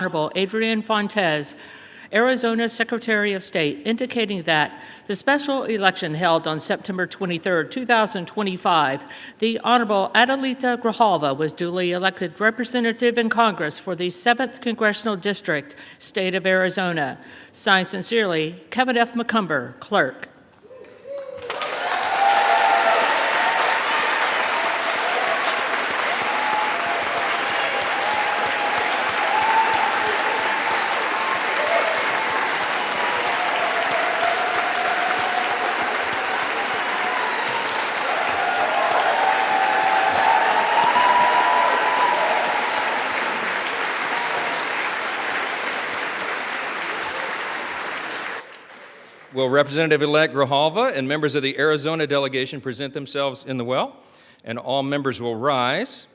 Honorable Adrian Fontes, Arizona Secretary of State, indicating that the special election held on September 23, 2025, the Honorable Adelita Grahalva was duly elected representative in Congress for the 7th Congressional District, State of Arizona. Signed sincerely, Kevin F. McCumber, Clerk. Will Representative-elect Grahalva and members of the Arizona delegation present themselves in the well? And all members will rise.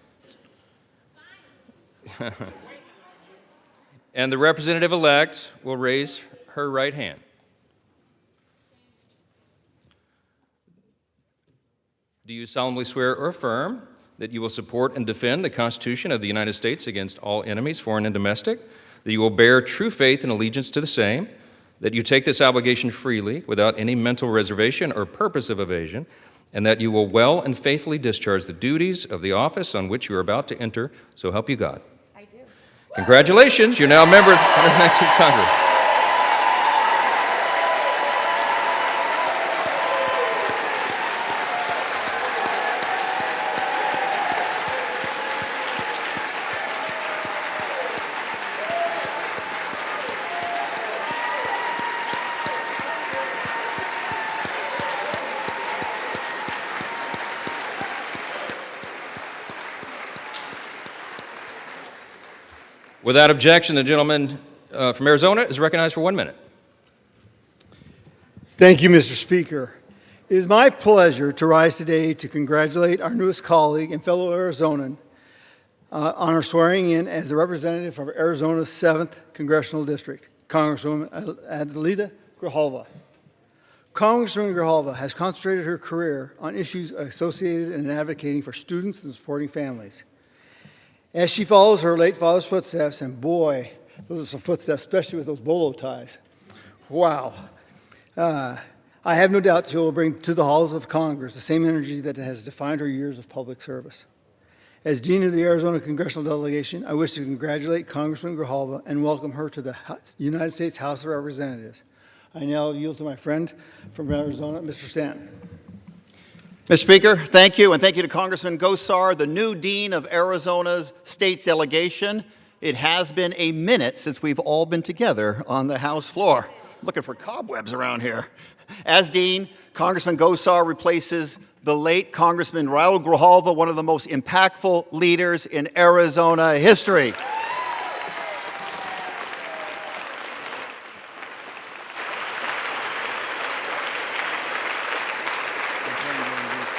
And the representative-elect will raise her right hand. Do you solemnly swear or affirm that you will support and defend the Constitution of the United States against all enemies, foreign and domestic, that you will bear true faith and allegiance to the same, that you take this obligation freely without any mental reservation or purpose of evasion, and that you will well and faithfully discharge the duties of the office on which you are about to enter, so help you God? I do. Congratulations, you're now a member of the 119th Congress. Without objection, the gentleman from Arizona is recognized for 1 minute. Thank you, Mr. Speaker. It is my pleasure to rise today to congratulate our newest colleague and fellow Arizonan on her swearing in as the representative from Arizona's 7th Congressional District, Congresswoman Adelita Grahalva. Congresswoman Grahalva has concentrated her career on issues associated and advocating for students and supporting families. As she follows her late father's footsteps, and boy, those are some footsteps, especially with those bolo ties. Wow. I have no doubt she will bring to the halls of Congress the same energy that has defined her years of public service. As Dean of the Arizona Congressional Delegation, I wish to congratulate Congresswoman Grahalva and welcome her to the United States House of Representatives. I now yield to my friend from Arizona, Mr. Stanton. Mr. Speaker, thank you, and thank you to Congressman Gosar, the new Dean of Arizona's State's Delegation. It has been a minute since we've all been together on the House floor. Looking for cobwebs around here. As Dean, Congressman Gosar replaces the late Congressman Raul Grahalva, one of the most impactful leaders in Arizona history.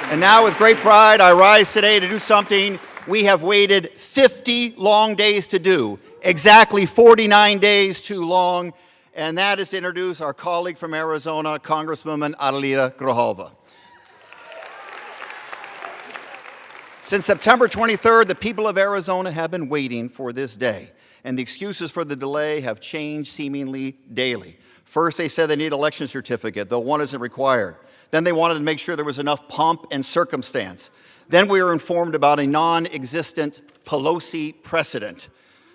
And now, with great pride, I rise today to do something we have waited 50 long days to do, exactly 49 days too long, and that is to introduce our colleague from Arizona, Congresswoman Adelita Grahalva. Since September 23rd, the people of Arizona have been waiting for this day, and the excuses for the delay have changed seemingly daily. First, they said they need an election certificate, though one isn't required. Then they wanted to make sure there was enough pomp and circumstance. Then we were informed about a non-existent Pelosi precedent.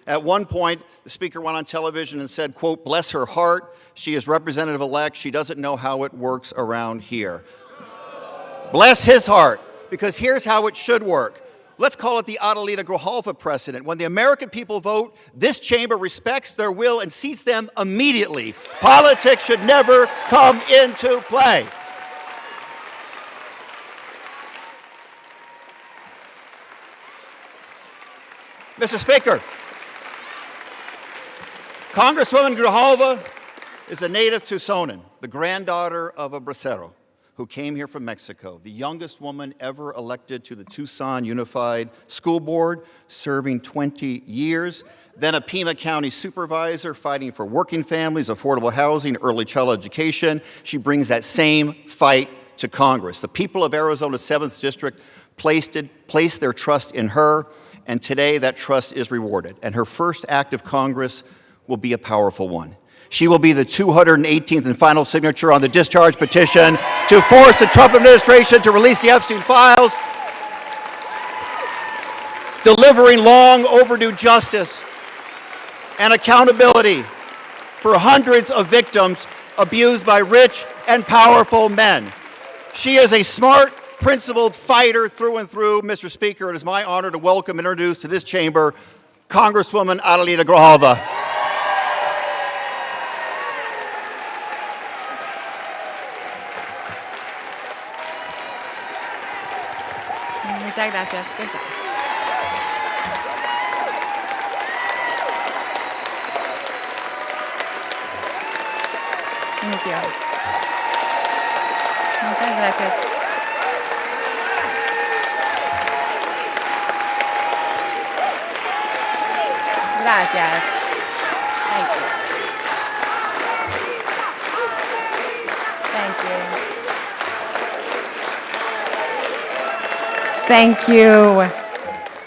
At one point, the speaker went on television and said, quote, "Bless her heart, she is representative-elect, she doesn't know how it works around here." Bless his heart, because here's how it should work. Let's call it the Adelita Grahalva precedent. When the American people vote, this chamber respects their will and seats them immediately. Politics should never come into play. Mr. Speaker, Congresswoman Grahalva is a native Tucsonan, the granddaughter of a bracero who came here from Mexico, the youngest woman ever elected to the Tucson Unified School Board, serving 20 years, then a Pima County supervisor fighting for working families, affordable housing, early child education. She brings that same fight to Congress. The people of Arizona's 7th District placed their trust in her, and today that trust is rewarded, and her first act of Congress will be a powerful one. She will be the 218th and final signature on the discharge petition to force the Trump administration to release the Epstein files, delivering long overdue justice and accountability for hundreds of victims abused by rich and powerful men. She is a smart, principled fighter through and through, Mr. Speaker. It is my honor to welcome and introduce to this chamber Congresswoman Adalita Grahalva. Muchas gracias. Good job. Thank you. Muchas gracias. Gracias. Thank you. Thank you. Thank you.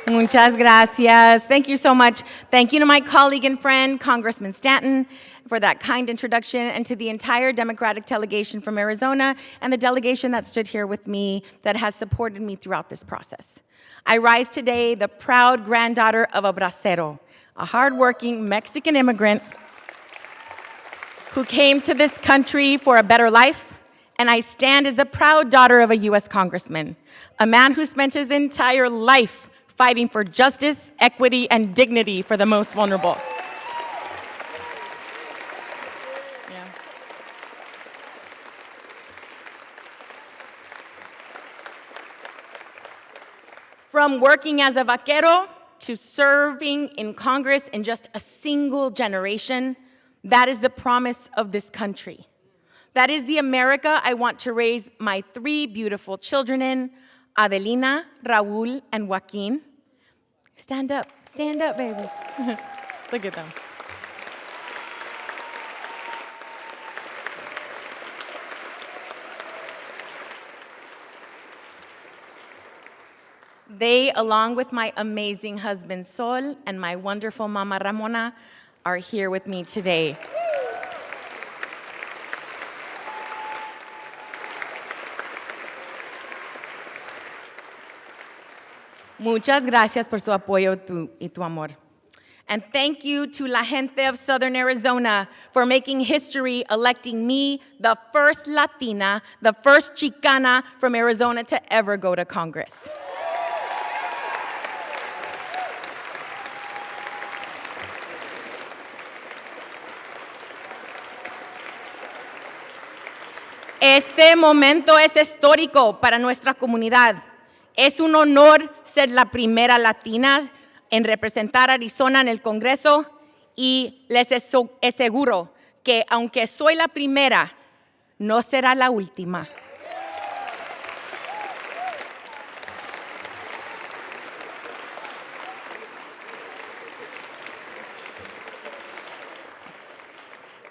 Muchas gracias. Thank you so much. Thank you to my colleague and friend, Congressman Stanton, for that kind introduction, and to the entire Democratic delegation from Arizona and the delegation that stood here with me that has supported me throughout this process. I rise today the proud granddaughter of a bracero, a hardworking Mexican immigrant who came to this country for a better life, and I stand as the proud daughter of a U.S. congressman, a man who spent his entire life fighting for justice, equity, and dignity for the most vulnerable. Yeah. From working as a vaquero to serving in Congress in just a single generation, that is the promise of this country. That is the America I want to raise my three beautiful children in, Adelina, Raul, and Joaquin. Stand up, baby. Look at them. They, along with my amazing husband, Sol, and my wonderful mama, Ramona, are here with me today. Muchas gracias por su apoyo y tu amor. And thank you to la gente of Southern Arizona for making history, electing me the first Latina, the first Chicana from Arizona to ever go to Congress. Este momento es histórico para nuestra comunidad. Es un honor ser la primera latina en representar a Arizona en el Congreso y les aseguro que aunque soy la primera, no será la última.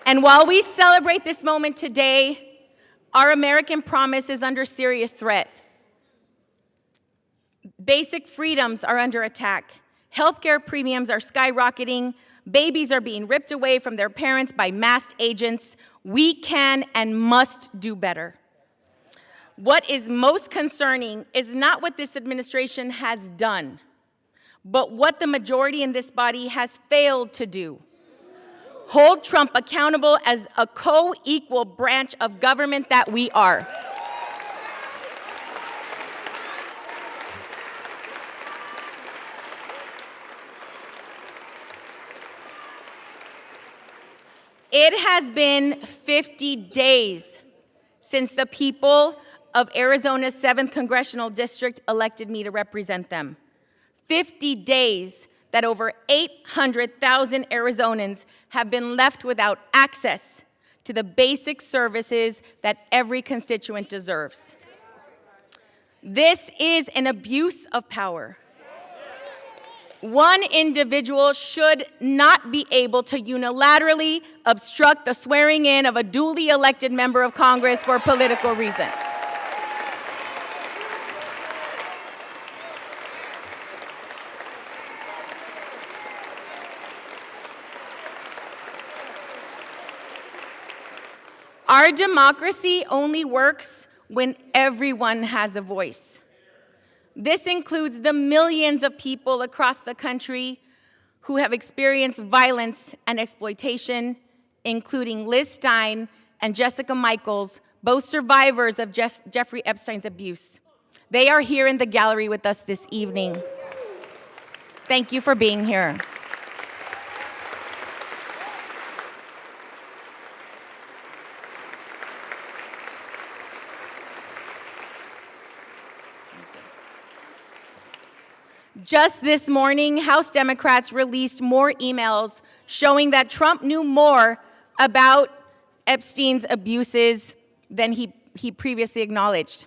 And while we celebrate this moment today, our American promise is under serious threat. Basic freedoms are under attack. Healthcare premiums are skyrocketing. Babies are being ripped away from their parents by masked agents. We can and must do better. What is most concerning is not what this administration has done, but what the majority in this body has failed to do. Hold Trump accountable as a co-equal branch of government that we are. It has been 50 days since the people of Arizona's 7th Congressional District elected me to represent them. 50 days that over 800,000 Arizonans have been left without access to the basic services that every constituent deserves. This is an abuse of power. One individual should not be able to unilaterally obstruct the swearing in of a duly elected member of Congress for political reasons. Our democracy only works when everyone has a voice. This includes the millions of people across the country who have experienced violence and exploitation, including Liz Stein and Jessica Michaels, both survivors of Jeffrey Epstein's abuse. They are here in the gallery with us this evening. Thank you for being here. Just this morning, House Democrats released more emails showing that Trump knew more about Epstein's abuses than he previously acknowledged.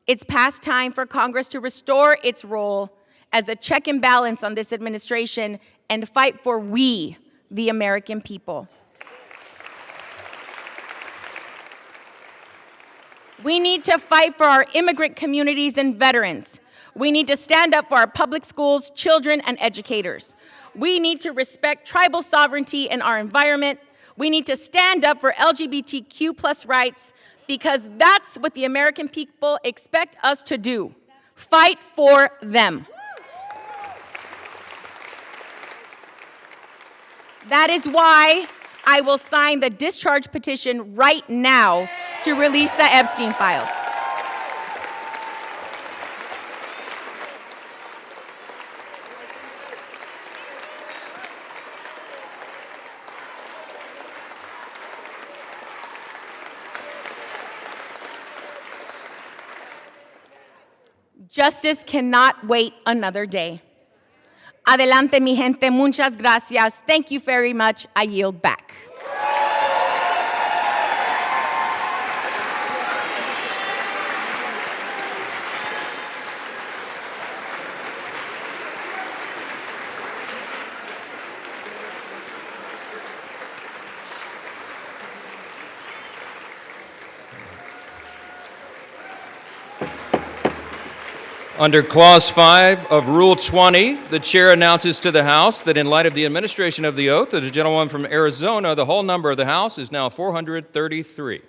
It's past time for Congress to restore its role as a check and balance on this administration and fight for we, the American people. We need to fight for our immigrant communities and veterans. We need to stand up for our public schools, children, and educators. We need to respect tribal sovereignty in our environment. We need to stand up for LGBTQ+ rights, because that's what the American people expect us to do. Fight for them. That is why I will sign the discharge petition right now to release the Epstein files. Justice cannot wait another day. Adelante, mi gente. Muchas gracias. Thank you very much. I yield back. Under Clause 5 of Rule 20, the chair announces to the House that in light of the administration of the oath of the gentleman from Arizona, the whole number of the House is now 433.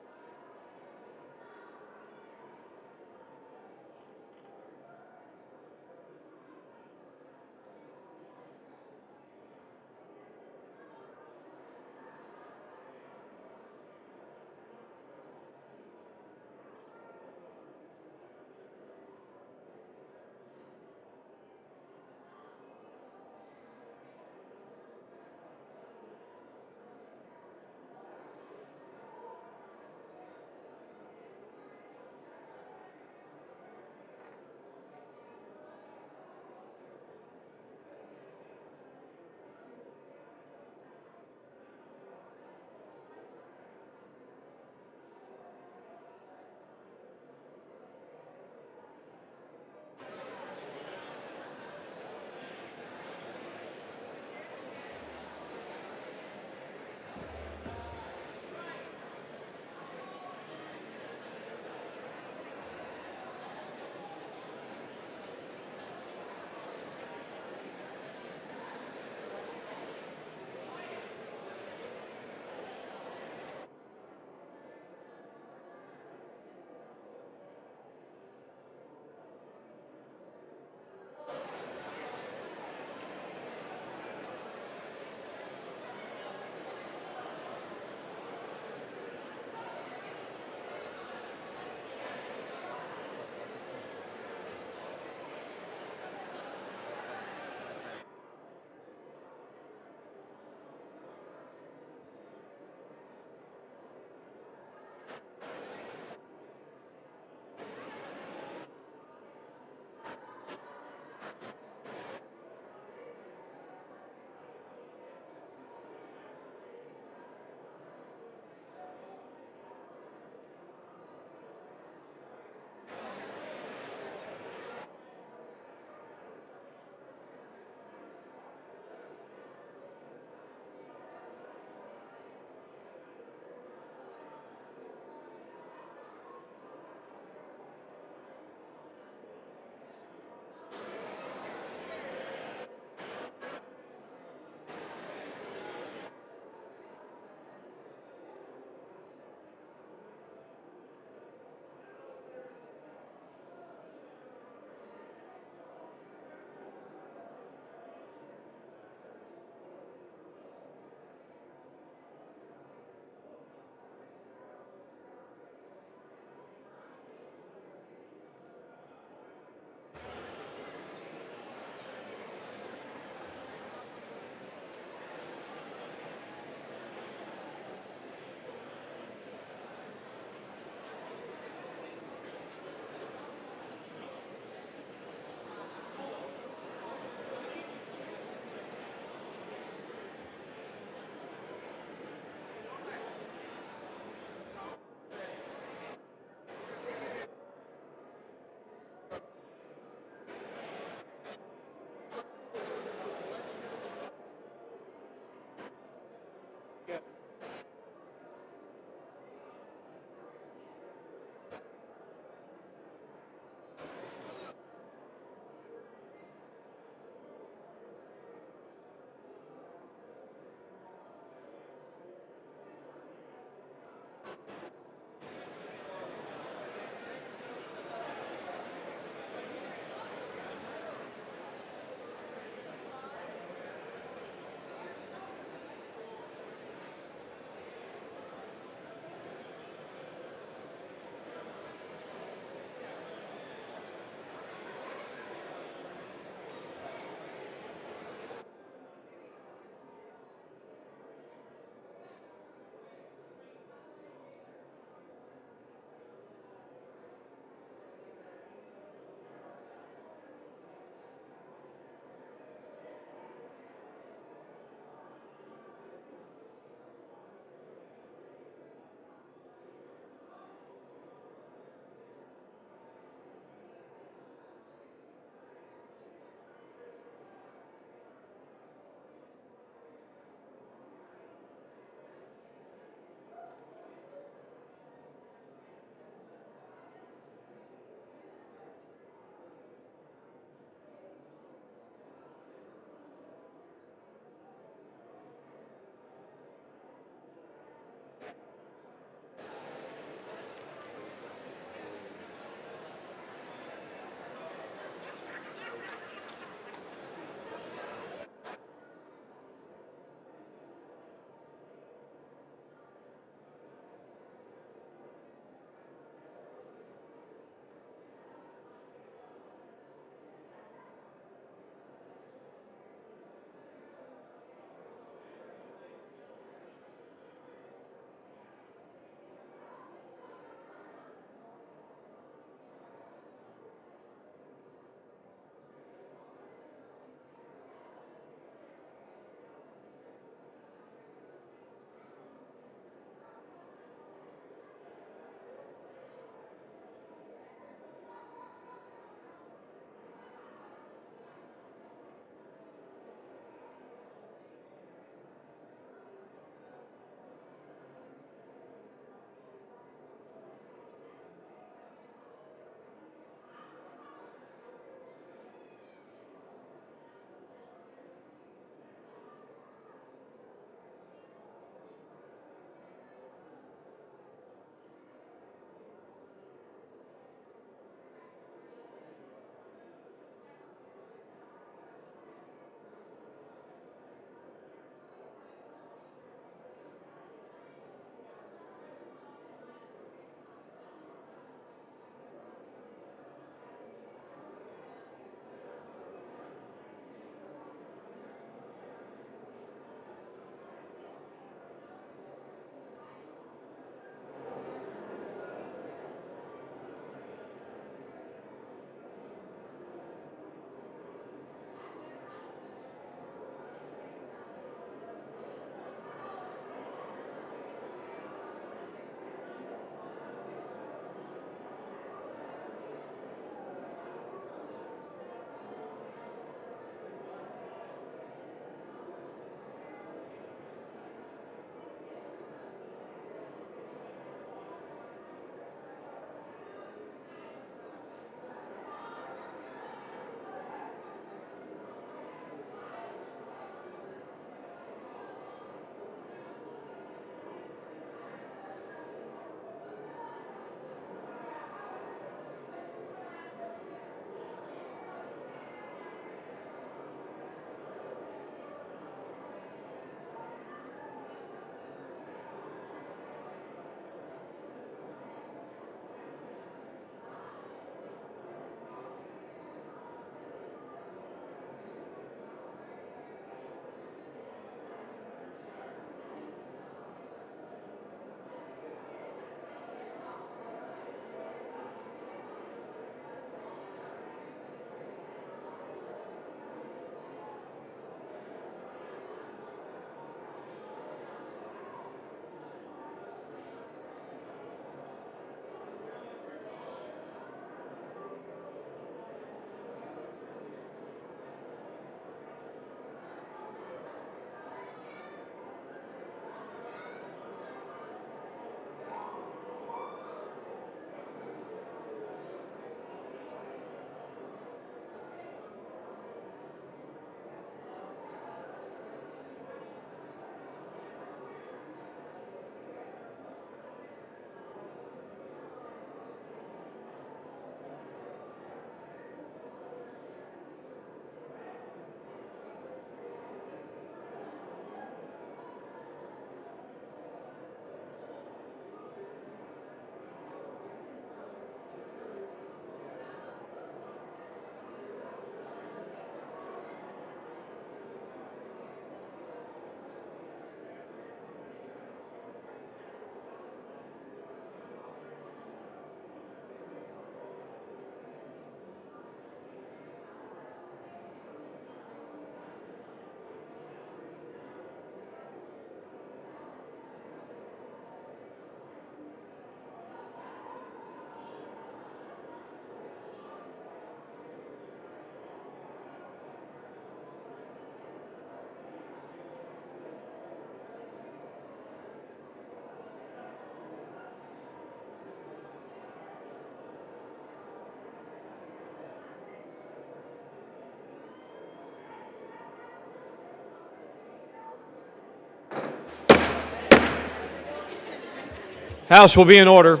House will be in order.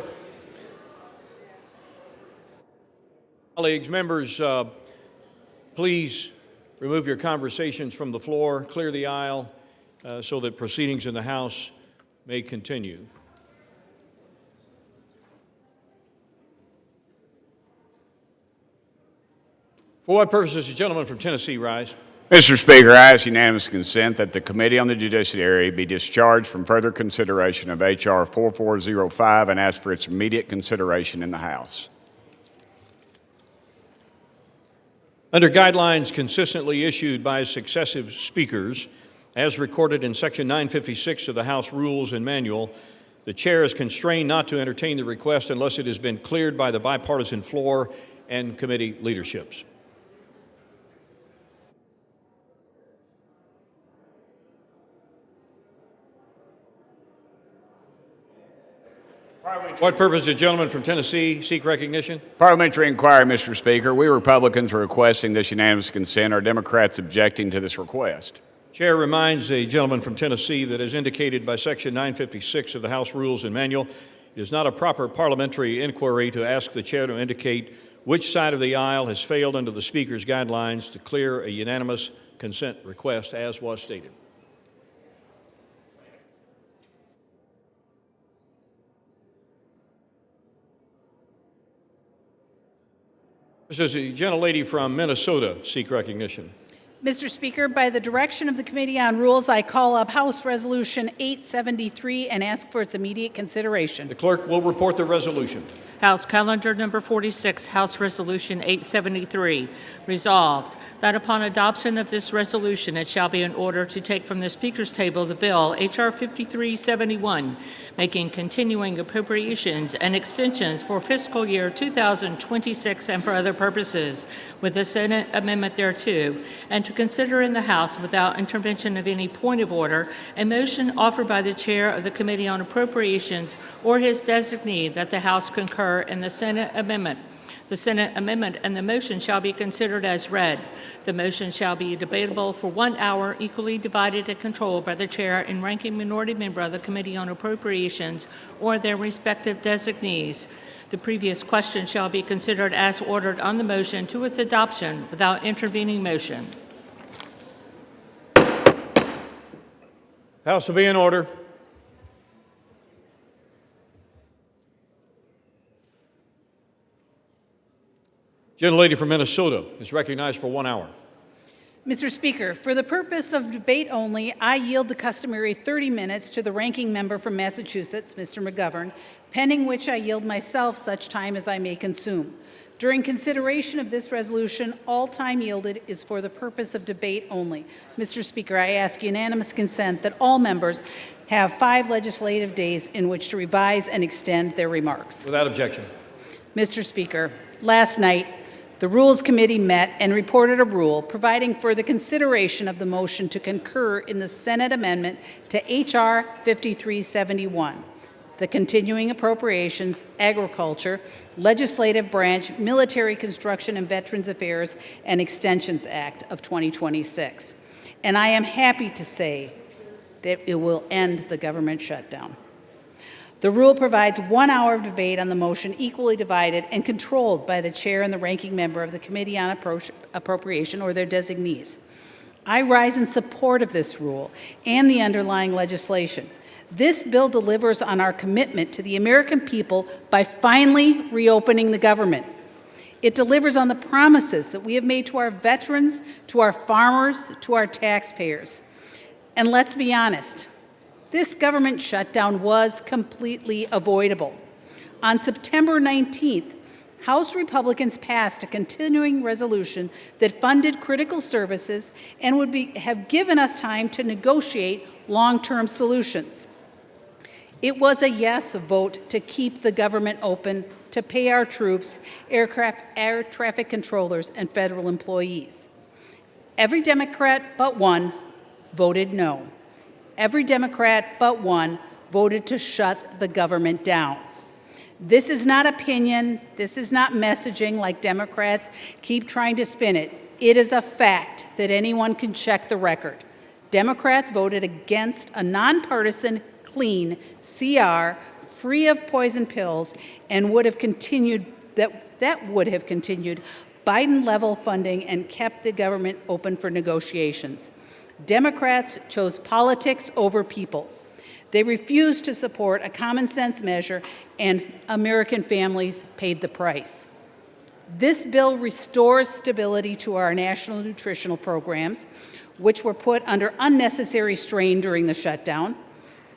Colleagues, members, please remove your conversations from the floor, clear the aisle so that proceedings in the House may continue. For what purpose does the gentleman from Tennessee rise? Mr. Speaker, I ask unanimous consent that the Committee on the Judiciary be discharged from further consideration of H.R. 4405 and ask for its immediate consideration in the House. Under guidelines consistently issued by successive speakers, as recorded in Section 956 of the House Rules and Manual, the Chair is constrained not to entertain the request unless it has been cleared by the bipartisan floor and committee leaderships. What purpose does the gentleman from Tennessee seek recognition? Parliamentary inquiry, Mr. Speaker. We Republicans are requesting this unanimous consent. Are Democrats objecting to this request? Chair reminds the gentleman from Tennessee that as indicated by Section 956 of the House Rules and Manual, it is not a proper parliamentary inquiry to ask the Chair to indicate which side of the aisle has failed under the Speaker's guidelines to clear a unanimous consent request, as was stated. Does the gentlelady from Minnesota seek recognition? Mr. Speaker, by the direction of the Committee on Rules, I call up House Resolution 873 and ask for its immediate consideration. The clerk will report the resolution. House Calendar Number 46, House Resolution 873. Resolved that upon adoption of this resolution, it shall be in order to take from the Speaker's table the bill H.R. 5371, making continuing appropriations and extensions for fiscal year 2026 and for other purposes, with the Senate amendment thereto, and to consider in the House without intervention of any point of order a motion offered by the Chair of the Committee on Appropriations or his designee that the House concur in the Senate amendment. The Senate amendment and the motion shall be considered as read. The motion shall be debatable for 1 hour, equally divided and controlled by the Chair and ranking minority member of the Committee on Appropriations or their respective designees. The previous question shall be considered as ordered on the motion to its adoption without intervening motion. House will be in order. Gentlelady from Minnesota is recognized for 1 hour. Mr. Speaker, for the purpose of debate only, I yield the customary 30 minutes to the ranking member from Massachusetts, Mr. McGovern, pending which I yield myself such time as I may consume. During consideration of this resolution, all time yielded is for the purpose of debate only. Mr. Speaker, I ask unanimous consent that all members have 5 legislative days in which to revise and extend their remarks. Without objection. Mr. Speaker, last night, the Rules Committee met and reported a rule providing for the consideration of the motion to concur in the Senate amendment to H.R. 5371, the Continuing Appropriations, Agriculture, Legislative Branch, Military Construction and Veterans Affairs and Extensions Act of 2026. And I am happy to say that it will end the government shutdown. The rule provides 1 hour of debate on the motion equally divided and controlled by the Chair and the ranking member of the Committee on Appropriation or their designees. I rise in support of this rule and the underlying legislation. This bill delivers on our commitment to the American people by finally reopening the government. It delivers on the promises that we have made to our veterans, to our farmers, to our taxpayers. And let's be honest, this government shutdown was completely avoidable. On September 19th, House Republicans passed a continuing resolution that funded critical services and would have given us time to negotiate long-term solutions. It was a yes vote to keep the government open, to pay our troops, air traffic controllers, and federal employees. Every Democrat but one voted no. Every Democrat but one voted to shut the government down. This is not opinion. This is not messaging like Democrats keep trying to spin it. It is a fact that anyone can check the record. Democrats voted against a nonpartisan, clean, CR, free of poison pills and would have continued that would have continued Biden-level funding and kept the government open for negotiations. Democrats chose politics over people. They refused to support a common-sense measure, and American families paid the price. This bill restores stability to our national nutritional programs, which were put under unnecessary strain during the shutdown.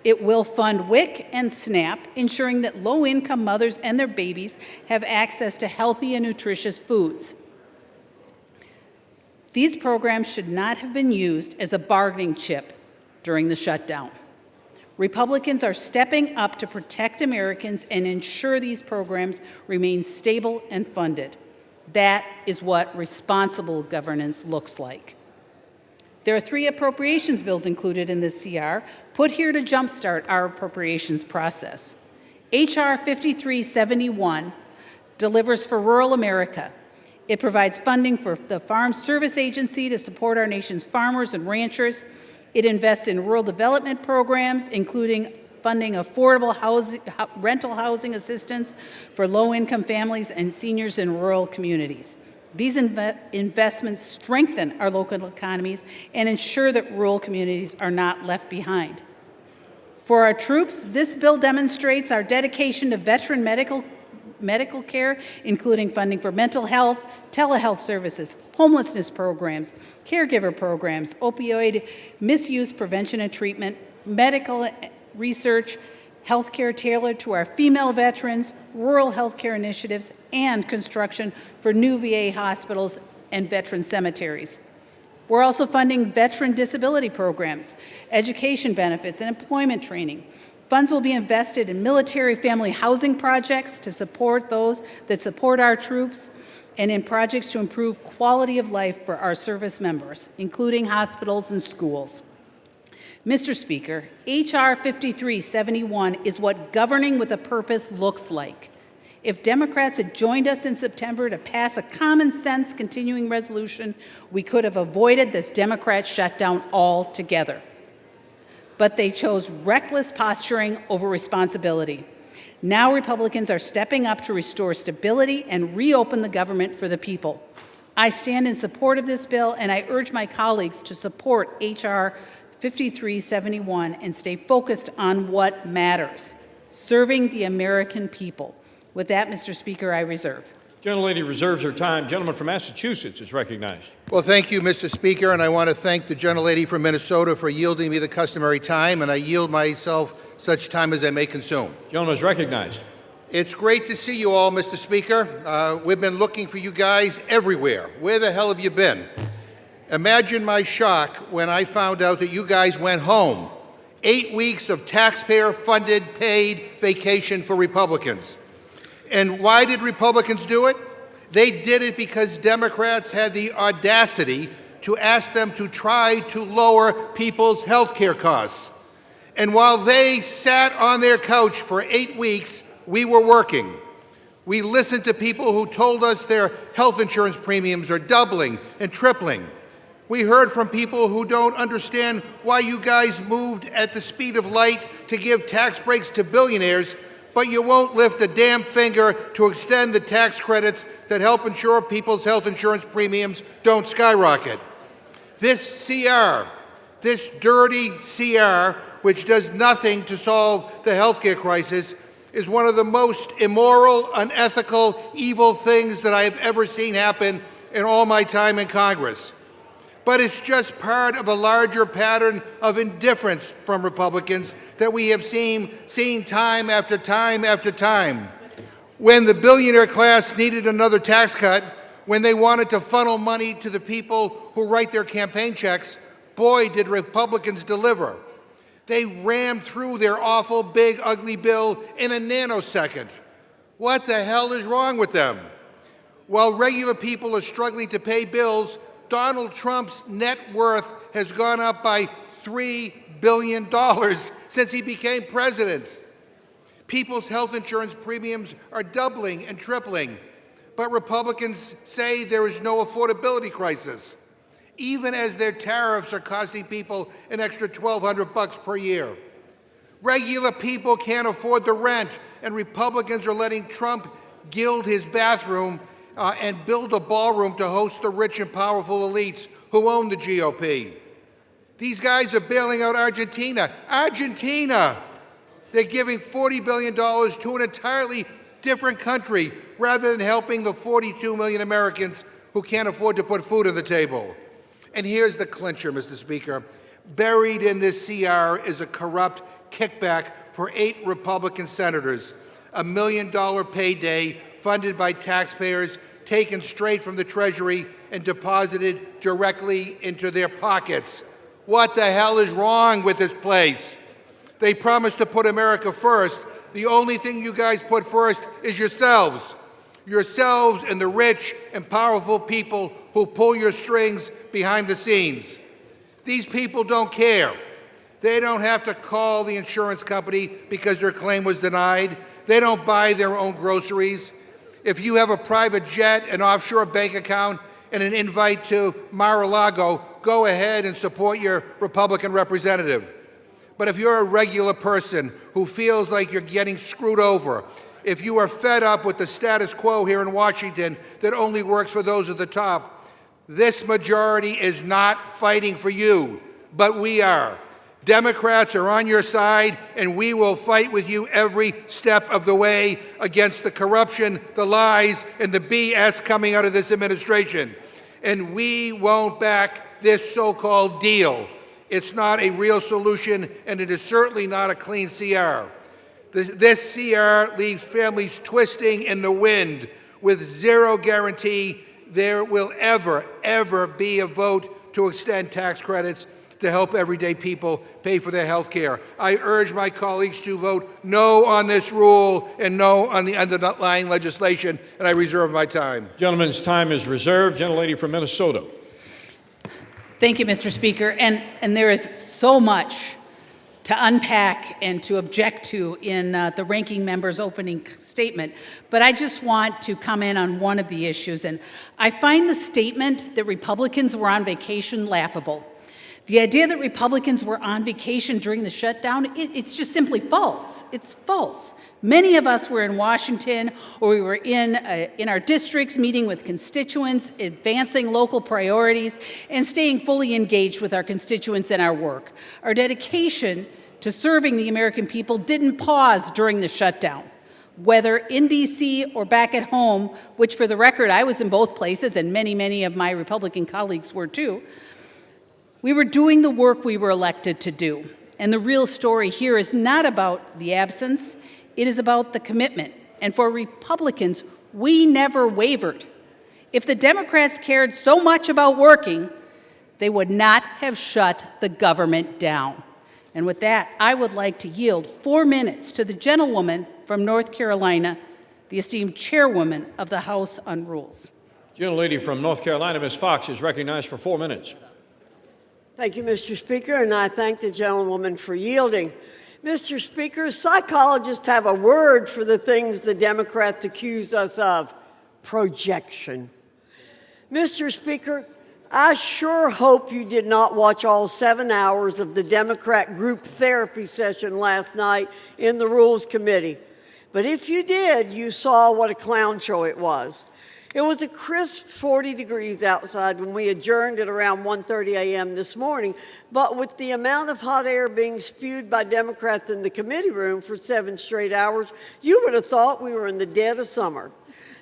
It will fund WIC and SNAP, ensuring that low-income mothers and their babies have access to healthy and nutritious foods. These programs should not have been used as a bargaining chip during the shutdown. Republicans are stepping up to protect Americans and ensure these programs remain stable and funded. That is what responsible governance looks like. There are 3 appropriations bills included in this CR, put here to jumpstart our appropriations process. H.R. 5371 delivers for rural America. It provides funding for the Farm Service Agency to support our nation's farmers and ranchers. It invests in rural development programs, including funding affordable rental housing assistance for low-income families and seniors in rural communities. These investments strengthen our local economies and ensure that rural communities are not left behind. For our troops, this bill demonstrates our dedication to veteran medical care, including funding for mental health, telehealth services, homelessness programs, caregiver programs, opioid misuse prevention and treatment, medical research, health care tailored to our female veterans, rural health care initiatives, and construction for new VA hospitals and veteran cemeteries. We're also funding veteran disability programs, education benefits, and employment training. Funds will be invested in military family housing projects to support those that support our troops, and in projects to improve quality of life for our service members, including hospitals and schools. Mr. Speaker, H.R. 5371 is what governing with a purpose looks like. If Democrats had joined us in September to pass a common-sense continuing resolution, we could have avoided this Democrat shutdown altogether. But they chose reckless posturing over responsibility. Now Republicans are stepping up to restore stability and reopen the government for the people. I stand in support of this bill, and I urge my colleagues to support H.R. 5371 and stay focused on what matters, serving the American people. With that, Mr. Speaker, I reserve. Gentlelady reserves her time. Gentleman from Massachusetts is recognized. Well, thank you, Mr. Speaker, and I want to thank the gentlelady from Minnesota for yielding me the customary time, and I yield myself such time as I may consume. Gentleman is recognized. It's great to see you all, Mr. Speaker. We've been looking for you guys everywhere. Where the hell have you been? Imagine my shock when I found out that you guys went home. 8 weeks of taxpayer-funded, paid vacation for Republicans. And why did Republicans do it? They did it because Democrats had the audacity to ask them to try to lower people's health care costs. And while they sat on their couch for 8 weeks, we were working. We listened to people who told us their health insurance premiums are doubling and tripling. We heard from people who don't understand why you guys moved at the speed of light to give tax breaks to billionaires, but you won't lift a damn finger to extend the tax credits that help ensure people's health insurance premiums don't skyrocket. This CR, this dirty CR, which does nothing to solve the healthcare crisis, is one of the most immoral, unethical, evil things that I have ever seen happen in all my time in Congress. But it's just part of a larger pattern of indifference from Republicans that we have seen time after time after time. When the billionaire class needed another tax cut, when they wanted to funnel money to the people who write their campaign checks, boy, did Republicans deliver. They rammed through their awful, big, ugly bill in a nanosecond. What the hell is wrong with them? While regular people are struggling to pay bills, Donald Trump's net worth has gone up by $3 billion since he became president. People's health insurance premiums are doubling and tripling, but Republicans say there is no affordability crisis, even as their tariffs are costing people an extra $1,200 per year. Regular people can't afford the rent, and Republicans are letting Trump gild his bathroom and build a ballroom to host the rich and powerful elites who own the GOP. These guys are bailing out Argentina. Argentina! They're giving $40 billion to an entirely different country rather than helping the 42 million Americans who can't afford to put food on the table. And here's the clincher, Mr. Speaker. Buried in this CR is a corrupt kickback for 8 Republican senators, a $1 million payday funded by taxpayers taken straight from the Treasury and deposited directly into their pockets. What the hell is wrong with this place? They promised to put America first. The only thing you guys put first is yourselves. Yourselves and the rich and powerful people who pull your strings behind the scenes. These people don't care. They don't have to call the insurance company because their claim was denied. They don't buy their own groceries. If you have a private jet, an offshore bank account, and an invite to Mar-a-Lago, go ahead and support your Republican representative. But if you're a regular person who feels like you're getting screwed over, if you are fed up with the status quo here in Washington that only works for those at the top, this majority is not fighting for you, but we are. Democrats are on your side, and we will fight with you every step of the way against the corruption, the lies, and the BS coming out of this administration. And we won't back this so-called deal. It's not a real solution, and it is certainly not a clean CR. This CR leaves families twisting in the wind with zero guarantee there will ever be a vote to extend tax credits to help everyday people pay for their health care. I urge my colleagues to vote no on this rule and no on the underlying legislation, and I reserve my time. Gentleman's time is reserved. Gentlelady from Minnesota. Thank you, Mr. Speaker. And there is so much to unpack and to object to in the ranking member's opening statement. But I just want to comment on one of the issues. And I find the statement that Republicans were on vacation laughable. The idea that Republicans were on vacation during the shutdown, it's just simply false. It's false. Many of us were in Washington, or we were in our districts meeting with constituents, advancing local priorities, and staying fully engaged with our constituents in our work. Our dedication to serving the American people didn't pause during the shutdown. Whether in D.C. or back at home, which for the record, I was in both places, and many of my Republican colleagues were too, we were doing the work we were elected to do. And the real story here is not about the absence, it is about the commitment. And for Republicans, we never wavered. If the Democrats cared so much about working, they would not have shut the government down. And with that, I would like to yield 4 minutes to the gentlewoman from North Carolina, the esteemed chairwoman of the House on Rules. Gentlelady from North Carolina, Ms. Fox, is recognized for 4 minutes. Thank you, Mr. Speaker, and I thank the gentlewoman for yielding. Mr. Speaker, psychologists have a word for the things the Democrats accuse us of: projection. Mr. Speaker, I sure hope you did not watch all 7 hours of the Democrat group therapy session last night in the Rules Committee. But if you did, you saw what a clown show it was. It was a crisp 40 degrees outside when we adjourned at around 1:30 a.m. this morning, but with the amount of hot air being spewed by Democrats in the committee room for 7 straight hours, you would have thought we were in the dead of summer.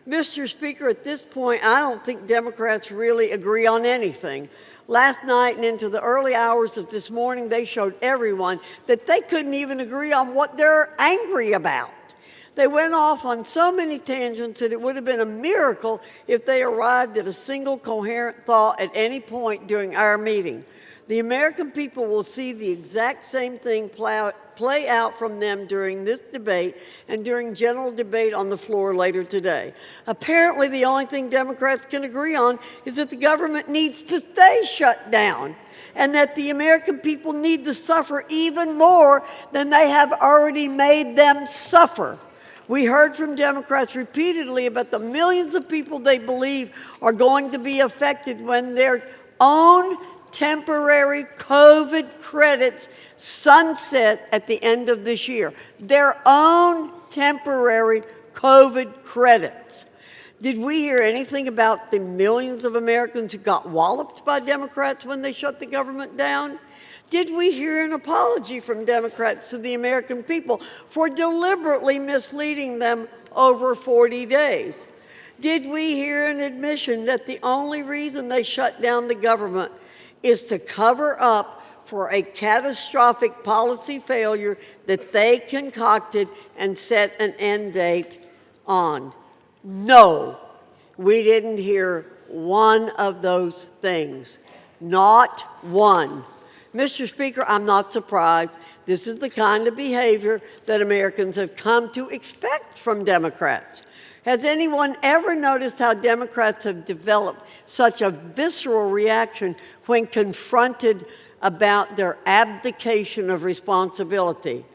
Mr. Speaker, at this point, I don't think Democrats really agree on anything. Last night and into the early hours of this morning, they showed everyone that they couldn't even agree on what they're angry about. They went off on so many tangents that it would have been a miracle if they arrived at a single coherent thought at any point during our meeting. The American people will see the exact same thing play out from them during this debate and during general debate on the floor later today. Apparently, the only thing Democrats can agree on is that the government needs to stay shut down, and that the American people need to suffer even more than they have already made them suffer. We heard from Democrats repeatedly about the millions of people they believe are going to be affected when their own temporary COVID credits sunset at the end of this year. Their own temporary COVID credits. Did we hear anything about the millions of Americans who got walloped by Democrats when they shut the government down? Did we hear an apology from Democrats to the American people for deliberately misleading them over 40 days? Did we hear an admission that the only reason they shut down the government is to cover up for a catastrophic policy failure that they concocted and set an end date on? No, we didn't hear one of those things. Not one. Mr. Speaker, I'm not surprised. This is the kind of behavior that Americans have come to expect from Democrats. Has anyone ever noticed how Democrats have developed such a visceral reaction when confronted about their abdication of responsibility?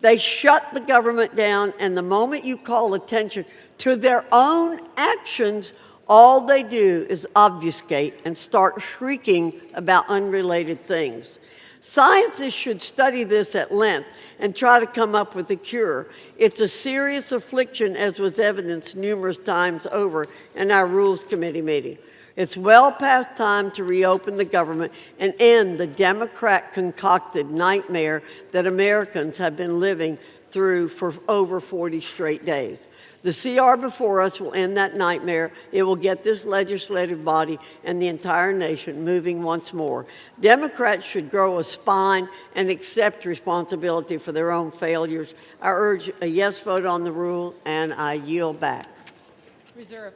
They shut the government down, and the moment you call attention to their own actions, all they do is obfuscate and start shrieking about unrelated things. Scientists should study this at length and try to come up with a cure. It's a serious affliction, as was evidenced numerous times over in our Rules Committee meeting. It's well past time to reopen the government and end the Democrat-concocted nightmare that Americans have been living through for over 40 straight days. The CR before us will end that nightmare. It will get this legislative body and the entire nation moving once more. Democrats should grow a spine and accept responsibility for their own failures. I urge a yes vote on the rule, and I yield back. Reserve.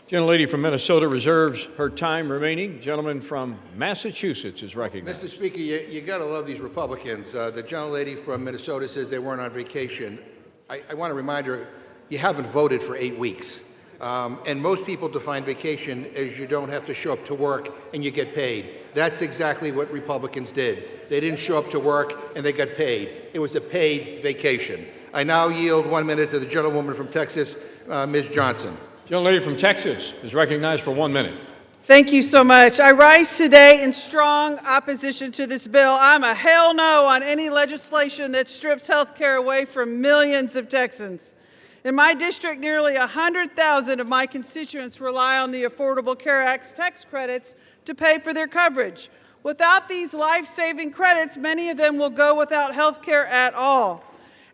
Gentlelady from Minnesota reserves her time remaining. Gentleman from Massachusetts is recognized. Mr. Speaker, you got to love these Republicans. The gentlelady from Minnesota says they weren't on vacation. I want to remind her, you haven't voted for 8 weeks. And most people define vacation as you don't have to show up to work and you get paid. That's exactly what Republicans did. They didn't show up to work and they got paid. It was a paid vacation. I now yield 1 minute to the gentlewoman from Texas, Ms. Johnson. Gentlelady from Texas is recognized for 1 minute. Thank you so much. I rise today in strong opposition to this bill. I'm a hell no on any legislation that strips health care away from millions of Texans. In my district, nearly 100,000 of my constituents rely on the Affordable Care Act's tax credits to pay for their coverage. Without these life-saving credits, many of them will go without health care at all.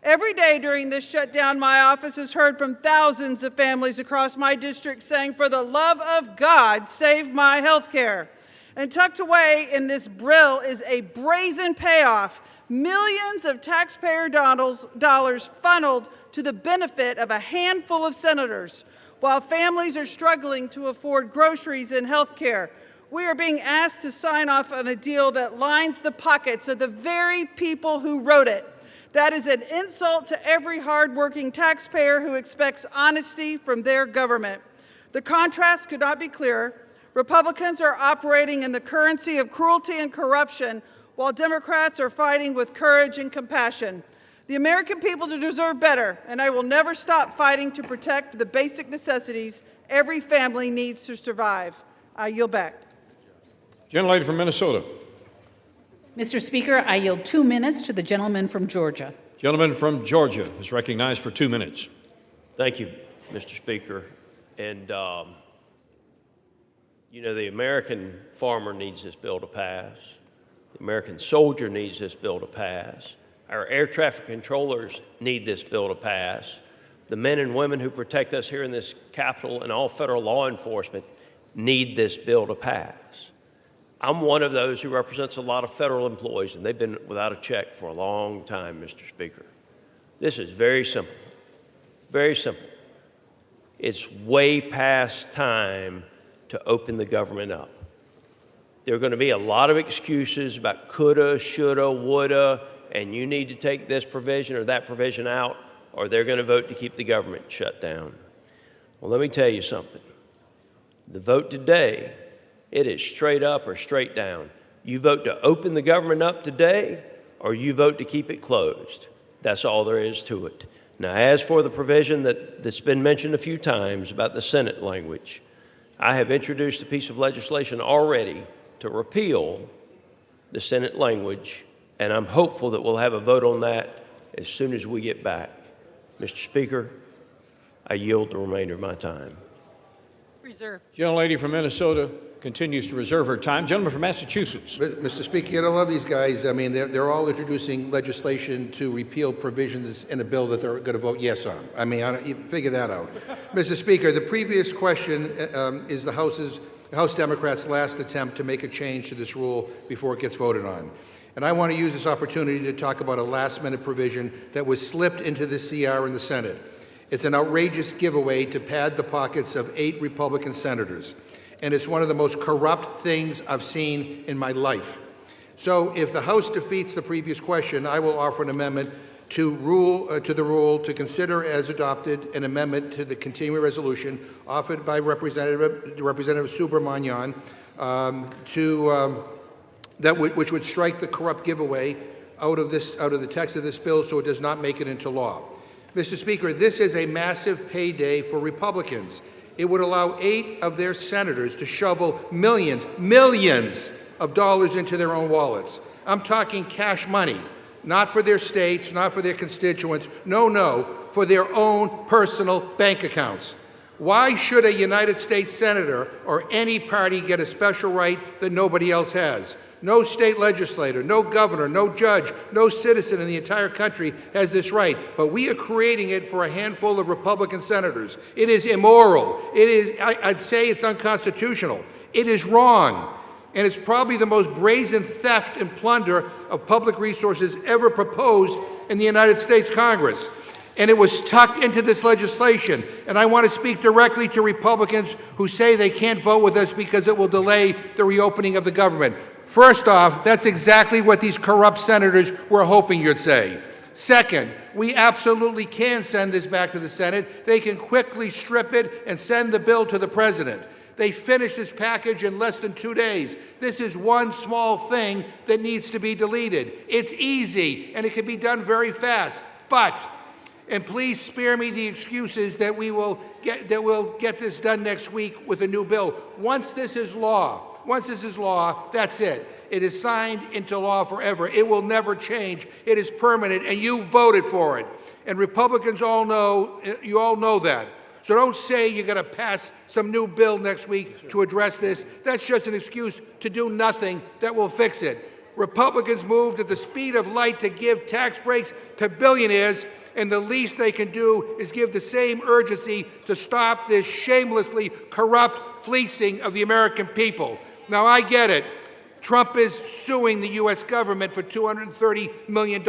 Every day during this shutdown, my office has heard from thousands of families across my district saying, "For the love of God, save my health care." And tucked away in this bill is a brazen payoff, millions of taxpayer dollars funneled to the benefit of a handful of senators, while families are struggling to afford groceries and health care. We are being asked to sign off on a deal that lines the pockets of the very people who wrote it. That is an insult to every hardworking taxpayer who expects honesty from their government. The contrast could not be clearer. Republicans are operating in the currency of cruelty and corruption, while Democrats are fighting with courage and compassion. The American people deserve better, and I will never stop fighting to protect the basic necessities every family needs to survive. I yield back. Gentlelady from Minnesota. Mr. Speaker, I yield 2 minutes to the gentleman from Georgia. Gentleman from Georgia is recognized for 2 minutes. Thank you, Mr. Speaker. And, you know, the American farmer needs this bill to pass. The American soldier needs this bill to pass. Our air traffic controllers need this bill to pass. The men and women who protect us here in this Capitol and all federal law enforcement need this bill to pass. I'm one of those who represents a lot of federal employees, and they've been without a check for a long time, Mr. Speaker. This is very simple, very simple. It's way past time to open the government up. There are going to be a lot of excuses about coulda, shoulda, woulda, and you need to take this provision or that provision out, or they're going to vote to keep the government shut down. Well, let me tell you something. The vote today, it is straight up or straight down. You vote to open the government up today, or you vote to keep it closed. That's all there is to it. Now, as for the provision that's been mentioned a few times about the Senate language, I have introduced a piece of legislation already to repeal the Senate language, and I'm hopeful that we'll have a vote on that as soon as we get back. Mr. Speaker, I yield the remainder of my time. Reserve. Gentlelady from Minnesota continues to reserve her time. Gentleman from Massachusetts. Mr. Speaker, you don't love these guys. I mean, they're all introducing legislation to repeal provisions in a bill that they're going to vote yes on. I mean, you figure that out. Mr. Speaker, the previous question is the House Democrats' last attempt to make a change to this rule before it gets voted on. And I want to use this opportunity to talk about a last-minute provision that was slipped into the CR in the Senate. It's an outrageous giveaway to pad the pockets of 8 Republican senators. And it's one of the most corrupt things I've seen in my life. So if the House defeats the previous question, I will offer an amendment to the rule to consider as adopted an amendment to the continuing resolution offered by Representative Subramanian which would strike the corrupt giveaway out of the text of this bill so it does not make it into law. Mr. Speaker, this is a massive payday for Republicans. It would allow 8 of their senators to shovel millions of dollars into their own wallets. I'm talking cash money, not for their states, not for their constituents, no, for their own personal bank accounts. Why should a United States senator or any party get a special right that nobody else has? No state legislator, no governor, no judge, no citizen in the entire country has this right. But we are creating it for a handful of Republican senators. It is immoral. I'd say it's unconstitutional. It is wrong. And it's probably the most brazen theft and plunder of public resources ever proposed in the United States Congress. And it was tucked into this legislation. And I want to speak directly to Republicans who say they can't vote with us because it will delay the reopening of the government. First off, that's exactly what these corrupt senators were hoping you'd say. Second, we absolutely can send this back to the Senate. They can quickly strip it and send the bill to the president. They finished this package in less than 2 days. This is one small thing that needs to be deleted. It's easy, and it can be done very fast. But, and please spare me the excuses that we'll get this done next week with a new bill. Once this is law, that's it. It is signed into law forever. It will never change. It is permanent, and you voted for it. And Republicans all know that. So don't say you're going to pass some new bill next week to address this. That's just an excuse to do nothing that will fix it. Republicans moved at the speed of light to give tax breaks to billionaires, and the least they can do is give the same urgency to stop this shamelessly corrupt fleecing of the American people. Now, I get it. Trump is suing the U.S. government for $230 million,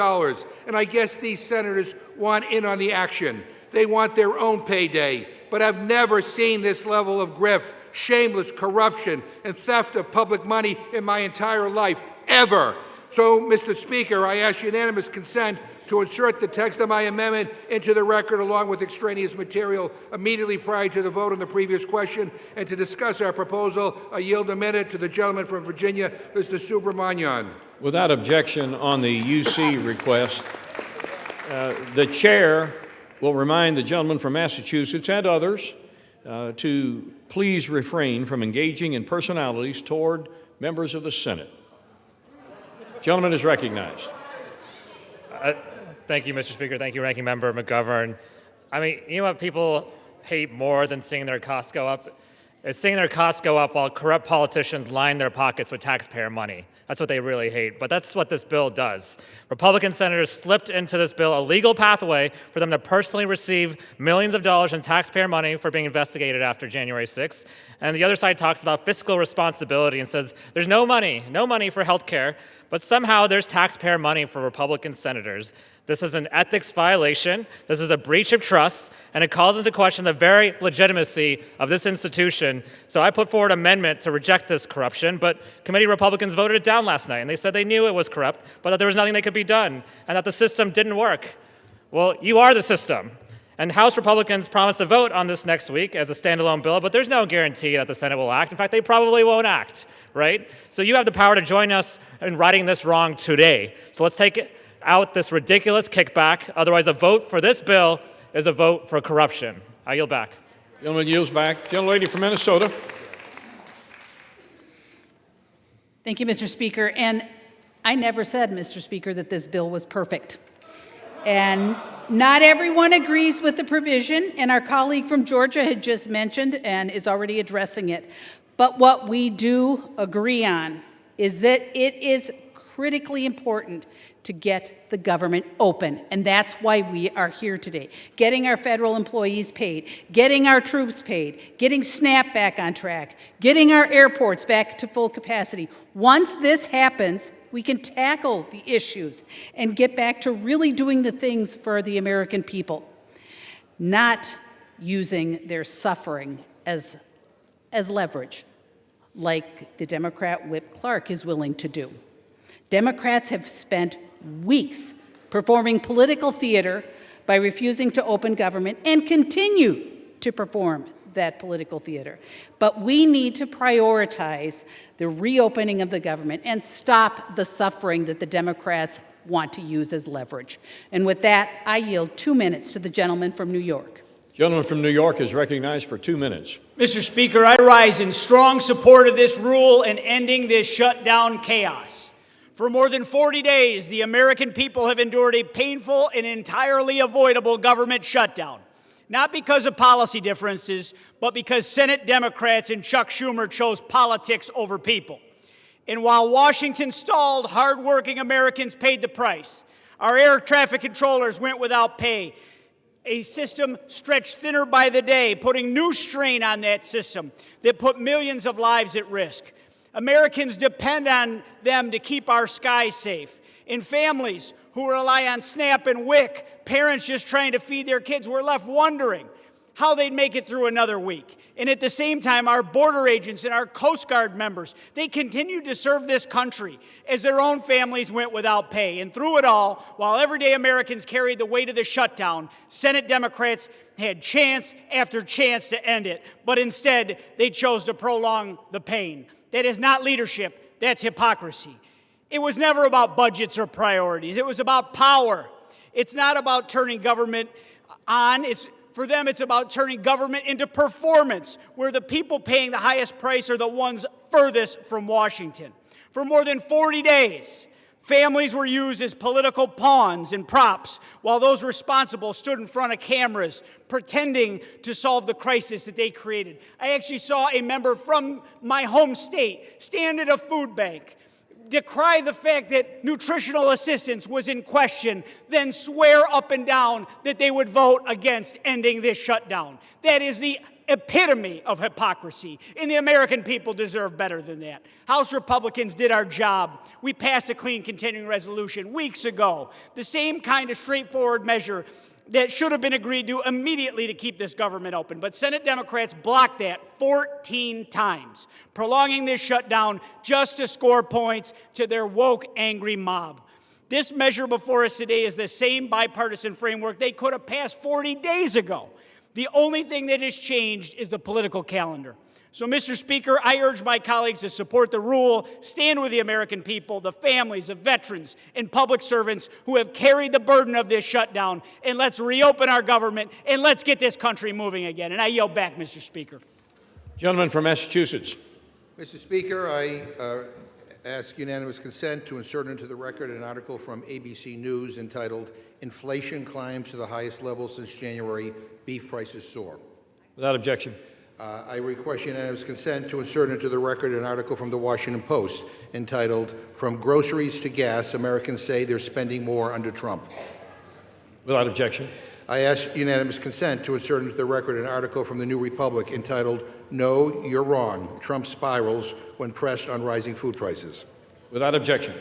and I guess these senators want in on the action. They want their own payday, but I've never seen this level of grift, shameless corruption, and theft of public money in my entire life, ever. So, Mr. Speaker, I ask unanimous consent to insert the text of my amendment into the record along with extraneous material immediately prior to the vote on the previous question, and to discuss our proposal. I yield a minute to the gentleman from Virginia, Mr. Subramanian. Without objection on the UC request, the chair will remind the gentleman from Massachusetts and others to please refrain from engaging in personalities toward members of the Senate. Gentleman is recognized. Thank you, Mr. Speaker. Thank you, Ranking Member McGovern. I mean, you know what people hate more than seeing their costs go up? Is seeing their costs go up while corrupt politicians line their pockets with taxpayer money. That's what they really hate, but that's what this bill does. Republican senators slipped into this bill a legal pathway for them to personally receive millions of dollars in taxpayer money for being investigated after January 6th. And the other side talks about fiscal responsibility and says there's no money for health care, but somehow there's taxpayer money for Republican senators. This is an ethics violation, this is a breach of trust, and it calls into question the very legitimacy of this institution. So I put forward an amendment to reject this corruption, but committee Republicans voted it down last night, and they said they knew it was corrupt, but that there was nothing that could be done, and that the system didn't work. Well, you are the system. And House Republicans promised to vote on this next week as a standalone bill, but there's no guarantee that the Senate will act. In fact, they probably won't act, right? So you have the power to join us in righting this wrong today. So let's take out this ridiculous kickback. Otherwise, a vote for this bill is a vote for corruption. I yield back. Gentleman yields back. Gentlelady from Minnesota. Thank you, Mr. Speaker. And I never said, Mr. Speaker, that this bill was perfect. And not everyone agrees with the provision, and our colleague from Georgia had just mentioned and is already addressing it. But what we do agree on is that it is critically important to get the government open, and that's why we are here today. Getting our federal employees paid, getting our troops paid, getting SNAP back on track, getting our airports back to full capacity. Once this happens, we can tackle the issues and get back to really doing the things for the American people, not using their suffering as leverage, like the Democrat Whip Clark is willing to do. Democrats have spent weeks performing political theater by refusing to open government and continue to perform that political theater. But we need to prioritize the reopening of the government and stop the suffering that the Democrats want to use as leverage. And with that, I yield 2 minutes to the gentleman from New York. Gentleman from New York is recognized for 2 minutes. Mr. Speaker, I rise in strong support of this rule and ending this shutdown chaos. For more than 40 days, the American people have endured a painful and entirely avoidable government shutdown. Not because of policy differences, but because Senate Democrats and Chuck Schumer chose politics over people. And while Washington stalled, hardworking Americans paid the price. Our air traffic controllers went without pay. A system stretched thinner by the day, putting new strain on that system that put millions of lives at risk. Americans depend on them to keep our skies safe. And families who rely on SNAP and WIC, parents just trying to feed their kids, were left wondering how they'd make it through another week. And at the same time, our border agents and our Coast Guard members, they continued to serve this country as their own families went without pay. And through it all, while everyday Americans carried the weight of the shutdown, Senate Democrats had chance after chance to end it. But instead, they chose to prolong the pain. That is not leadership, that's hypocrisy. It was never about budgets or priorities. It was about power. It's not about turning government on. For them, it's about turning government into performance, where the people paying the highest price are the ones furthest from Washington. For more than 40 days, families were used as political pawns and props, while those responsible stood in front of cameras pretending to solve the crisis that they created. I actually saw a member from my home state stand at a food bank, decry the fact that nutritional assistance was in question, then swear up and down that they would vote against ending this shutdown. That is the epitome of hypocrisy, and the American people deserve better than that. House Republicans did our job. We passed a clean continuing resolution weeks ago, the same kind of straightforward measure that should have been agreed to immediately to keep this government open. But Senate Democrats blocked that 14 times, prolonging this shutdown just to score points to their woke, angry mob. This measure before us today is the same bipartisan framework they could have passed 40 days ago. The only thing that has changed is the political calendar. So, Mr. Speaker, I urge my colleagues to support the rule, stand with the American people, the families of veterans and public servants who have carried the burden of this shutdown, and let's reopen our government, and let's get this country moving again. And I yield back, Mr. Speaker. Gentleman from Massachusetts. Mr. Speaker, I ask unanimous consent to insert into the record an article from ABC News entitled, "Inflation Climbs to the Highest Level Since January, Beef Prices Soar." Without objection. I request unanimous consent to insert into the record an article from the Washington Post entitled, "From Groceries to Gas, Americans Say They're Spending More Under Trump." Without objection. I ask unanimous consent to insert into the record an article from the New Republic entitled, "No, You're Wrong. Trump Spirals When Pressed on Rising Food Prices." Without objection.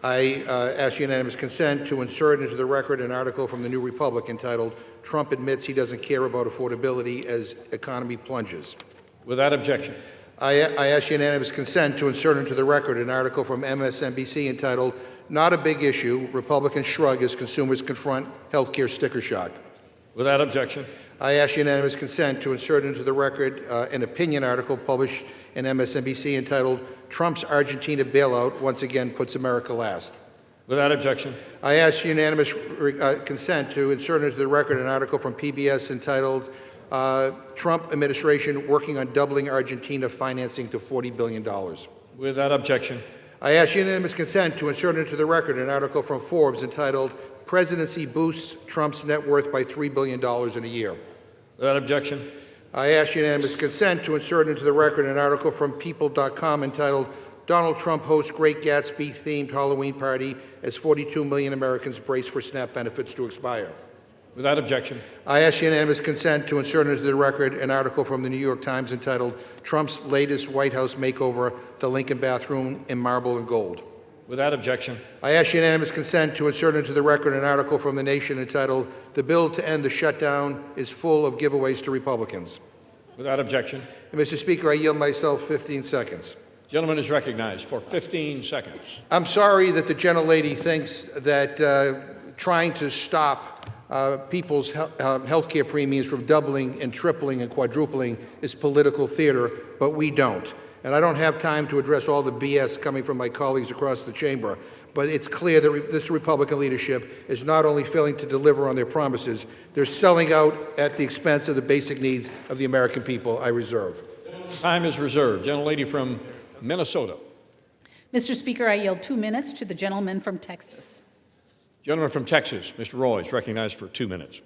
I ask unanimous consent to insert into the record an article from the New Republic entitled, "Trump Admits He Doesn't Care About Affordability as Economy Plunges." Without objection. I ask unanimous consent to insert into the record an article from MSNBC entitled, "Not a Big Issue, Republicans Shrug as Consumers Confront Healthcare Sticker Shock." Without objection. I ask unanimous consent to insert into the record an opinion article published in MSNBC entitled, "Trump's Argentina Bailout Once Again Puts America Last." Without objection. I ask unanimous consent to insert into the record an article from PBS entitled, "Trump Administration Working on Doubling Argentina Financing to $40 billion." Without objection. I ask unanimous consent to insert into the record an article from Forbes entitled Presidency Boosts Trump's Net Worth by $3 Billion in a Year. Without objection. I ask unanimous consent to insert into the record an article from People.com entitled Donald Trump hosts Great Gatsby-themed Halloween party as 42 million Americans brace for SNAP benefits to expire. Without objection. I ask unanimous consent to insert into the record an article from the New York Times entitled Trump's Latest White House Makeover, the Lincoln Bathroom in Marble and Gold. Without objection. I ask unanimous consent to insert into the record an article from The Nation entitled The Bill to End the Shutdown is Full of Giveaways to Republicans. Without objection. And Mr. Speaker, I yield myself 15 seconds. Gentleman is recognized for 15 seconds. I'm sorry that the gentlelady thinks that trying to stop people's health care premiums from doubling and tripling and quadrupling is political theater, but we don't. And I don't have time to address all the BS coming from my colleagues across the chamber, but it's clear that this Republican leadership is not only failing to deliver on their promises, they're selling out at the expense of the basic needs of the American people. I reserve. Time is reserved. Gentlelady from Minnesota. Mr. Speaker, I yield 2 minutes to the gentleman from Texas. Gentleman from Texas, Mr. Roy, is recognized for 2 minutes.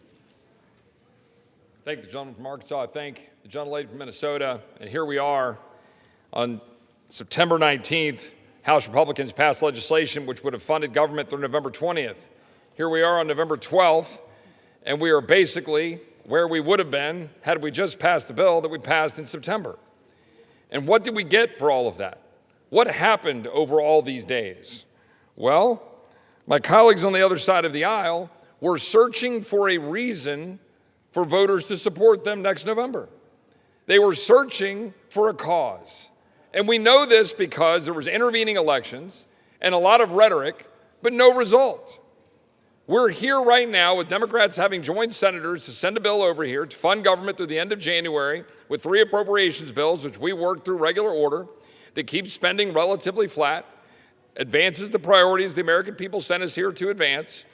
Thank the gentleman from Arkansas. I thank the gentlelady from Minnesota. And here we are on September 19th. House Republicans passed legislation which would have funded government through November 20th. Here we are on November 12th, and we are basically where we would have been had we just passed the bill that we passed in September. And what did we get for all of that? What happened over all these days? Well, my colleagues on the other side of the aisle were searching for a reason for voters to support them next November. They were searching for a cause. And we know this because there was intervening elections and a lot of rhetoric, but no result. We're here right now with Democrats having joined senators to send a bill over here to fund government through the end of January with 3 appropriations bills, which we worked through regular order, that keeps spending relatively flat, advances the priorities the American people sent us here to advance,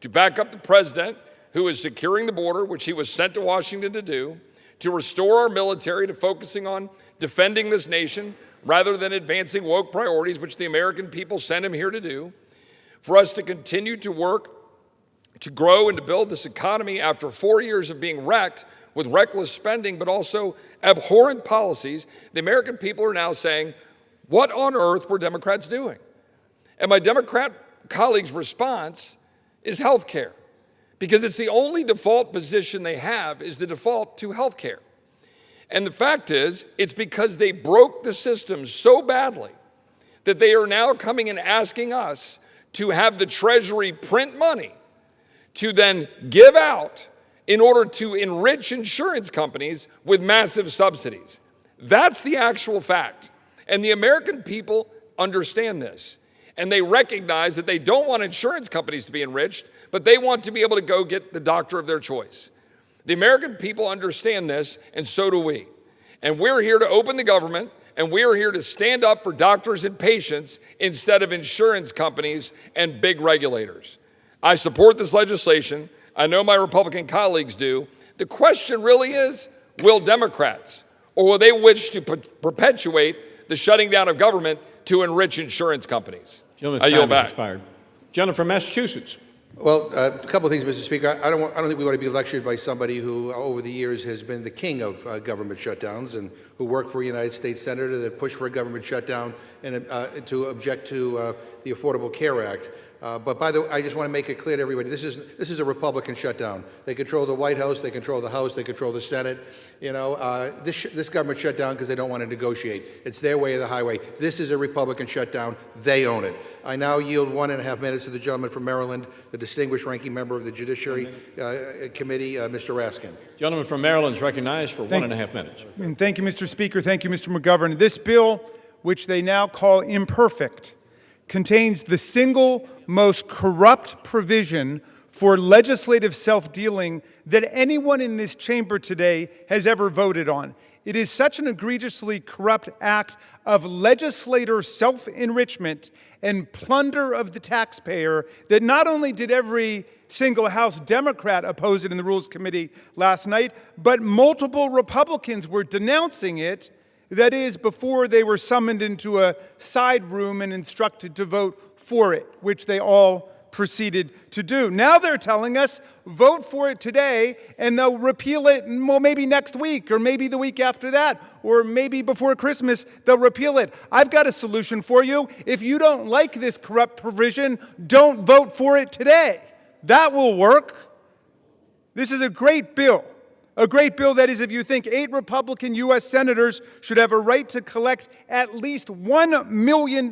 to back up the president who is securing the border, which he was sent to Washington to do, to restore our military to focusing on defending this nation rather than advancing woke priorities, which the American people sent him here to do, for us to continue to work to grow and to build this economy after 4 years of being wrecked with reckless spending, but also abhorrent policies. The American people are now saying, what on earth were Democrats doing? And my Democrat colleagues' response is health care, because it's the only default position they have is the default to health care. And the fact is, it's because they broke the system so badly that they are now coming and asking us to have the Treasury print money to then give out in order to enrich insurance companies with massive subsidies. That's the actual fact. And the American people understand this. And they recognize that they don't want insurance companies to be enriched, but they want to be able to go get the doctor of their choice. The American people understand this, and so do we. And we're here to open the government, and we're here to stand up for doctors and patients instead of insurance companies and big regulators. I support this legislation. I know my Republican colleagues do. The question really is, will Democrats, or will they wish to perpetuate the shutting down of government to enrich insurance companies? I yield back. Expired. Gentleman from Massachusetts. Well, a couple of things, Mr. Speaker. I don't think we want to be lectured by somebody who, over the years, has been the king of government shutdowns and who worked for a United States senator that pushed for a government shutdown and to object to the Affordable Care Act. But by the way, I just want to make it clear to everybody, this is a Republican shutdown. They control the White House, they control the House, they control the Senate. You know, this government shut down because they don't want to negotiate. It's their way or the highway. This is a Republican shutdown. They own it. I now yield 1.5 minutes to the gentleman from Maryland, the distinguished ranking member of the Judiciary Committee, Mr. Raskin. Gentleman from Maryland is recognized for 1.5 minutes. And thank you, Mr. Speaker. Thank you, Mr. McGovern. This bill, which they now call imperfect, contains the single most corrupt provision for legislative self-dealing that anyone in this chamber today has ever voted on. It is such an egregiously corrupt act of legislator self-enrichment and plunder of the taxpayer that not only did every single House Democrat oppose it in the Rules Committee last night, but multiple Republicans were denouncing it That is, before they were summoned into a side room and instructed to vote for it, which they all proceeded to do. Now they're telling us, vote for it today, and they'll repeal it, well, maybe next week, or maybe the week after that, or maybe before Christmas, they'll repeal it. I've got a solution for you. If you don't like this corrupt provision, don't vote for it today. That will work. This is a great bill. A great bill, that is, if you think 8 Republican U.S. senators should have a right to collect at least $1 million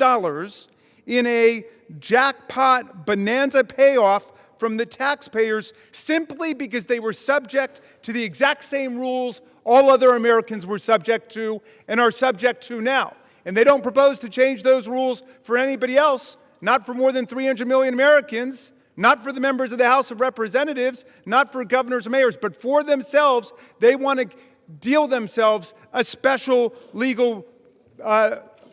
in a jackpot bonanza payoff from the taxpayers simply because they were subject to the exact same rules all other Americans were subject to and are subject to now. And they don't propose to change those rules for anybody else, not for more than 300 million Americans, not for the members of the House of Representatives, not for governors and mayors, but for themselves. They want to deal themselves a special legal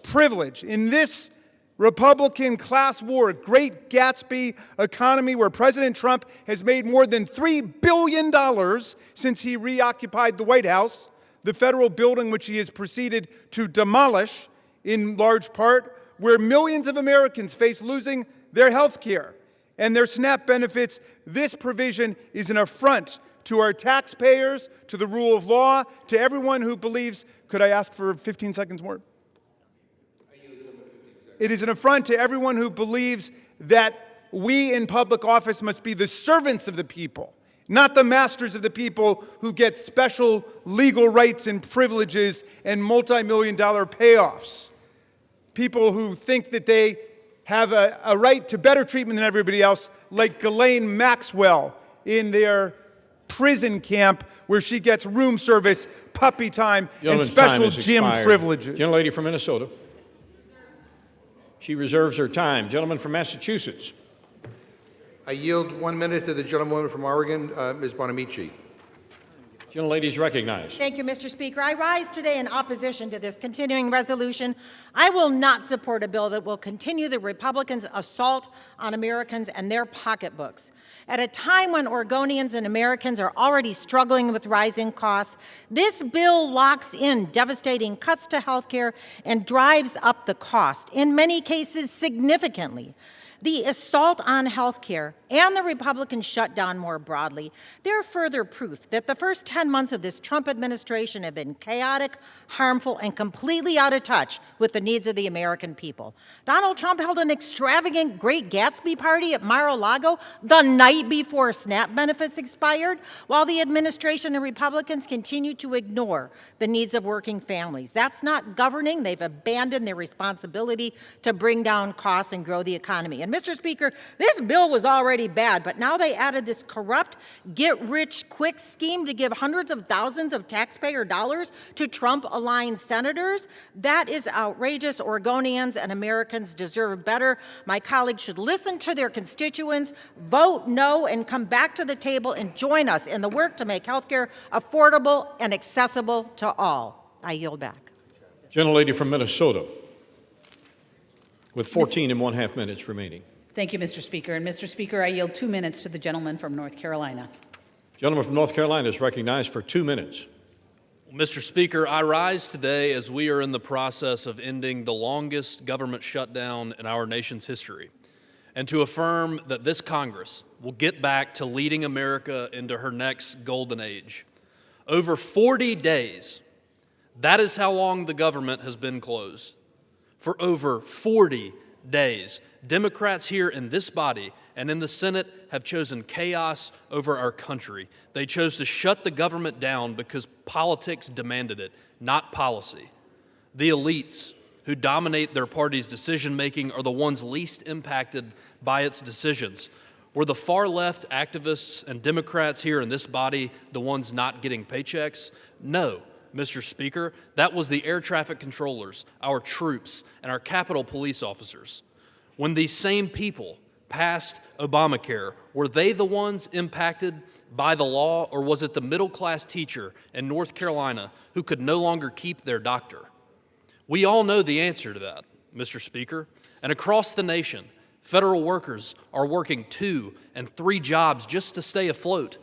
privilege. In this Republican class war, Great Gatsby economy where President Trump has made more than $3 billion since he reoccupied the White House, the federal building which he has proceeded to demolish in large part, where millions of Americans face losing their health care and their SNAP benefits. This provision is an affront to our taxpayers, to the rule of law, to everyone who believes. Could I ask for 15 seconds more? It is an affront to everyone who believes that we in public office must be the servants of the people, not the masters of the people who get special legal rights and privileges and multi-million-dollar payoffs. People who think that they have a right to better treatment than everybody else, like Ghislaine Maxwell in their prison camp where she gets room service, puppy time, and special gym privileges. Gentlelady from Minnesota. She reserves her time. Gentleman from Massachusetts. I yield 1 minute to the gentlewoman from Oregon, Ms. Bonamici. Gentlelady is recognized. Thank you, Mr. Speaker. I rise today in opposition to this continuing resolution. I will not support a bill that will continue the Republicans' assault on Americans and their pocketbooks. At a time when Oregonians and Americans are already struggling with rising costs, this bill locks in devastating cuts to health care and drives up the cost, in many cases significantly. The assault on health care and the Republican shutdown more broadly, they're further proof that the first 10 months of this Trump administration have been chaotic, harmful, and completely out of touch with the needs of the American people. Donald Trump held an extravagant Great Gatsby party at Mar-a-Lago the night before SNAP benefits expired, while the administration and Republicans continue to ignore the needs of working families. That's not governing. They've abandoned their responsibility to bring down costs and grow the economy. And Mr. Speaker, this bill was already bad, but now they added this corrupt, get-rich-quick scheme to give hundreds of thousands of taxpayer dollars to Trump-aligned senators. That is outrageous. Oregonians and Americans deserve better. My colleagues should listen to their constituents, vote no, and come back to the table and join us in the work to make health care affordable and accessible to all. I yield back. Gentlelady from Minnesota, with 14 and 1/2 minutes remaining. Thank you, Mr. Speaker. And Mr. Speaker, I yield 2 minutes to the gentleman from North Carolina. Gentleman from North Carolina is recognized for 2 minutes. Mr. Speaker, I rise today as we are in the process of ending the longest government shutdown in our nation's history, and to affirm that this Congress will get back to leading America into her next golden age. Over 40 days, that is how long the government has been closed. For over 40 days, Democrats here in this body and in the Senate have chosen chaos over our country. They chose to shut the government down because politics demanded it, not policy. The elites who dominate their party's decision-making are the ones least impacted by its decisions. Were the far-left activists and Democrats here in this body the ones not getting paychecks? No. Mr. Speaker, that was the air traffic controllers, our troops, and our Capitol police officers. When these same people passed Obamacare, were they the ones impacted by the law, or was it the middle-class teacher in North Carolina who could no longer keep their doctor? We all know the answer to that, Mr. Speaker, and across the nation, federal workers are working 2 and 3 jobs just to stay afloat.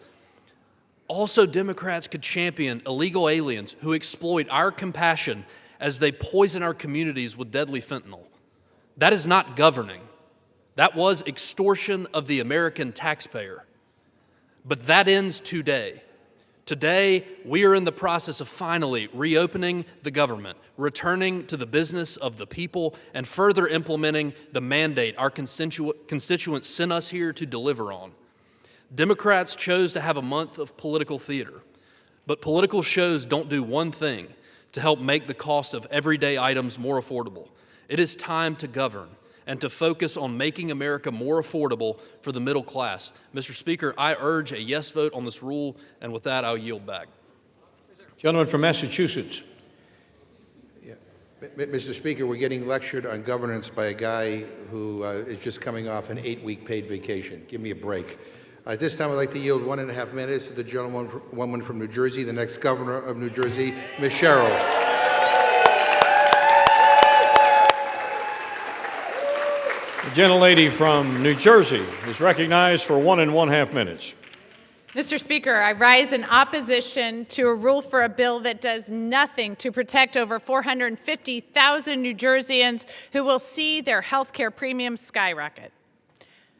Also, Democrats could champion illegal aliens who exploit our compassion as they poison our communities with deadly fentanyl. That is not governing. That was extortion of the American taxpayer. But that ends today. Today, we are in the process of finally reopening the government, returning to the business of the people, and further implementing the mandate our constituents sent us here to deliver on. Democrats chose to have a month of political theater, but political shows don't do one thing to help make the cost of everyday items more affordable. It is time to govern and to focus on making America more affordable for the middle class. Mr. Speaker, I urge a yes vote on this rule, and with that, I'll yield back. Gentleman from Massachusetts. Mr. Speaker, we're getting lectured on governance by a guy who is just coming off an 8-week paid vacation. Give me a break. At this time, I'd like to yield 1.5 minutes to the gentlewoman from New Jersey, the next governor of New Jersey, Ms. Sherrill. The gentlelady from New Jersey is recognized for 1.5 minutes. Mr. Speaker, I rise in opposition to a rule for a bill that does nothing to protect over 450,000 New Jerseyans who will see their health care premiums skyrocket.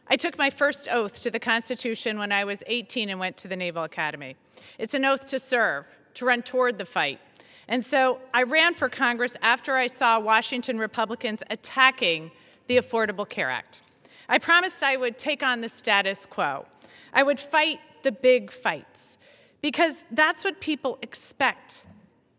I took my first oath to the Constitution when I was 18 and went to the Naval Academy. It's an oath to serve, to run toward the fight. And so I ran for Congress after I saw Washington Republicans attacking the Affordable Care Act. I promised I would take on the status quo. I would fight the big fights, because that's what people expect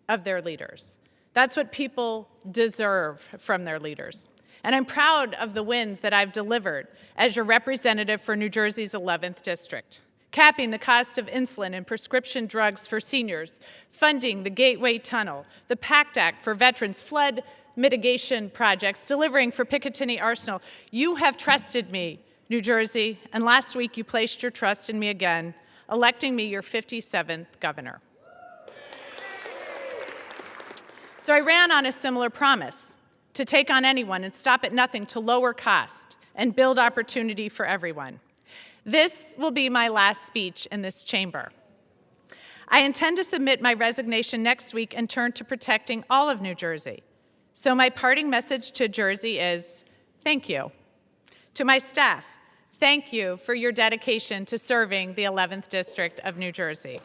of their leaders. That's what people deserve from their leaders. And I'm proud of the wins that I've delivered as your representative for New Jersey's 11th District. Capping the cost of insulin and prescription drugs for seniors, funding the Gateway Tunnel, the PACT Act for veterans, flood mitigation projects, delivering for Picatinny Arsenal. You have trusted me, New Jersey, and last week you placed your trust in me again, electing me your 57th governor. So I ran on a similar promise, to take on anyone and stop at nothing to lower cost and build opportunity for everyone. This will be my last speech in this chamber. I intend to submit my resignation next week and turn to protecting all of New Jersey. So my parting message to Jersey is, thank you. To my staff, thank you for your dedication to serving the 11th District of New Jersey.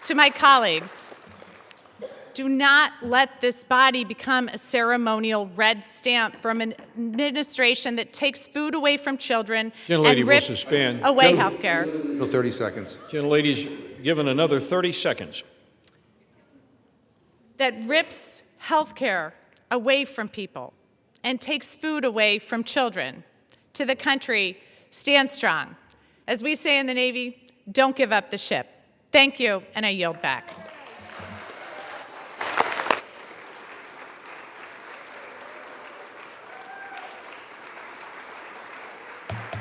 To my colleagues, do not let this body become a ceremonial red stamp from an administration that takes food away from children and rips away health care. 30 seconds. Gentlelady's given another 30 seconds. That rips health care away from people and takes food away from children. To the country, stand strong. As we say in the Navy, don't give up the ship. Thank you, and I yield back.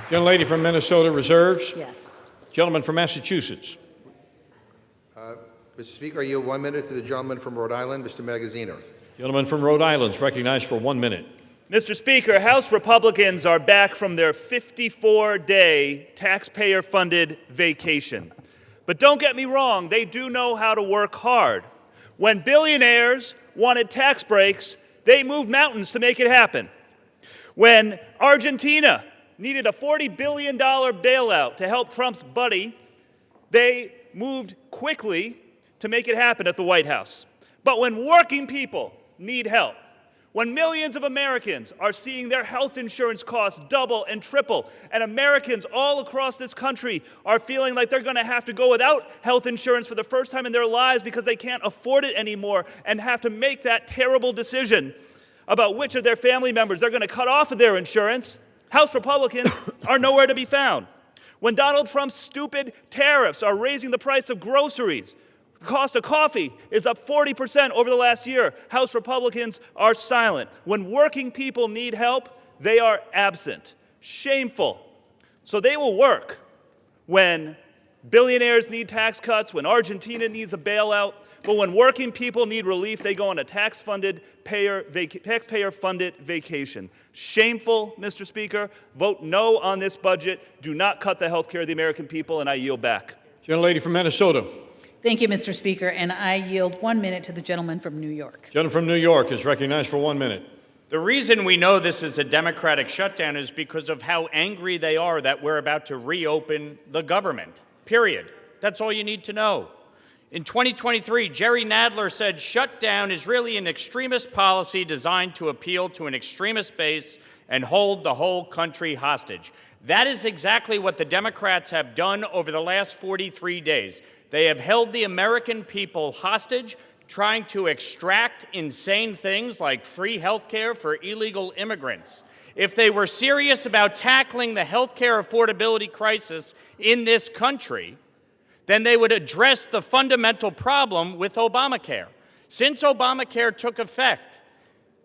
Gentlelady from Minnesota reserves. Yes. Gentleman from Massachusetts. Mr. Speaker, I yield 1 minute to the gentleman from Rhode Island, Mr. Magazzino. Gentleman from Rhode Island is recognized for 1 minute. Mr. Speaker, House Republicans are back from their 54-day taxpayer-funded vacation. But don't get me wrong, they do know how to work hard. When billionaires wanted tax breaks, they moved mountains to make it happen. When Argentina needed a $40 billion bailout to help Trump's buddy, they moved quickly to make it happen at the White House. But when working people need help, when millions of Americans are seeing their health insurance costs double and triple, and Americans all across this country are feeling like they're going to have to go without health insurance for the first time in their lives because they can't afford it anymore and have to make that terrible decision about which of their family members they're going to cut off of their insurance, House Republicans are nowhere to be found. When Donald Trump's stupid tariffs are raising the price of groceries, the cost of coffee is up 40% over the last year, House Republicans are silent. When working people need help, they are absent. Shameful. So they will work when billionaires need tax cuts, when Argentina needs a bailout, but when working people need relief, they go on a taxpayer-funded vacation. Shameful, Mr. Speaker. Vote no on this budget. Do not cut the health care of the American people, and I yield back. Gentlelady from Minnesota. Thank you, Mr. Speaker, and I yield 1 minute to the gentleman from New York. Gentleman from New York is recognized for 1 minute. The reason we know this is a Democratic shutdown is because of how angry they are that we're about to reopen the government, period. That's all you need to know. In 2023, Jerry Nadler said shutdown is really an extremist policy designed to appeal to an extremist base and hold the whole country hostage. That is exactly what the Democrats have done over the last 43 days. They have held the American people hostage, trying to extract insane things like free health care for illegal immigrants. If they were serious about tackling the health care affordability crisis in this country, then they would address the fundamental problem with Obamacare. Since Obamacare took effect,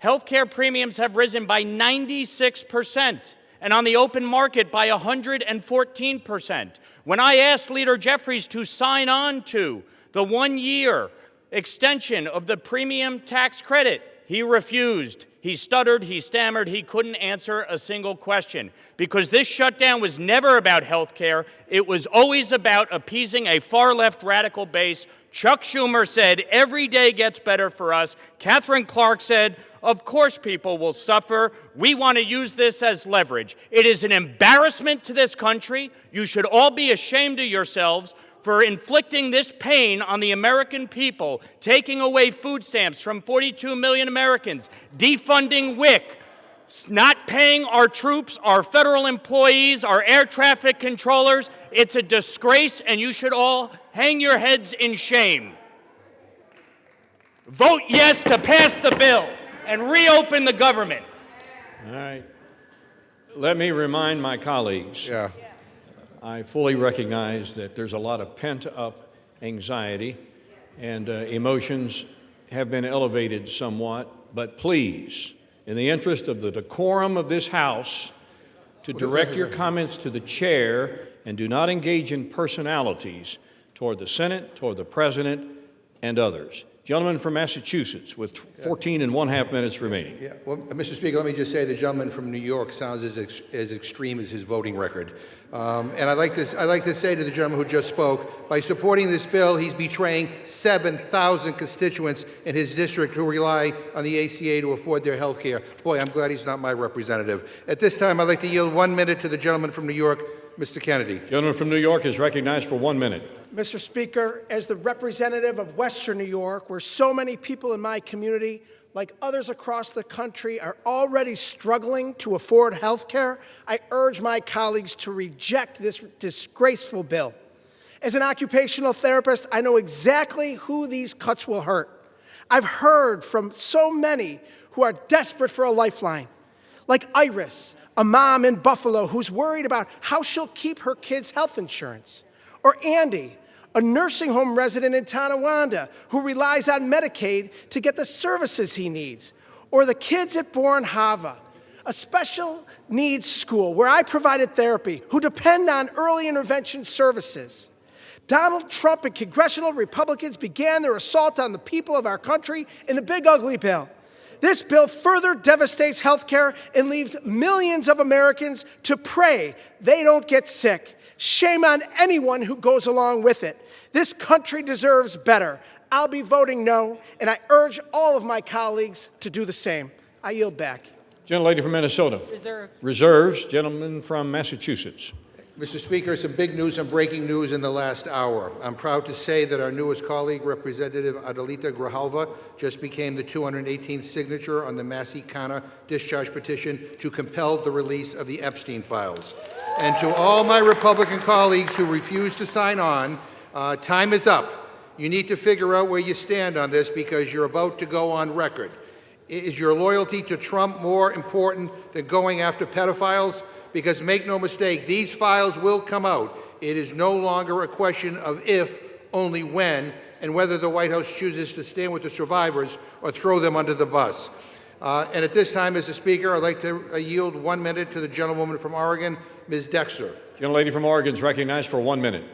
health care premiums have risen by 96%, and on the open market by 114%. When I asked Leader Jeffries to sign on to the 1-year extension of the premium tax credit, he refused. He stuttered, he stammered, he couldn't answer a single question. Because this shutdown was never about health care, it was always about appeasing a far-left radical base. Chuck Schumer said, every day gets better for us. Catherine Clark said, of course people will suffer. We want to use this as leverage. It is an embarrassment to this country. You should all be ashamed of yourselves for inflicting this pain on the American people, taking away food stamps from 42 million Americans, defunding WIC, not paying our troops, our federal employees, our air traffic controllers. It's a disgrace, and you should all hang your heads in shame. Vote yes to pass the bill and reopen the government. All right. Let me remind my colleagues. I fully recognize that there's a lot of pent-up anxiety and emotions have been elevated somewhat, but please, in the interest of the decorum of this House, to direct your comments to the chair and do not engage in personalities toward the Senate, toward the President, and others. Gentleman from Massachusetts with 14 and 1/2 minutes remaining. Yeah. Well, Mr. Speaker, let me just say the gentleman from New York sounds as extreme as his voting record. And I'd like to say to the gentleman who just spoke, by supporting this bill, he's betraying 7,000 constituents in his district who rely on the ACA to afford their health care. Boy, I'm glad he's not my representative. At this time, I'd like to yield 1 minute to the gentleman from New York, Mr. Kennedy. Gentleman from New York is recognized for 1 minute. Mr. Speaker, as the representative of Western New York, where so many people in my community, like others across the country, are already struggling to afford health care, I urge my colleagues to reject this disgraceful bill. As an occupational therapist, I know exactly who these cuts will hurt. I've heard from so many who are desperate for a lifeline, like Iris, a mom in Buffalo who's worried about how she'll keep her kids' health insurance, or Andy, a nursing home resident in Tonawanda who relies on Medicaid to get the services he needs, or the kids at Grahalva, a special needs school where I provided therapy, who depend on early intervention services. Donald Trump and congressional Republicans began their assault on the people of our country in the big ugly bill. This bill further devastates health care and leaves millions of Americans to pray they don't get sick. Shame on anyone who goes along with it. This country deserves better. I'll be voting no, and I urge all of my colleagues to do the same. I yield back. Gentlelady from Minnesota. Reserve. Reserves. Gentleman from Massachusetts. Mr. Speaker, some big news, some breaking news in the last hour. I'm proud to say that our newest colleague, Representative Adalita Grahalva, just became the 218th signature on the Massey-Kana discharge petition to compel the release of the Epstein files. And to all my Republican colleagues who refuse to sign on, time is up. You need to figure out where you stand on this because you're about to go on record. Is your loyalty to Trump more important than going after pedophiles? Because make no mistake, these files will come out. It is no longer a question of if, only when, and whether the White House chooses to stand with the survivors or throw them under the bus. And at this time, Mr. Speaker, I'd like to yield 1 minute to the gentlewoman from Oregon, Ms. Dexter. Gentlelady from Oregon is recognized for 1 minute.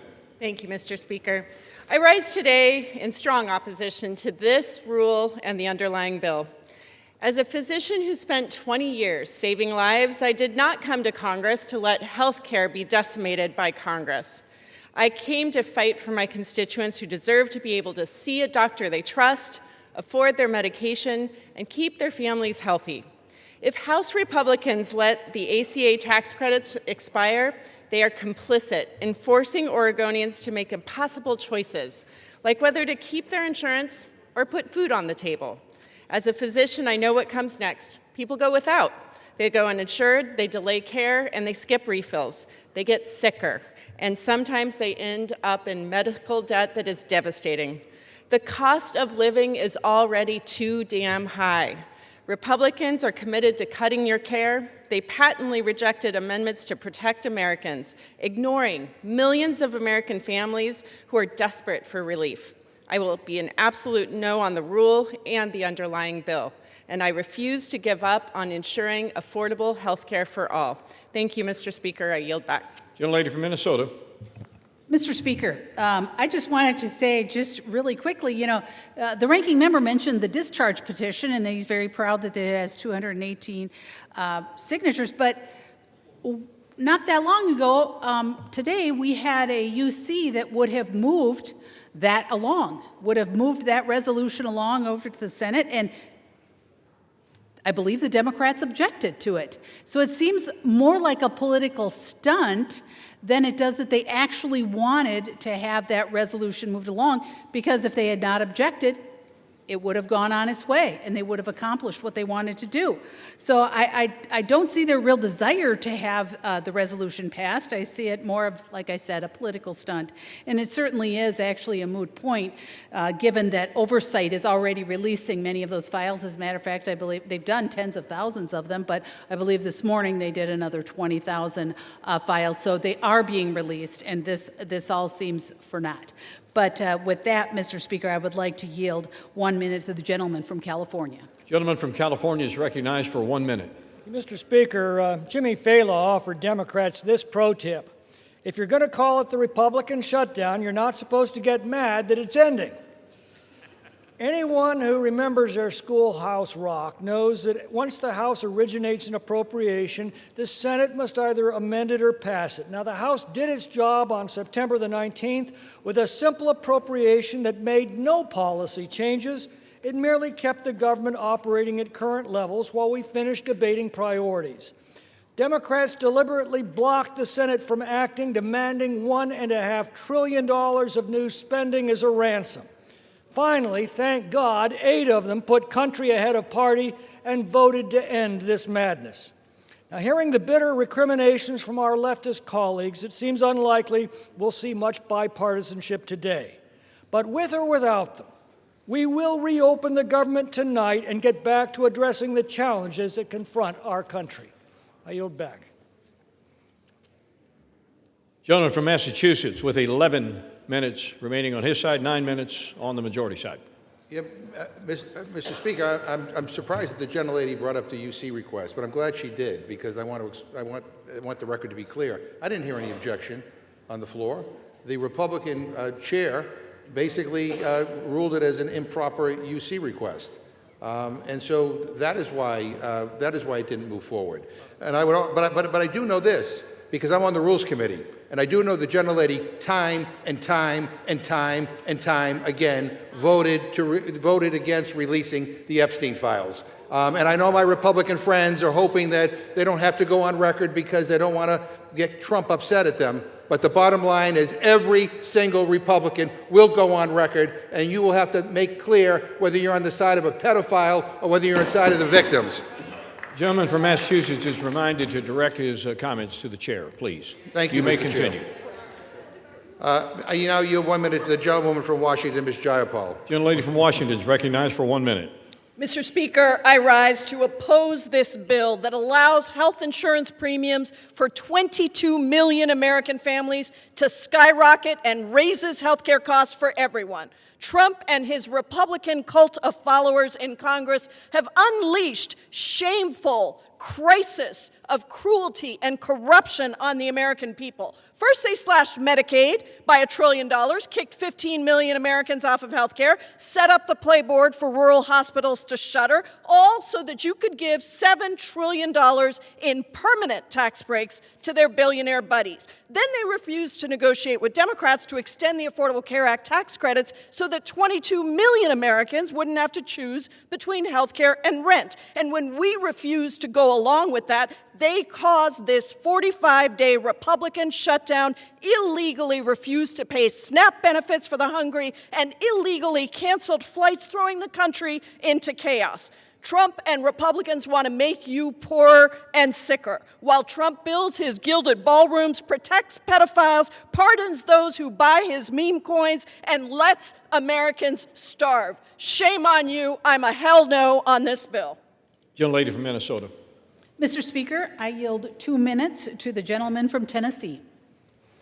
Thank you, Mr. Speaker. I rise today in strong opposition to this rule and the underlying bill. As a physician who spent 20 years saving lives, I did not come to Congress to let health care be decimated by Congress. I came to fight for my constituents who deserve to be able to see a doctor they trust, afford their medication, and keep their families healthy. If House Republicans let the ACA tax credits expire, they are complicit in forcing Oregonians to make impossible choices, like whether to keep their insurance or put food on the table. As a physician, I know what comes next. People go without. They go uninsured, they delay care, and they skip refills. They get sicker, and sometimes they end up in medical debt that is devastating. The cost of living is already too damn high. Republicans are committed to cutting your care. They patently rejected amendments to protect Americans, ignoring millions of American families who are desperate for relief. I will be an absolute no on the rule and the underlying bill, and I refuse to give up on ensuring affordable health care for all. Thank you, Mr. Speaker. I yield back. Gentlelady from Minnesota. Mr. Speaker, I just wanted to say just really quickly, the ranking member mentioned the discharge petition, and that he's very proud that it has 218 signatures, but not that long ago, today, we had a UC that would have moved that along, would have moved that resolution along over to the Senate, and I believe the Democrats objected to it. So it seems more like a political stunt than it does that they actually wanted to have that resolution moved along, because if they had not objected, it would have gone on its way, and they would have accomplished what they wanted to do. So I don't see their real desire to have the resolution passed. I see it more of, like I said, a political stunt. And it certainly is actually a moot point, given that oversight is already releasing many of those files. As a matter of fact, I believe they've done tens of thousands of them, but I believe this morning they did another 20,000 files. So they are being released, and this all seems for naught. But with that, Mr. Speaker, I would like to yield 1 minute to the gentleman from California. Gentleman from California is recognized for 1 minute. Mr. Speaker, Jimmy Fallon offered Democrats this pro tip. If you're going to call it the Republican shutdown, you're not supposed to get mad that it's ending. Anyone who remembers their schoolhouse rock knows that once the House originates an appropriation, the Senate must either amend it or pass it. Now, the House did its job on September the 19th with a simple appropriation that made no policy changes. It merely kept the government operating at current levels while we finished debating priorities. Democrats deliberately blocked the Senate from acting, demanding $1.5 trillion of new spending as a ransom. Finally, thank God, 8 of them put country ahead of party and voted to end this madness. Now, hearing the bitter recriminations from our leftist colleagues, it seems unlikely we'll see much bipartisanship today. But with or without them, we will reopen the government tonight and get back to addressing the challenges that confront our country. I yield back. Gentleman from Massachusetts with 11 minutes remaining on his side, 9 minutes on the majority side. Yeah, Mr. Speaker, I'm surprised that the gentlelady brought up the UC request, but I'm glad she did, because I want the record to be clear. I didn't hear any objection on the floor. The Republican chair basically ruled it as an improper UC request, and so that is why it didn't move forward. And but I do know this, because I'm on the Rules Committee. And I do know the gentlelady time and time again voted against releasing the Epstein files. And I know my Republican friends are hoping that they don't have to go on record because they don't want to get Trump upset at them. But the bottom line is every single Republican will go on record, and you will have to make clear whether you're on the side of a pedophile or whether you're on the side of the victims. The gentleman from Massachusetts is reminded to direct his comments to the chair, please. Thank you, You may Mr. continue. Chair. You now yield 1 minute to the gentlewoman from Washington, Ms. Jayapal. Gentlelady from Washington is recognized for 1 minute. Mr. Speaker, I rise to oppose this bill that allows health insurance premiums for 22 million American families to skyrocket and raises health care costs for everyone. Trump and his Republican cult of followers in Congress have unleashed shameful crisis of cruelty and corruption on the American people. First, they slashed Medicaid by $1 trillion, kicked 15 million Americans off of health care, set up the playboard for rural hospitals to shutter, all so that you could give $7 trillion in permanent tax breaks to their billionaire buddies. Then they refused to negotiate with Democrats to extend the Affordable Care Act tax credits so that 22 million Americans wouldn't have to choose between health care and rent. And when we refused to go along with that, they caused this 45-day Republican shutdown, illegally refused to pay SNAP benefits for the hungry, and illegally canceled flights, throwing the country into chaos. Trump and Republicans want to make you poorer and sicker. While Trump builds his gilded ballrooms, protects pedophiles, pardons those who buy his meme coins, and lets Americans starve. Shame on you. I'm a hell no on this bill. Gentlelady from Minnesota. Mr. Speaker, I yield 2 minutes to the gentleman from Tennessee.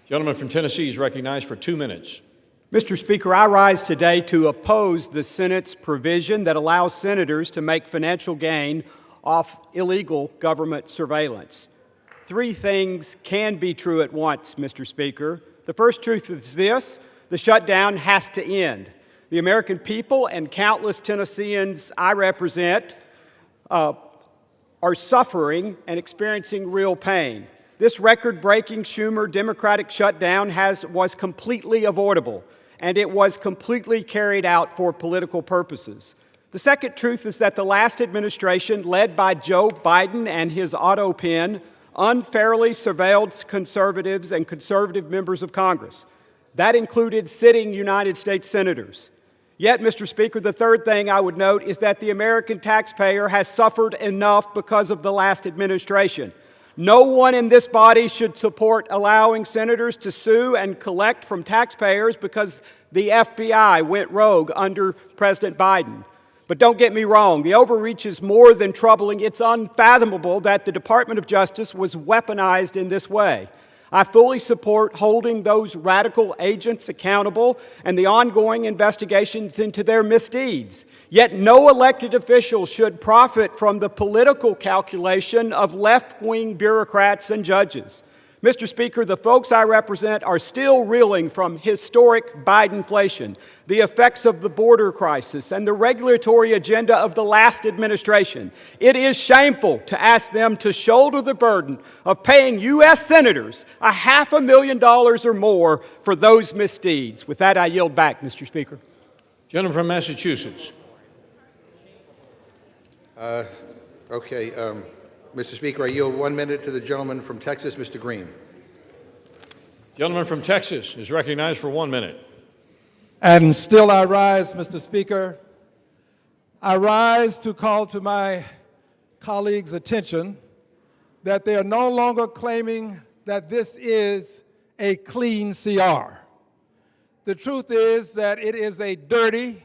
Gentleman from Tennessee is recognized for 2 minutes. Mr. Speaker, I rise today to oppose the Senate's provision that allows senators to make financial gain off illegal government surveillance. 3 things can be true at once, Mr. Speaker. The first truth is this: the shutdown has to end. The American people and countless Tennesseans I represent are suffering and experiencing real pain. This record-breaking Schumer Democratic shutdown was completely avoidable, and it was completely carried out for political purposes. The second truth is that the last administration, led by Joe Biden and his auto pen, unfairly surveilled conservatives and conservative members of Congress. That included sitting United States senators. Yet, Mr. Speaker, the third thing I would note is that the American taxpayer has suffered enough because of the last administration. No one in this body should support allowing senators to sue and collect from taxpayers because the FBI went rogue under President Biden. But don't get me wrong, the overreach is more than troubling. It's unfathomable that the Department of Justice was weaponized in this way. I fully support holding those radical agents accountable and the ongoing investigations into their misdeeds. Yet no elected official should profit from the political calculation of left-wing bureaucrats and judges. Mr. Speaker, the folks I represent are still reeling from historic Bidenflation, the effects of the border crisis, and the regulatory agenda of the last administration. It is shameful to ask them to shoulder the burden of paying U.S. senators $500,000 or more for those misdeeds. With that, I yield back, Mr. Speaker. Gentleman from Massachusetts. Mr. Speaker, I yield 1 minute to the gentleman from Texas, Mr. Green. Gentleman from Texas is recognized for 1 minute. And still I rise, Mr. Speaker. I rise to call to my colleagues' attention that they are no longer claiming that this is a clean CR. The truth is that it is a dirty,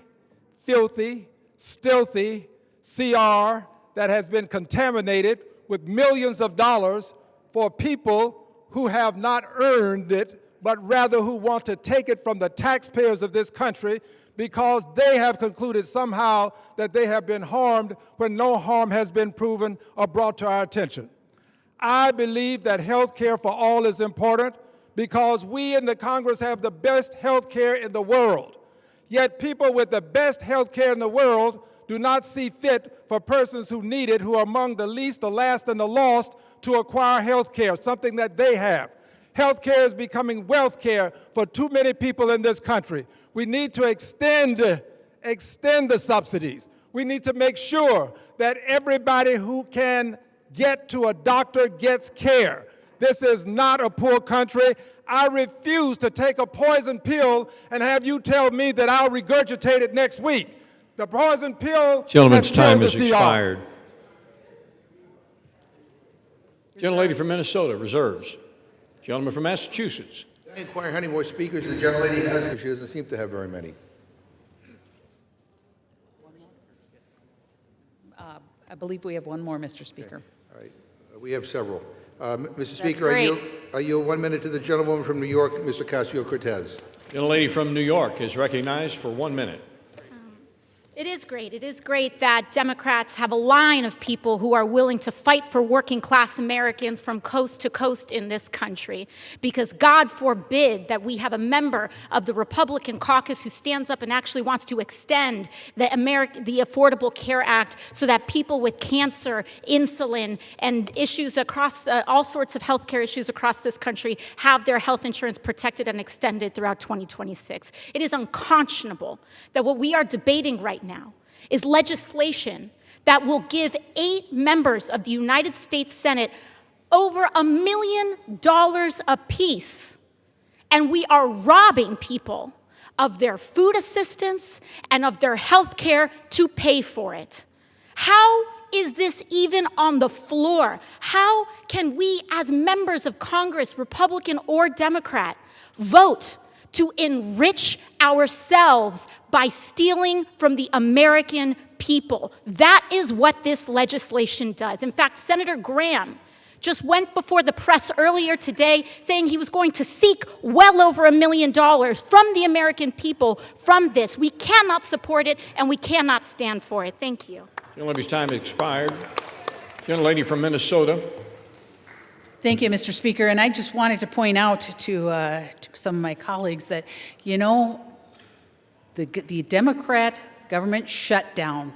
filthy, stealthy CR that has been contaminated with millions of dollars for people who have not earned it, but rather who want to take it from the taxpayers of this country because they have concluded somehow that they have been harmed when no harm has been proven or brought to our attention. I believe that health care for all is important because we in the Congress have the best health care in the world. Yet people with the best health care in the world do not see fit for persons who need it, who are among the least, the last, and the lost, to acquire health care, something that they have. Health care is becoming wealth care for too many people in this country. We need to extend the subsidies. We need to make sure that everybody who can get to a doctor gets care. This is not a poor country. I refuse to take a poison pill and have you tell me that I'll regurgitate it next week. The poison pill. Gentleman's time has expired. Gentlelady from Minnesota reserves. Gentleman from Massachusetts. I inquire how many more speakers the gentlelady has, because she doesn't seem to have very many. I believe we have one more, Mr. Speaker. Okay. All right. We have several. Mr. Speaker, I yield 1 minute to the gentlewoman from New York, Ms. Ocasio-Cortez. Gentlelady from New York is recognized for 1 minute. It is great. It is great that Democrats have a line of people who are willing to fight for working class Americans from coast to coast in this country. Because God forbid that we have a member of the Republican caucus who stands up and actually wants to extend the Affordable Care Act so that people with cancer, insulin, and issues across all sorts of healthcare issues across this country have their health insurance protected and extended throughout 2026. It is unconscionable that what we are debating right now is legislation that will give 8 members of the United States Senate over $1 million apiece. And we are robbing people of their food assistance and of their health care to pay for it. How is this even on the floor? How can we, as members of Congress, Republican or Democrat, vote to enrich ourselves by stealing from the American people? That is what this legislation does. In fact, Senator Graham just went before the press earlier today saying he was going to seek well over $1 million from the American people from this. We cannot support it, and we cannot stand for it. Thank you. Gentlelady's time has expired. Gentlelady from Minnesota. Thank you, Mr. Speaker. And I just wanted to point out to some of my colleagues that, you know, the Democrat government shutdown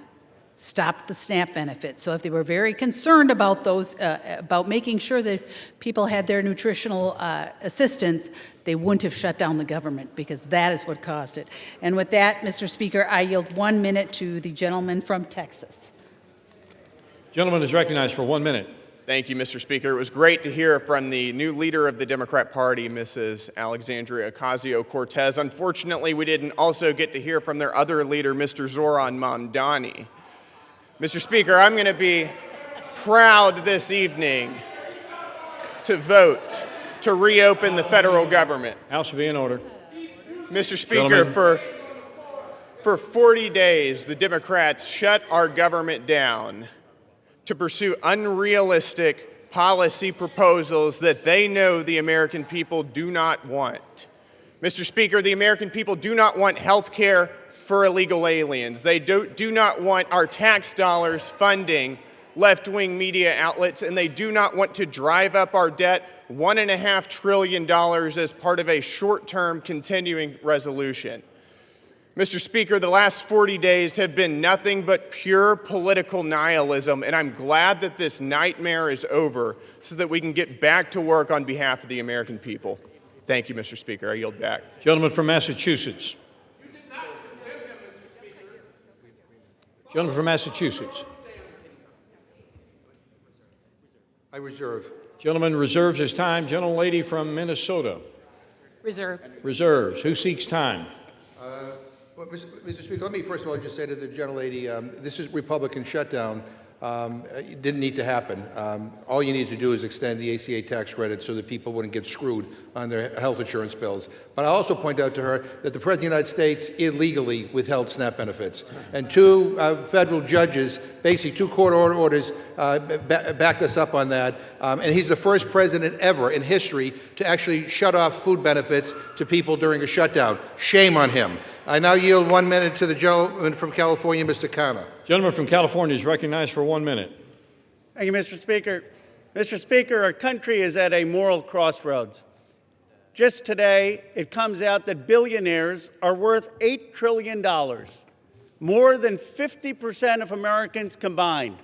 stopped the SNAP benefit. So if they were very concerned about those, about making sure that people had their nutritional assistance, they wouldn't have shut down the government, because that is what caused it. And with that, Mr. Speaker, I yield 1 minute to the gentleman from Texas. Gentleman is recognized for 1 minute. Thank you, Mr. Speaker. It was great to hear from the new leader of the Democrat Party, Mrs. Alexandria Ocasio-Cortez. Unfortunately, we didn't also get to hear from their other leader, Mr. Zoran Mamdani. Mr. Speaker, I'm going to be proud this evening to vote to reopen the federal government. House will be in order. Mr. Speaker, for 40 days, the Democrats shut our government down to pursue unrealistic policy proposals that they know the American people do not want. Mr. Speaker, the American people do not want health care for illegal aliens. They do not want our tax dollars funding left-wing media outlets, and they do not want to drive up our debt $1.5 trillion as part of a short-term continuing resolution. Mr. Speaker, the last 40 days have been nothing but pure political nihilism, and I'm glad that this nightmare is over so that we can get back to work on behalf of the American people. Thank you, Mr. Speaker. I yield back. Gentleman from Massachusetts. Gentleman from Massachusetts. I reserve. Gentleman reserves his time. Gentlelady from Minnesota. Reserve. Reserves. Who seeks time? Well, Mr. Speaker, let me first of all just say to the gentlelady, this is Republican shutdown. It didn't need to happen. All you need to do is extend the ACA tax credit so that people wouldn't get screwed on their health insurance bills. But I also point out to her that the President of the United States illegally withheld SNAP benefits. And 2 federal judges, basically 2 court orders, backed us up on that. And he's the first president ever in history to actually shut off food benefits to people during a shutdown. Shame on him. I now yield 1 minute to the gentleman from California, Mr. Khanna. Gentleman from California is recognized for 1 minute. Thank you, Mr. Speaker. Mr. Speaker, our country is at a moral crossroads. Just today, it comes out that billionaires are worth $8 trillion, more than 50% of Americans combined.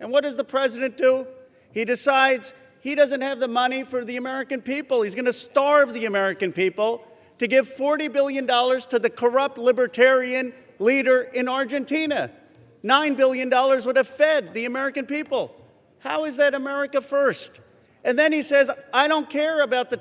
And what does the president do? He decides he doesn't have the money for the American people. He's going to starve the American people to give $40 billion to the corrupt libertarian leader in Argentina. $9 billion would have fed the American people. How is that America first? And then he says, I don't care about the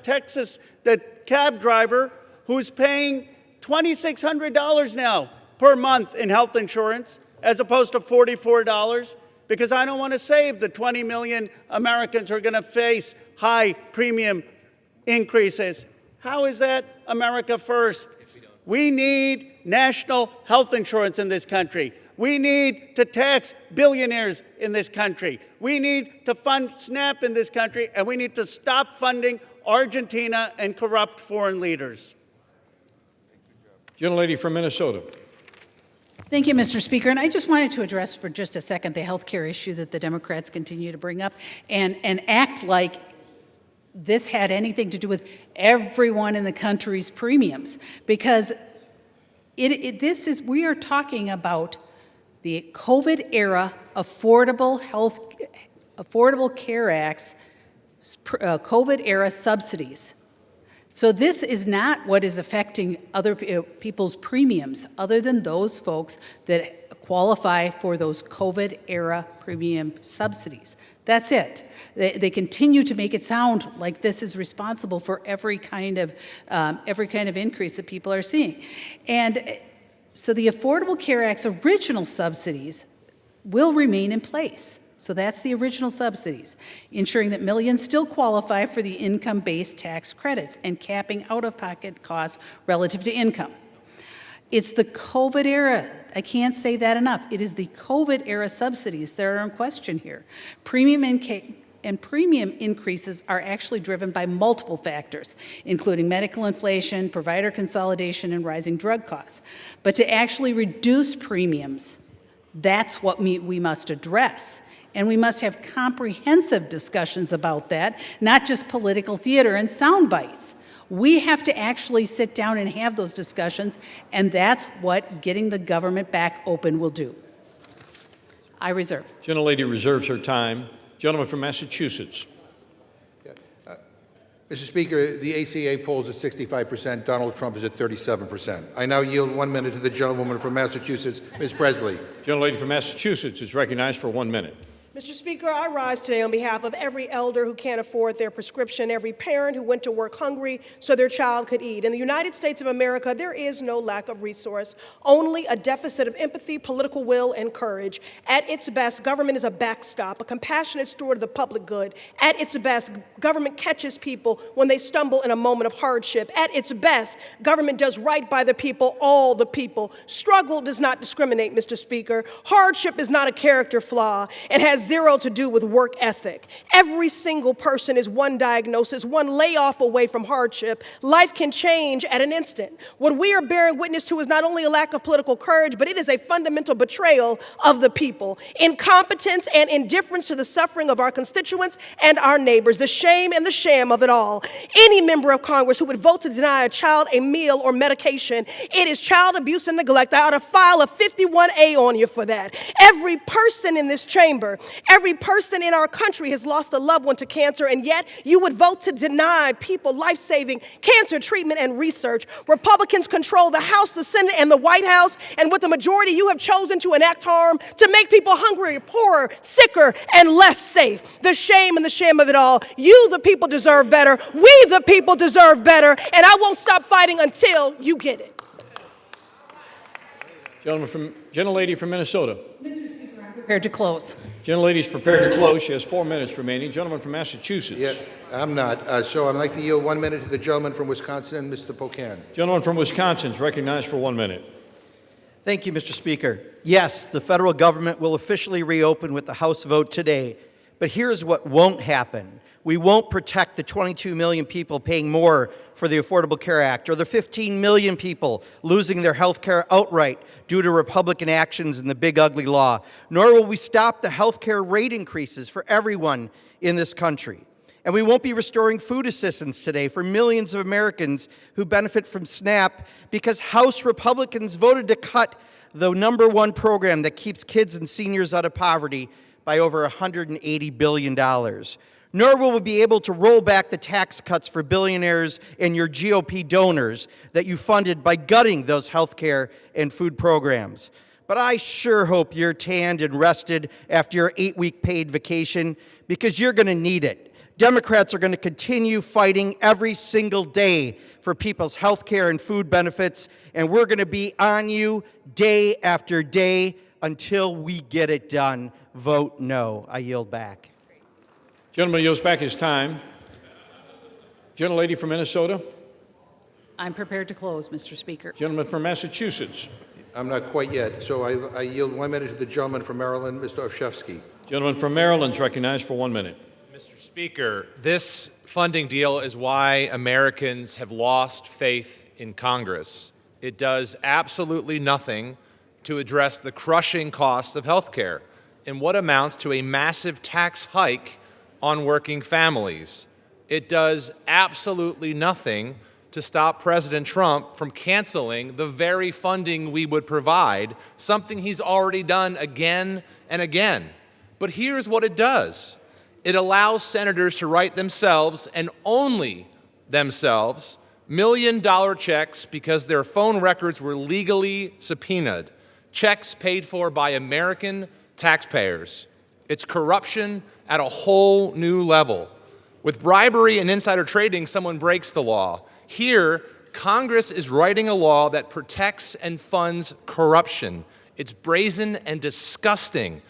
cab driver who's paying $2,600 now per month in health insurance as opposed to $44, because I don't want to save the 20 million Americans who are going to face high premium increases. How is that America first? We need national health insurance in this country. We need to tax billionaires in this country. We need to fund SNAP in this country, and we need to stop funding Argentina and corrupt foreign leaders. Gentlelady from Minnesota. Thank you, Mr. Speaker. And I just wanted to address for just a second the health care issue that the Democrats continue to bring up and act like this had anything to do with everyone in the country's premiums, because we are talking about the COVID era Affordable Care Act's COVID era subsidies. So this is not what is affecting other people's premiums, other than those folks that qualify for those COVID era premium subsidies. That's it. They continue to make it sound like this is responsible for every kind of increase that people are seeing. And so the Affordable Care Act's original subsidies will remain in place. So that's the original subsidies, ensuring that millions still qualify for the income-based tax credits and capping out-of-pocket costs relative to income. It's the COVID era. I can't say that enough. It is the COVID era subsidies that are in question here. Premium increases are actually driven by multiple factors, including medical inflation, provider consolidation, and rising drug costs. But to actually reduce premiums, that's what we must address. And we must have comprehensive discussions about that, not just political theater and sound bites. We have to actually sit down and have those discussions, and that's what getting the government back open will do. I reserve. Gentlelady reserves her time. Gentleman from Massachusetts. Mr. Speaker, the ACA polls at 65%. Donald Trump is at 37%. I now yield 1 minute to the gentlewoman from Massachusetts, Ms. Presley. Gentlelady from Massachusetts is recognized for 1 minute. Mr. Speaker, I rise today on behalf of every elder who can't afford their prescription, every parent who went to work hungry so their child could eat. In the United States of America, there is no lack of resource, only a deficit of empathy, political will, and courage. At its best, government is a backstop, a compassionate steward of the public good. At its best, government catches people when they stumble in a moment of hardship. At its best, government does right by the people, all the people. Struggle does not discriminate, Mr. Speaker. Hardship is not a character flaw and has zero to do with work ethic. Every single person is one diagnosis, one layoff away from hardship. Life can change at an instant. What we are bearing witness to is not only a lack of political courage, but it is a fundamental betrayal of the people. Incompetence and indifference to the suffering of our constituents and our neighbors. The shame and the sham of it all. Any member of Congress who would vote to deny a child a meal or medication, it is child abuse and neglect. I ought to file a 51A on you for that. Every person in this chamber, every person in our country has lost a loved one to cancer, and yet you would vote to deny people life-saving cancer treatment and research. Republicans control the House, the Senate, and the White House, and with the majority, you have chosen to enact harm to make people hungrier, poorer, sicker, and less safe. The shame and the shame of it all. You, the people, deserve better. We, the people, deserve better, and I won't stop fighting until you get it. Gentlelady from Minnesota. Prepared to close. Gentlelady's prepared to close. She has 4 minutes remaining. Gentleman from Massachusetts. Yeah, I'm not. So I'd like to yield 1 minute to the gentleman from Wisconsin, Mr. Pocan. Gentleman from Wisconsin is recognized for 1 minute. Thank you, Mr. Speaker. Yes, the federal government will officially reopen with the House vote today. But here's what won't happen. We won't protect the 22 million people paying more for the Affordable Care Act, or the 15 million people losing their health care outright due to Republican actions in the big ugly law. Nor will we stop the health care rate increases for everyone in this country. And we won't be restoring food assistance today for millions of Americans who benefit from SNAP because House Republicans voted to cut the #1 program that keeps kids and seniors out of poverty by over $180 billion. Nor will we be able to roll back the tax cuts for billionaires and your GOP donors that you funded by gutting those health care and food programs. But I sure hope you're tanned and rested after your 8-week paid vacation, because you're going to need it. Democrats are going to continue fighting every single day for people's health care and food benefits, and we're going to be on you day after day until we get it done. Vote no. I yield back. Gentleman yields back his time. Gentlelady from Minnesota. I'm prepared to close, Mr. Speaker. Gentleman from Massachusetts. I'm not quite yet, so I yield 1 minute to the gentleman from Maryland, Mr. Olszewski. Gentleman from Maryland is recognized for 1 minute. Mr. Speaker, this funding deal is why Americans have lost faith in Congress. It does absolutely nothing to address the crushing cost of health care in what amounts to a massive tax hike on working families. It does absolutely nothing to stop President Trump from canceling the very funding we would provide, something he's already done again and again. But here's what it does. It allows senators to write themselves, and only themselves, million-dollar checks because their phone records were legally subpoenaed, checks paid for by American taxpayers. It's corruption at a whole new level. With bribery and insider trading, someone breaks the law. Here, Congress is writing a law that protects and funds corruption. It's brazen and disgusting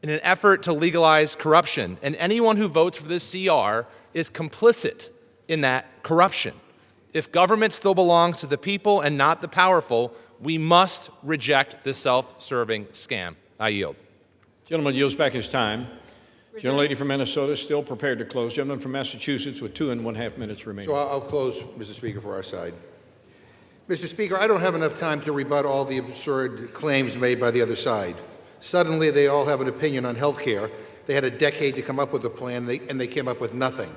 in an effort to legalize corruption. And anyone who votes for this CR is complicit in that corruption. If government still belongs to the people and not the powerful, we must reject this self-serving scam. I yield. Gentleman yields back his time. Gentlelady from Minnesota still prepared to close. Gentleman from Massachusetts with 2.5 minutes remaining. So I'll close, Mr. Speaker, for our side. Mr. Speaker, I don't have enough time to rebut all the absurd claims made by the other side. Suddenly, they all have an opinion on health care. They had a decade to come up with a plan, and they came up with nothing.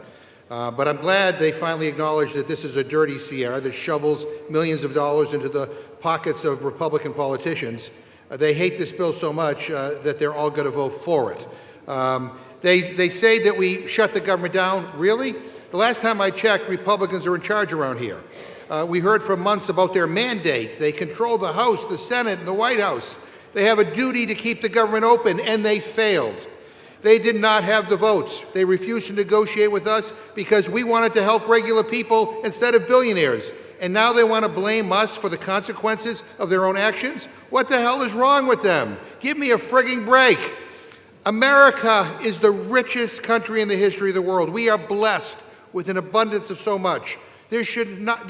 But I'm glad they finally acknowledged that this is a dirty CR that shovels millions of dollars into the pockets of Republican politicians. They hate this bill so much that they're all going to vote for it. They say that we shut the government down. Really? The last time I checked, Republicans are in charge around here. We heard for months about their mandate. They control the House, the Senate, and the White House. They have a duty to keep the government open, and they failed. They did not have the votes. They refused to negotiate with us because we wanted to help regular people instead of billionaires. And now they want to blame us for the consequences of their own actions? What the hell is wrong with them? Give me a frigging break. America is the richest country in the history of the world. We are blessed with an abundance of so much. There should not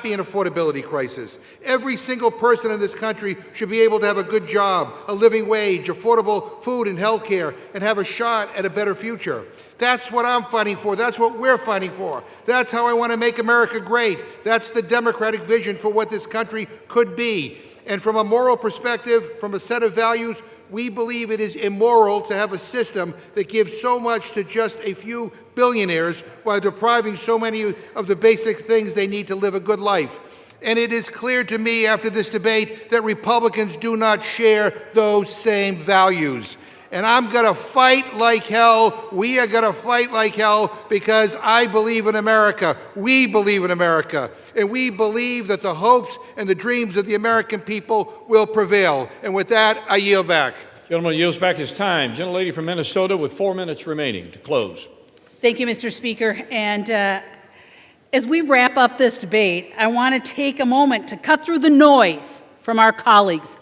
be an affordability crisis. Every single person in this country should be able to have a good job, a living wage, affordable food and health care, and have a shot at a better future. That's what I'm fighting for. That's what we're fighting for. That's how I want to make America great. That's the Democratic vision for what this country could be. And from a moral perspective, from a set of values, we believe it is immoral to have a system that gives so much to just a few billionaires while depriving so many of the basic things they need to live a good life. And it is clear to me after this debate that Republicans do not share those same values. And I'm going to fight like hell. We are going to fight like hell because I believe in America. We believe in America. And we believe that the hopes and the dreams of the American people will prevail. And with that, I yield back. Gentleman yields back his time. Gentlelady from Minnesota with 4 minutes remaining to close. Thank you, Mr. Speaker. And as we wrap up this debate, I want to take a moment to cut through the noise from our colleagues,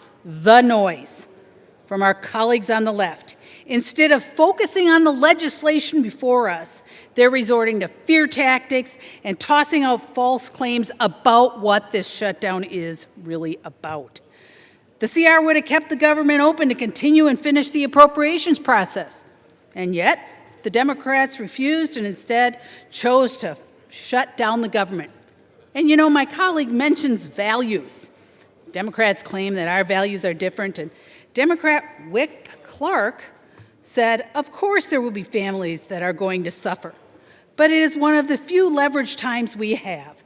from our colleagues on the left. Instead of focusing on the legislation before us, they're resorting to fear tactics and tossing out false claims about what this shutdown is really about. The CR would have kept the government open to continue and finish the appropriations process. And yet, the Democrats refused and instead chose to shut down the government. And you know, my colleague mentions values. Democrats claim that our values are different, and Democrat Wick Clark said, of course there will be families that are going to suffer, but it is one of the few leverage times we have.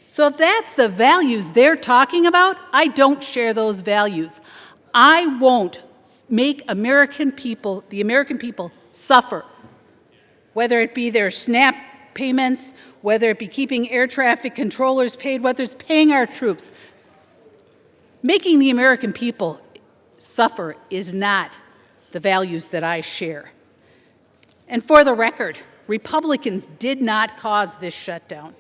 So if that's the values they're talking about, I don't share those values. I won't make the American people suffer, whether it be their SNAP payments, whether it be keeping air traffic controllers paid, whether it's paying our troops. Making the American people suffer is not the values that I share. And for the record, Republicans did not cause this shutdown,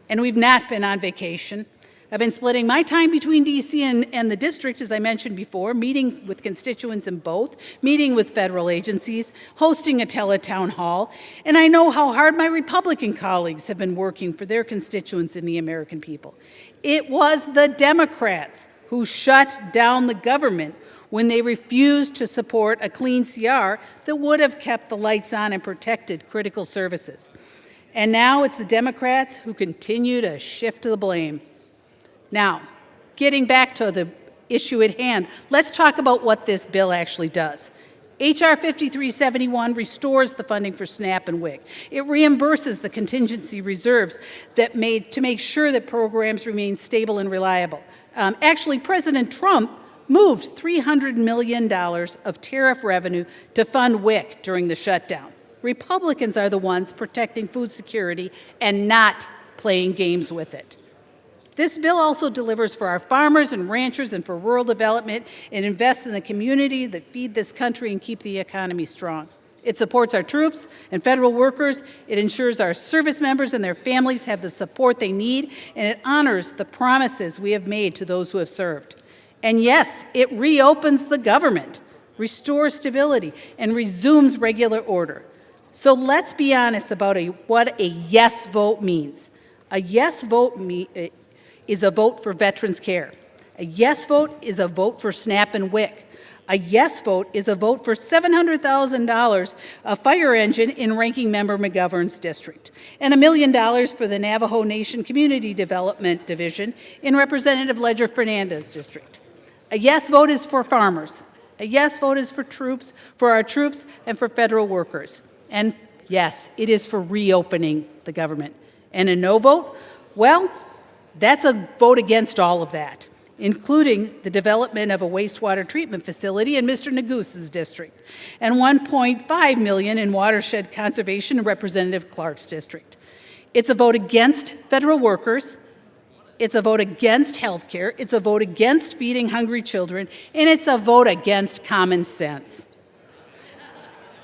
and we've not been on vacation. I've been splitting my time between D.C. and the district, as I mentioned before, meeting with constituents in both, meeting with federal agencies, hosting a teletown hall, and I know how hard my Republican colleagues have been working for their constituents and the American people. It was the Democrats who shut down the government when they refused to support a clean CR that would have kept the lights on and protected critical services. And now it's the Democrats who continue to shift the blame. Now, getting back to the issue at hand, let's talk about what this bill actually does. H.R. 5371 restores the funding for SNAP and WIC. It reimburses the contingency reserves to make sure that programs remain stable and reliable. Actually, President Trump moved $300 million of tariff revenue to fund WIC during the shutdown. Republicans are the ones protecting food security and not playing games with it. This bill also delivers for our farmers and ranchers and for rural development and invests in the community that feed this country and keep the economy strong. It supports our troops and federal workers. It ensures our service members and their families have the support they need, and it honors the promises we have made to those who have served. And yes, it reopens the government, restores stability, and resumes regular order. So let's be honest about what a yes vote means. A yes vote is a vote for veterans care. A yes vote is a vote for SNAP and WIC. A yes vote is a vote for $700,000 a fire engine in Ranking Member McGovern's district, and $1 million for the Navajo Nation Community Development Division in Representative Ledger Fernandez's district. A yes vote is for farmers. A yes vote is for our troops, and for federal workers. And yes, it is for reopening the government. And a no vote? Well, that's a vote against all of that, including the development of a wastewater treatment facility in Mr. Negus's district, and $1.5 million in watershed conservation in Representative Clark's district. It's a vote against federal workers. It's a vote against health care. It's a vote against feeding hungry children, and it's a vote against common sense.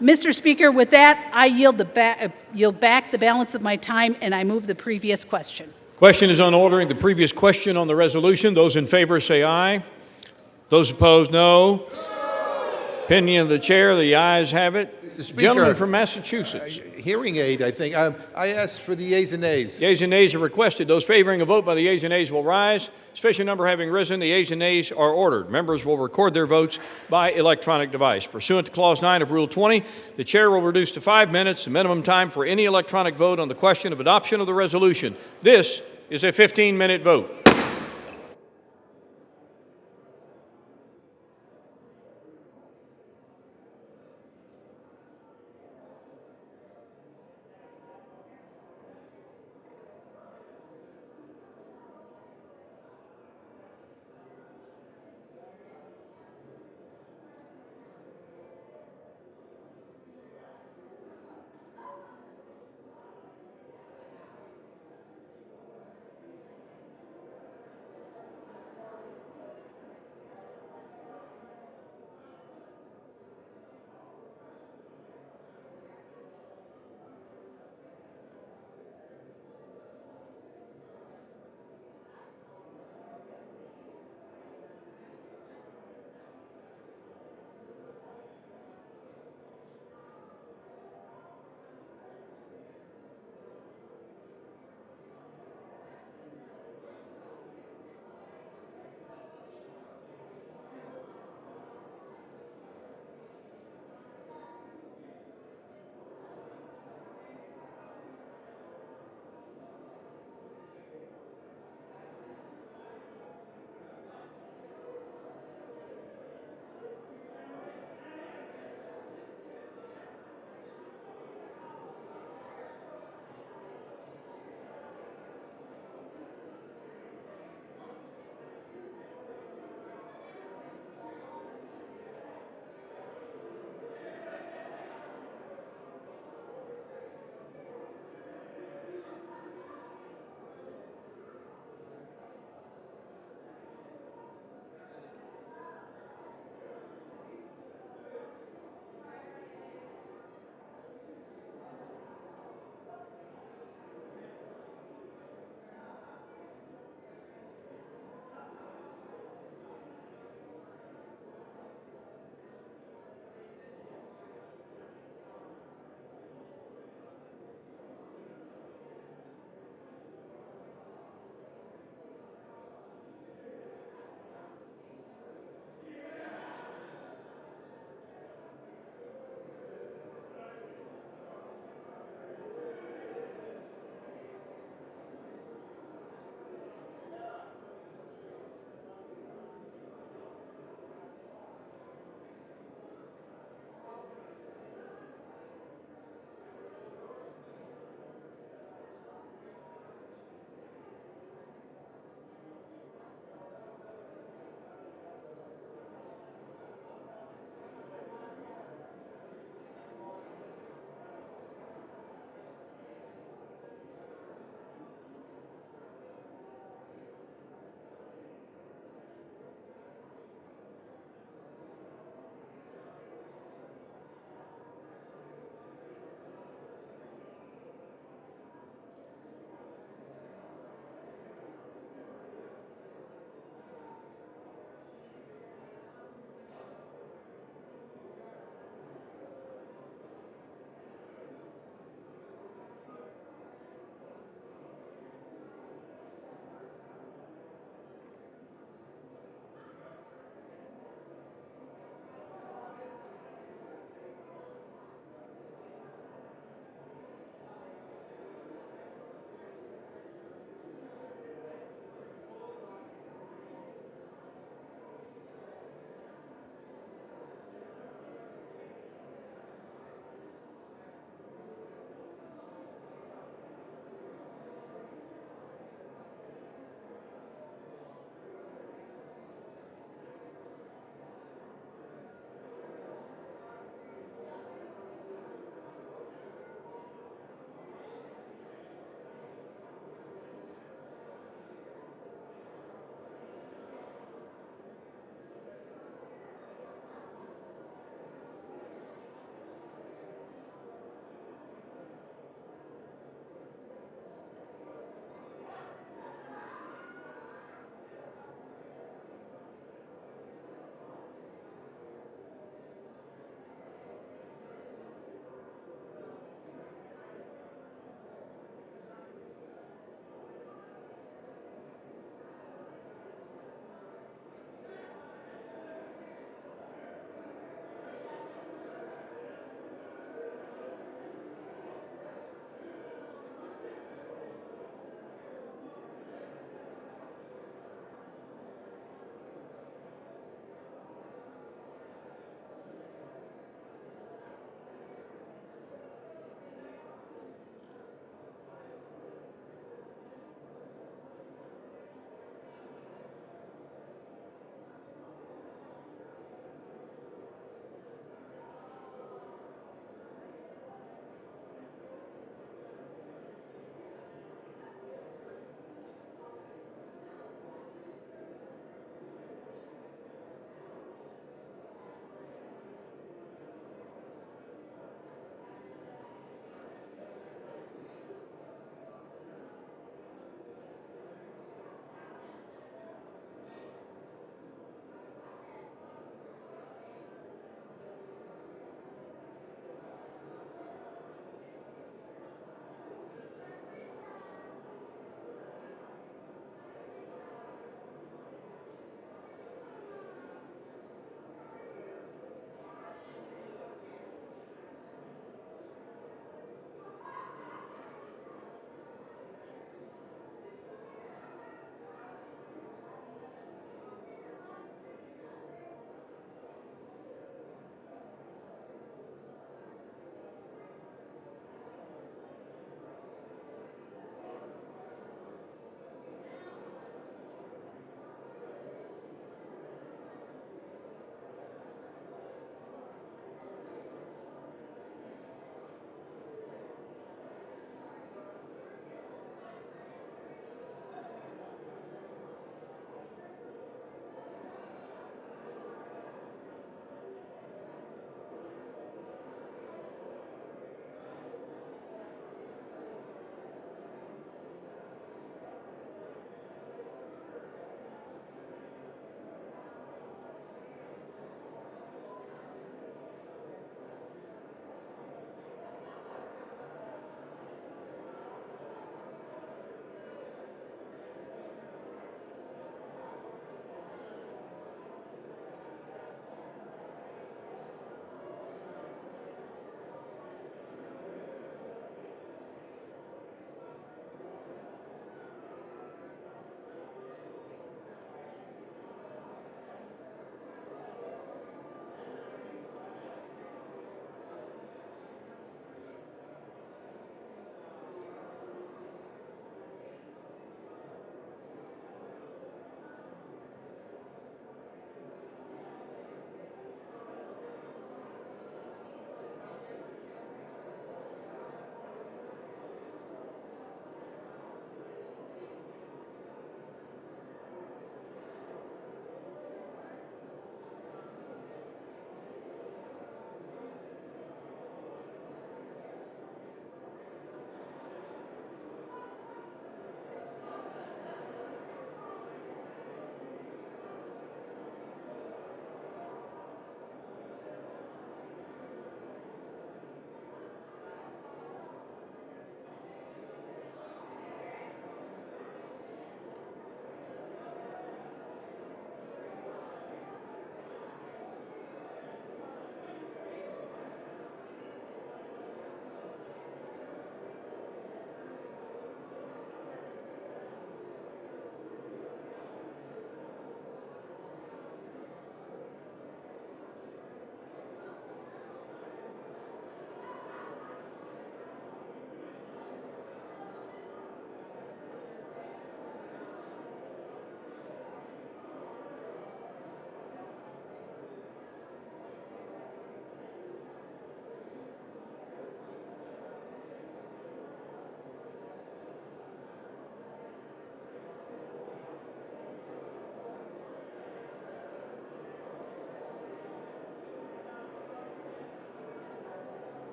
Mr. Speaker, with that, I yield back the balance of my time, and I move the previous question. Question is on ordering the previous question on the resolution. Those in favor say aye. Those opposed, no. Opinion of the chair, the ayes have it. Mr. Speaker, Gentleman from Massachusetts. Hearing aid, I think. I asked for the yeas and nays. Yeas and nays are requested. Those favoring a vote by the yeas and nays will rise. Sufficient number having risen, the yeas and nays are ordered. Members will record their votes by electronic device. Pursuant to Clause 9 of Rule 20, the chair will reduce to 5 minutes the minimum time for any electronic vote on the question of adoption of the resolution. This is a 15-minute vote.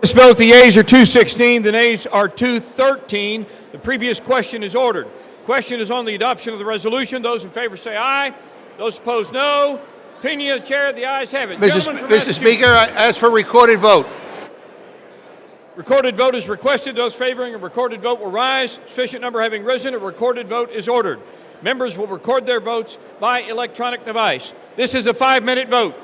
This vote, the yeas are 216, the nays are 213. The previous question is ordered. Question is on the adoption of the resolution. Those in favor say aye. Those opposed, no. Opinion of the chair, the ayes have it. Mr. Speaker, as for recorded vote. Recorded vote is requested. Those favoring a recorded vote will rise. Sufficient number having risen, a recorded vote is ordered. Members will record their votes by electronic device. This is a 5-minute vote.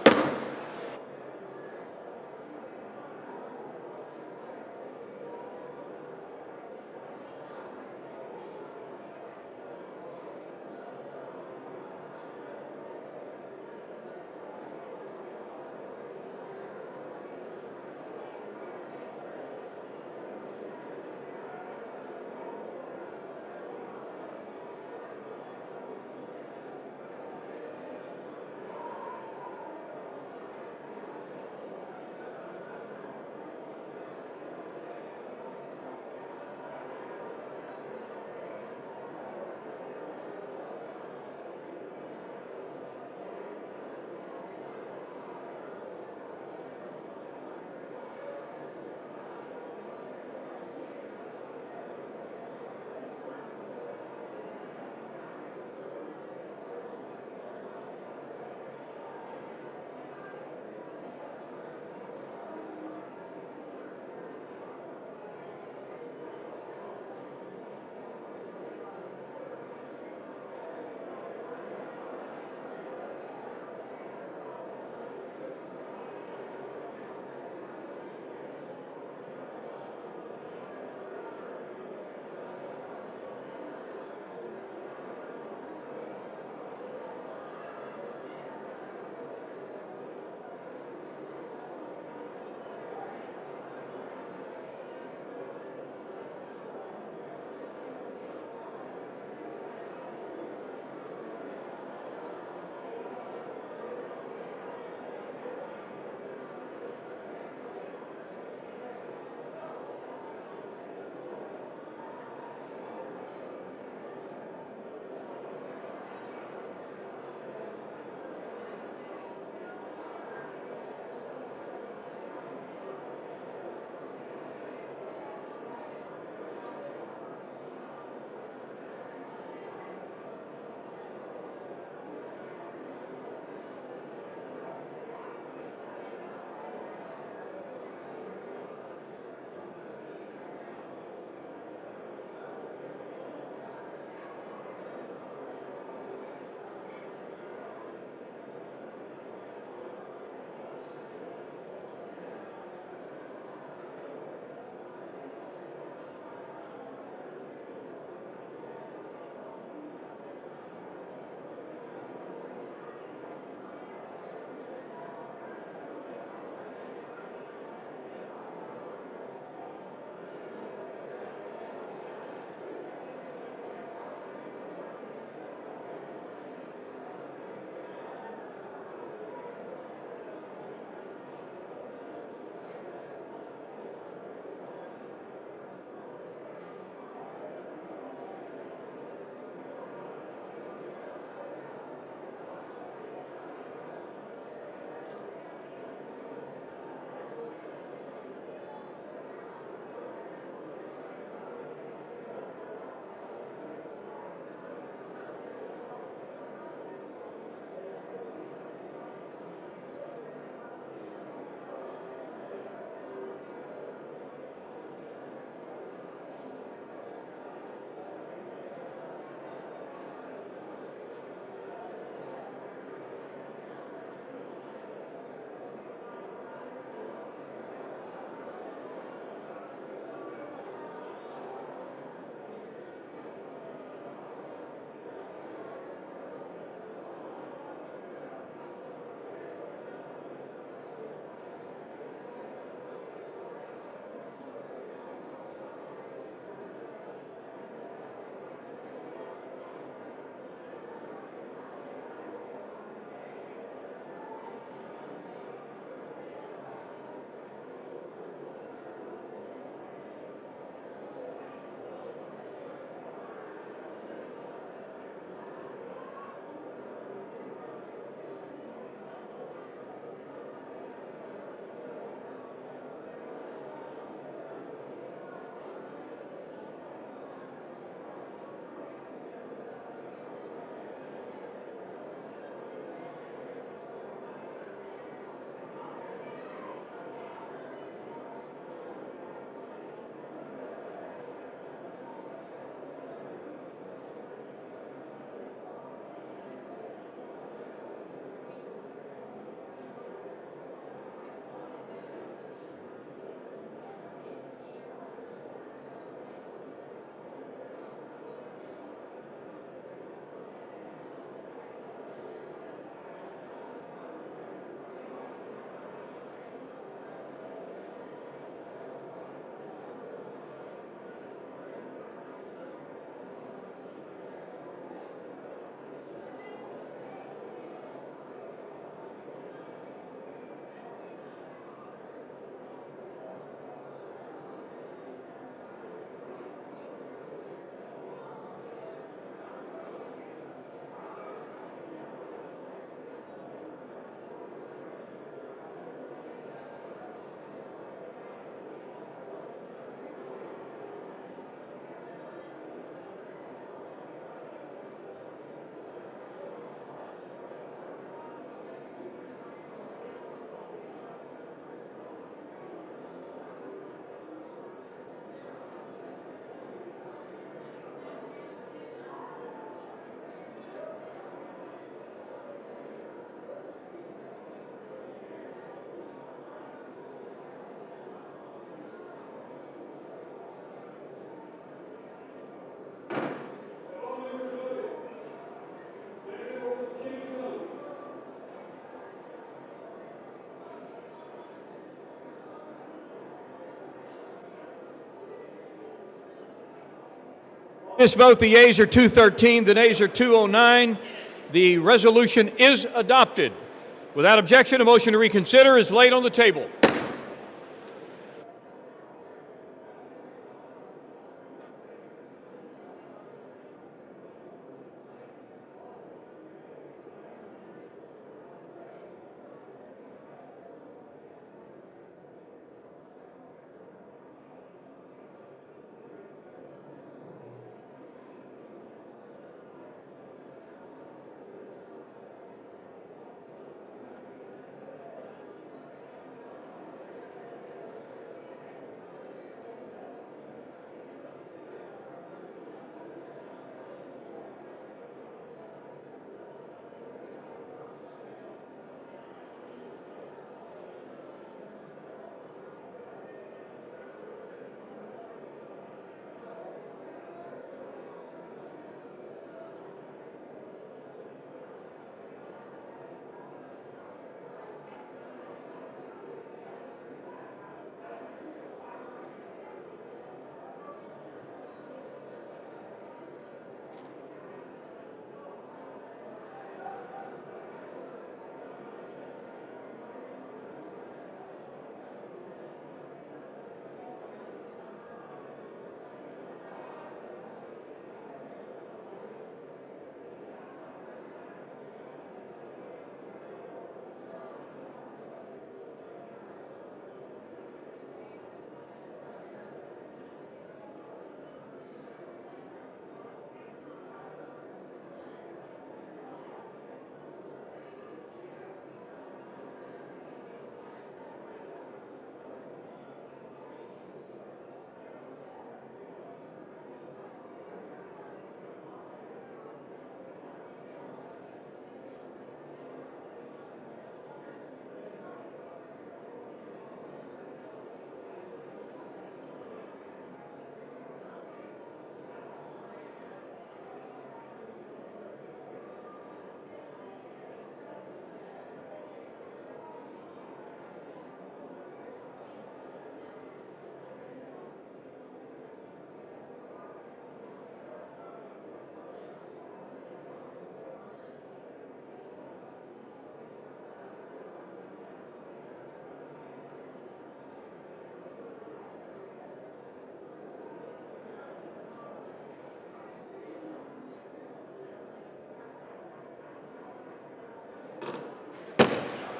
This vote, the yeas are 213, the nays are 209. The resolution is adopted. Without objection, a motion to reconsider is laid on the table.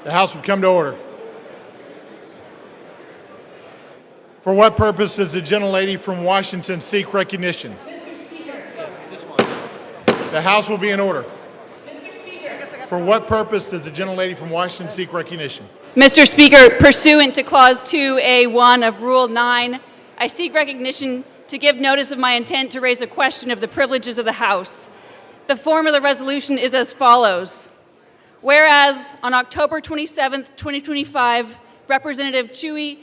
The House will come to order. For what purpose does the gentlelady from Washington seek recognition? The House will be in order. For what purpose does the gentlelady from Washington seek recognition? Mr. Speaker, pursuant to Clause 2A1 of Rule 9, I seek recognition to give notice of my intent to raise a question of the privileges of the House. The form of the resolution is as follows. Whereas on October 27, 2025, Representative Chuy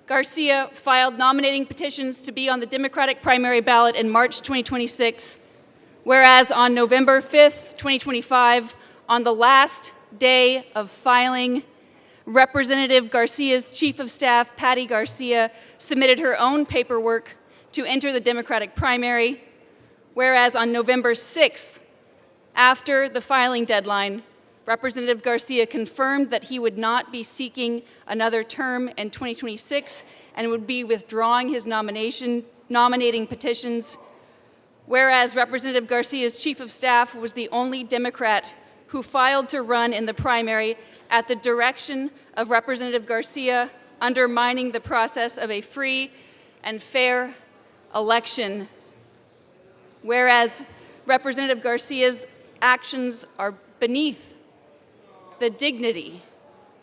Garcia filed nominating petitions to be on the Democratic primary ballot in March 2026. Whereas on November 5th, 2025, on the last day of filing, Representative Garcia's Chief of Staff, Patty Garcia, submitted her own paperwork to enter the Democratic primary. Whereas on November 6th, after the filing deadline, Representative Garcia confirmed that he would not be seeking another term in 2026 and would be withdrawing his nominating petitions. Whereas Representative Garcia's Chief of Staff was the only Democrat who filed to run in the primary at the direction of Representative Garcia, undermining the process of a free and fair election. Whereas Representative Garcia's actions are beneath the dignity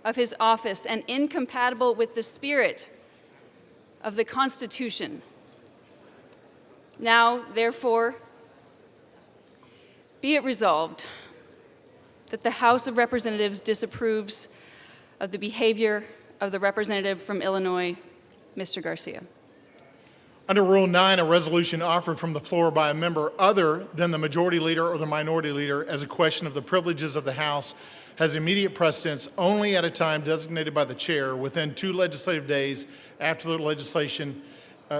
of his office and incompatible with the spirit of the Constitution. Now, therefore, be it resolved that the House of Representatives disapproves of the behavior of the representative from Illinois, Mr. Garcia. Under Rule 9, a resolution offered from the floor by a member other than the majority leader or the minority leader as a question of the privileges of the House has immediate precedence only at a time designated by the chair within 2 legislative days after the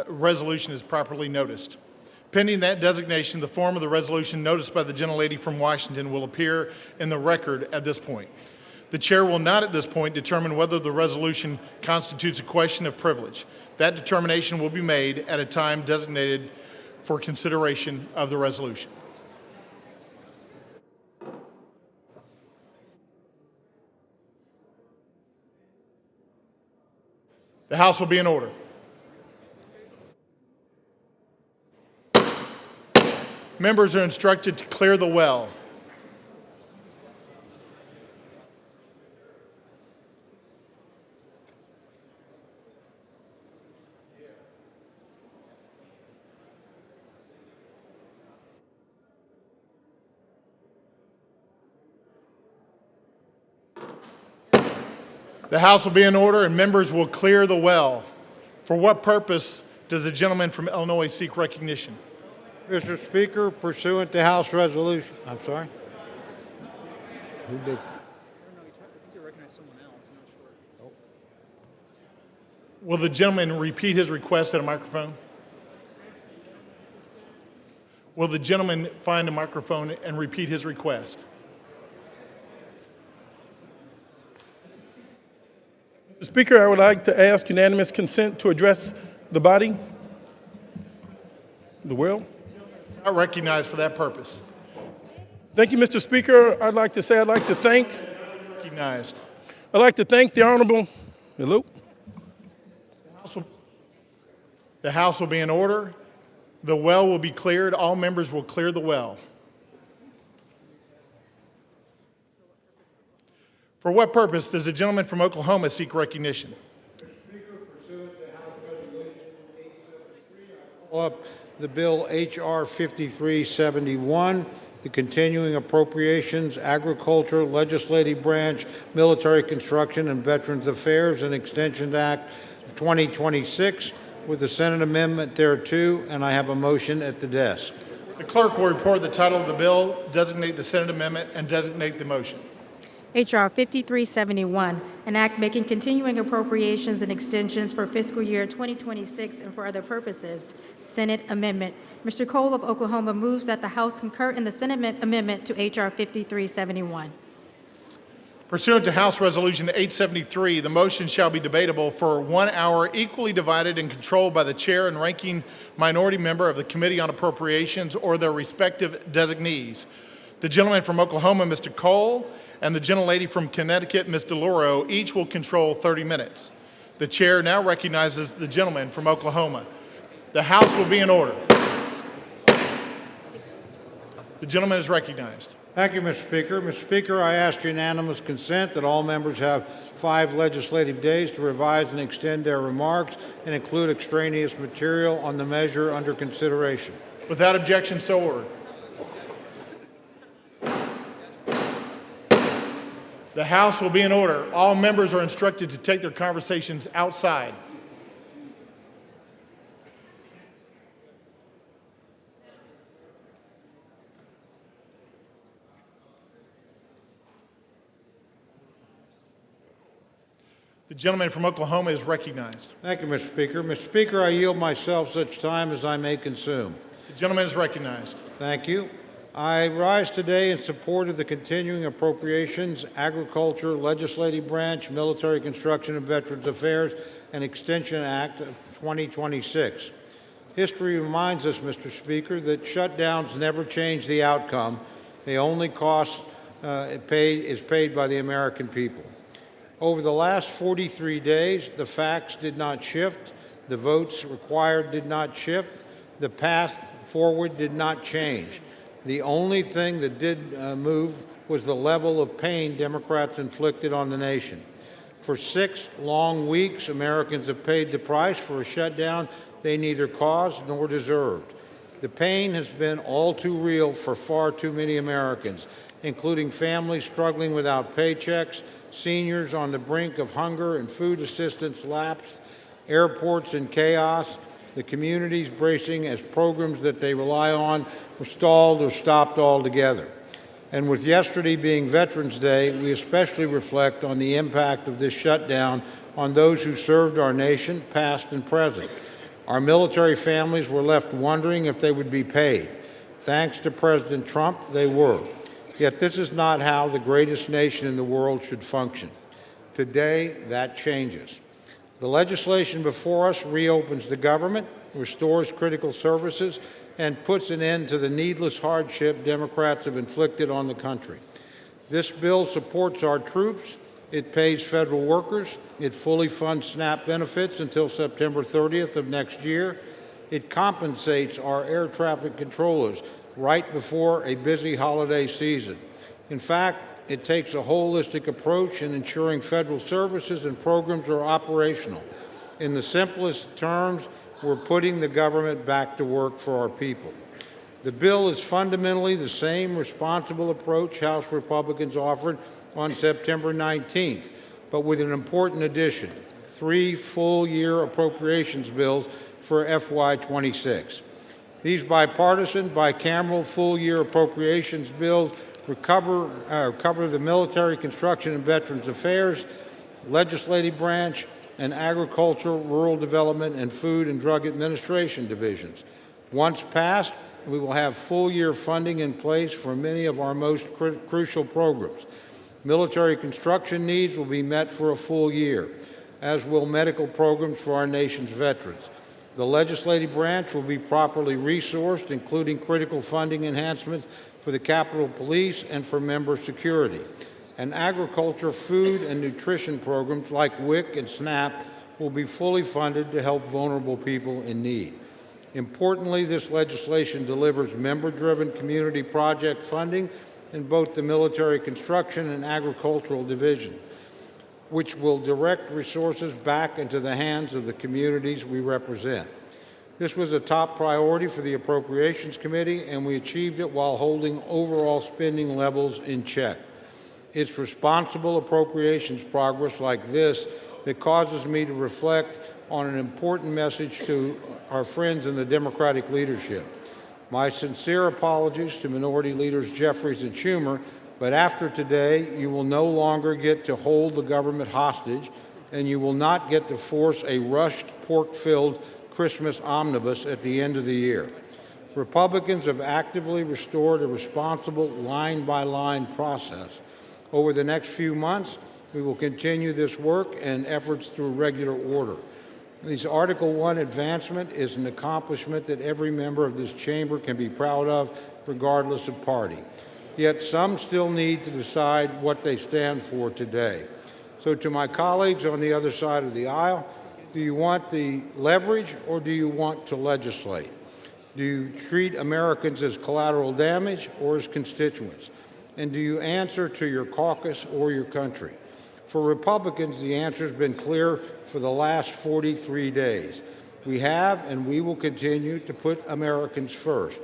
resolution is properly noticed. Pending that designation, the form of the resolution noticed by the gentlelady from Washington will appear in the record at this point. The chair will not at this point determine whether the resolution constitutes a question of privilege. That determination will be made at a time designated for consideration of the resolution. The House will be in order. Members are instructed to clear the well. The House will be in order and members will clear the well. For what purpose does the gentleman from Illinois seek recognition? Mr. Speaker, pursuant to House Resolution, I'm sorry? Who did? Will the gentleman repeat his request at a microphone? Will the gentleman find a microphone and repeat his request? Mr. Speaker, I would like to ask unanimous consent to address the body, the will. Not recognized for that purpose. Thank you, Mr. Speaker. I'd like to thank. Recognized. I'd like to thank the Honorable. Hello. The House will be in order. The well will be cleared. All members will clear the well. For what purpose does the gentleman from Oklahoma seek recognition? Up the bill H.R. 5371, the Continuing Appropriations, Agriculture, Legislative Branch, Military Construction, and Veterans Affairs and Extension Act of 2026, with the Senate amendment thereto, and I have a motion at the desk. The clerk will report the title of the bill, designate the Senate amendment, and designate the motion. H.R. 5371, an act making continuing appropriations and extensions for fiscal year 2026 and for other purposes. Senate amendment. Mr. Cole of Oklahoma moves that the House concur in the Senate amendment to H.R. 5371. Pursuant to House Resolution 873, the motion shall be debatable for 1 hour, equally divided and controlled by the chair and ranking minority member of the Committee on Appropriations or their respective designees. The gentleman from Oklahoma, Mr. Cole, and the gentlelady from Connecticut, Ms. DeLauro, each will control 30 minutes. The chair now recognizes the gentleman from Oklahoma. The House will be in order. The gentleman is recognized. Thank you, Mr. Speaker. Mr. Speaker, I ask unanimous consent that all members have 5 legislative days to revise and extend their remarks and include extraneous material on the measure under consideration. Without objection, so ordered. The House will be in order. All members are instructed to take their conversations outside. The gentleman from Oklahoma is recognized. Thank you, Mr. Speaker. Mr. Speaker, I yield myself such time as I may consume. The gentleman is recognized. Thank you. I rise today in support of the Continuing Appropriations, Agriculture, Legislative Branch, Military Construction and Veterans Affairs, and Extension Act of 2026. History reminds us, Mr. Speaker, that shutdowns never change the outcome. The only cost is paid by the American people. Over the last 43 days, the facts did not shift, the votes required did not shift, the path forward did not change. The only thing that did move was the level of pain Democrats inflicted on the nation. For 6 long weeks, Americans have paid the price for a shutdown they neither caused nor deserved. The pain has been all too real for far too many Americans, including families struggling without paychecks, seniors on the brink of hunger and food assistance lapse, airports in chaos, the communities bracing as programs that they rely on were stalled or stopped altogether. And with yesterday being Veterans Day, we especially reflect on the impact of this shutdown on those who served our nation, past and present. Our military families were left wondering if they would be paid. Thanks to President Trump, they were. Yet this is not how the greatest nation in the world should function. Today, that changes. The legislation before us reopens the government, restores critical services, and puts an end to the needless hardship Democrats have inflicted on the country. This bill supports our troops. It pays federal workers. It fully funds SNAP benefits until September 30th of next year. It compensates our air traffic controllers right before a busy holiday season. In fact, it takes a holistic approach in ensuring federal services and programs are operational. In the simplest terms, we're putting the government back to work for our people. The bill is fundamentally the same responsible approach House Republicans offered on September 19th, but with an important addition: 3 full-year appropriations bills for FY26. These bipartisan, bicameral full-year appropriations bills cover the Military, Construction, and Veterans Affairs, Legislative Branch, and Agriculture, Rural Development, and Food and Drug Administration divisions. Once passed, we will have full-year funding in place for many of our most crucial programs. Military construction needs will be met for a full year, as will medical programs for our nation's veterans. The legislative branch will be properly resourced, including critical funding enhancements for the Capitol Police and for member security. And agriculture, food, and nutrition programs like WIC and SNAP will be fully funded to help vulnerable people in need. Importantly, this legislation delivers member-driven community project funding in both the military construction and agricultural division, which will direct resources back into the hands of the communities we represent. This was a top priority for the Appropriations Committee, and we achieved it while holding overall spending levels in check. It's responsible appropriations progress like this that causes me to reflect on an important message to our friends in the Democratic leadership. My sincere apologies to Minority Leaders Jeffries and Schumer, but after today, you will no longer get to hold the government hostage, and you will not get to force a rushed, pork-filled Christmas omnibus at the end of the year. Republicans have actively restored a responsible line-by-line process. Over the next few months, we will continue this work and efforts through regular order. This Article 1 advancement is an accomplishment that every member of this chamber can be proud of, regardless of party. Yet some still need to decide what they stand for today. So to my colleagues on the other side of the aisle, do you want the leverage or do you want to legislate? Do you treat Americans as collateral damage or as constituents? And do you answer to your caucus or your country? For Republicans, the answer has been clear for the last 43 days. We have and we will continue to put Americans first.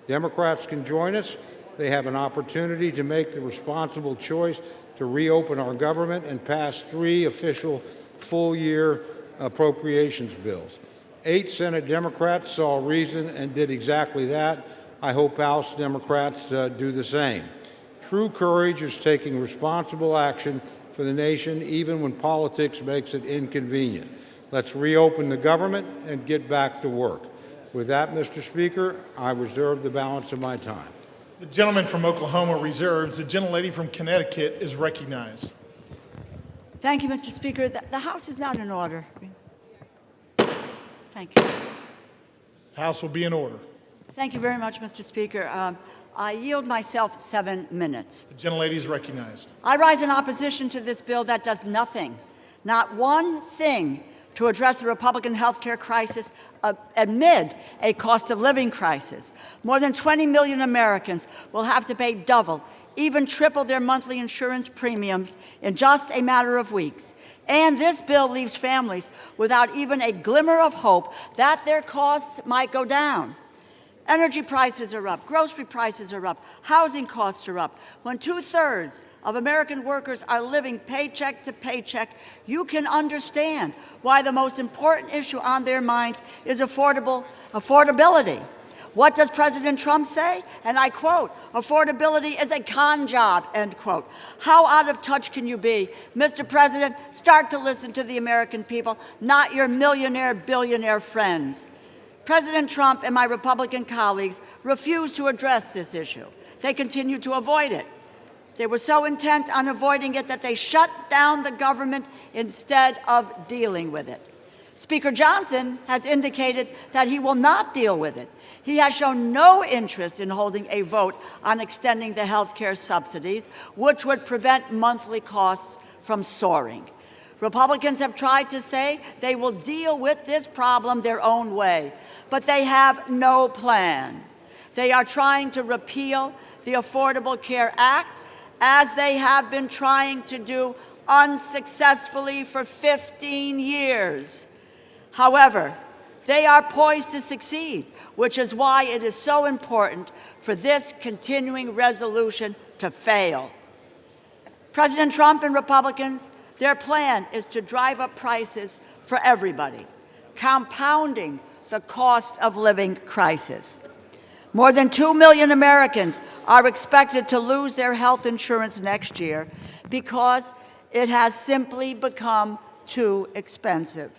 Democrats can join us. They have an opportunity to make the responsible choice to reopen our government and pass 3 official full-year appropriations bills. 8 Senate Democrats saw reason and did exactly that. I hope House Democrats do the same. True courage is taking responsible action for the nation, even when politics makes it inconvenient. Let's reopen the government and get back to work. With that, Mr. Speaker, I reserve the balance of my time. The gentleman from Oklahoma reserves. The gentlelady from Connecticut is recognized. Thank you, Mr. Speaker. The House is not in order. Thank you. House will be in order. Thank you very much, Mr. Speaker. I yield myself 7 minutes. The gentlelady is recognized. I rise in opposition to this bill that does nothing, not one thing, to address the Republican health care crisis amid a cost of living crisis. More than 20 million Americans will have to pay double, even triple their monthly insurance premiums in just a matter of weeks. And this bill leaves families without even a glimmer of hope that their costs might go down. Energy prices are up, grocery prices are up, housing costs are up. When 2/3 of American workers are living paycheck to paycheck, you can understand why the most important issue on their minds is affordability. What does President Trump say? And I quote, affordability is a con job, end quote. How out of touch can you be? Mr. President, start to listen to the American people, not your millionaire, billionaire friends. President Trump and my Republican colleagues refuse to address this issue. They continue to avoid it. They were so intent on avoiding it that they shut down the government instead of dealing with it. Speaker Johnson has indicated that he will not deal with it. He has shown no interest in holding a vote on extending the health care subsidies, which would prevent monthly costs from soaring. Republicans have tried to say they will deal with this problem their own way, but they have no plan. They are trying to repeal the Affordable Care Act, as they have been trying to do unsuccessfully for 15 years. However, they are poised to succeed, which is why it is so important for this continuing resolution to fail. President Trump and Republicans, their plan is to drive up prices for everybody, compounding the cost of living crisis. More than 2 million Americans are expected to lose their health insurance next year because it has simply become too expensive.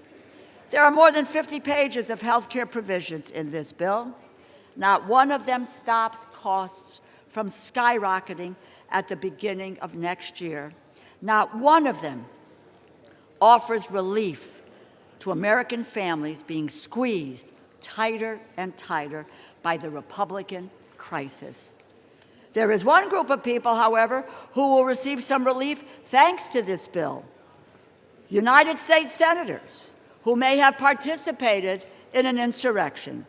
There are more than 50 pages of health care provisions in this bill. Not one of them stops costs from skyrocketing at the beginning of next year. Not one of them offers relief to American families being squeezed tighter and tighter by the Republican crisis. There is one group of people, however, who will receive some relief thanks to this bill. United States senators who may have participated in an insurrection,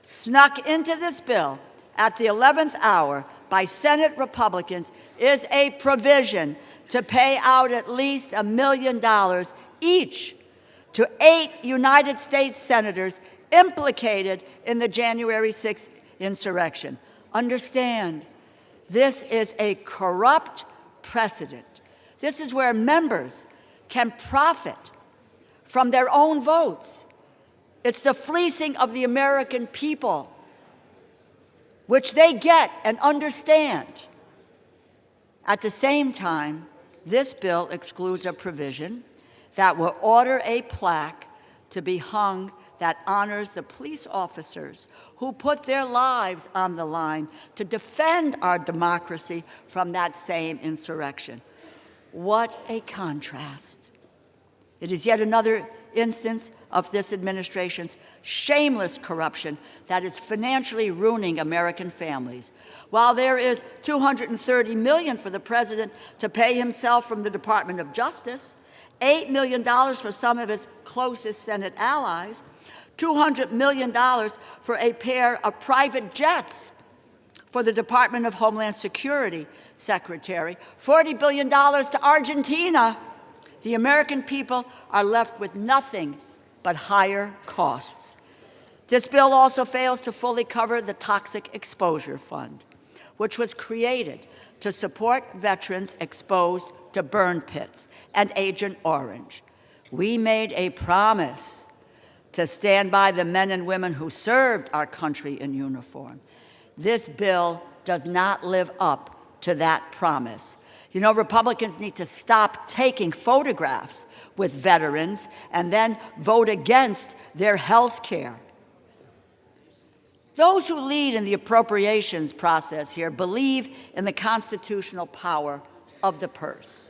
snuck into this bill at the 11th hour by Senate Republicans, is a provision to pay out at least $1 million each to 8 United States senators implicated in the January 6th insurrection. Understand, this is a corrupt precedent. This is where members can profit from their own votes. It's the fleecing of the American people, which they get and understand. At the same time, this bill excludes a provision that will order a plaque to be hung that honors the police officers who put their lives on the line to defend our democracy from that same insurrection. What a contrast. It is yet another instance of this administration's shameless corruption that is financially ruining American families. While there is $230 million for the president to pay himself from the Department of Justice, $8 million for some of his closest Senate allies, $200 million for a pair of private jets for the Department of Homeland Security Secretary, $40 billion to Argentina, the American people are left with nothing but higher costs. This bill also fails to fully cover the Toxic Exposure Fund, which was created to support veterans exposed to burn pits and Agent Orange. We made a promise to stand by the men and women who served our country in uniform. This bill does not live up to that promise. You know, Republicans need to stop taking photographs with veterans and then vote against their health care. Those who lead in the appropriations process here believe in the constitutional power of the purse.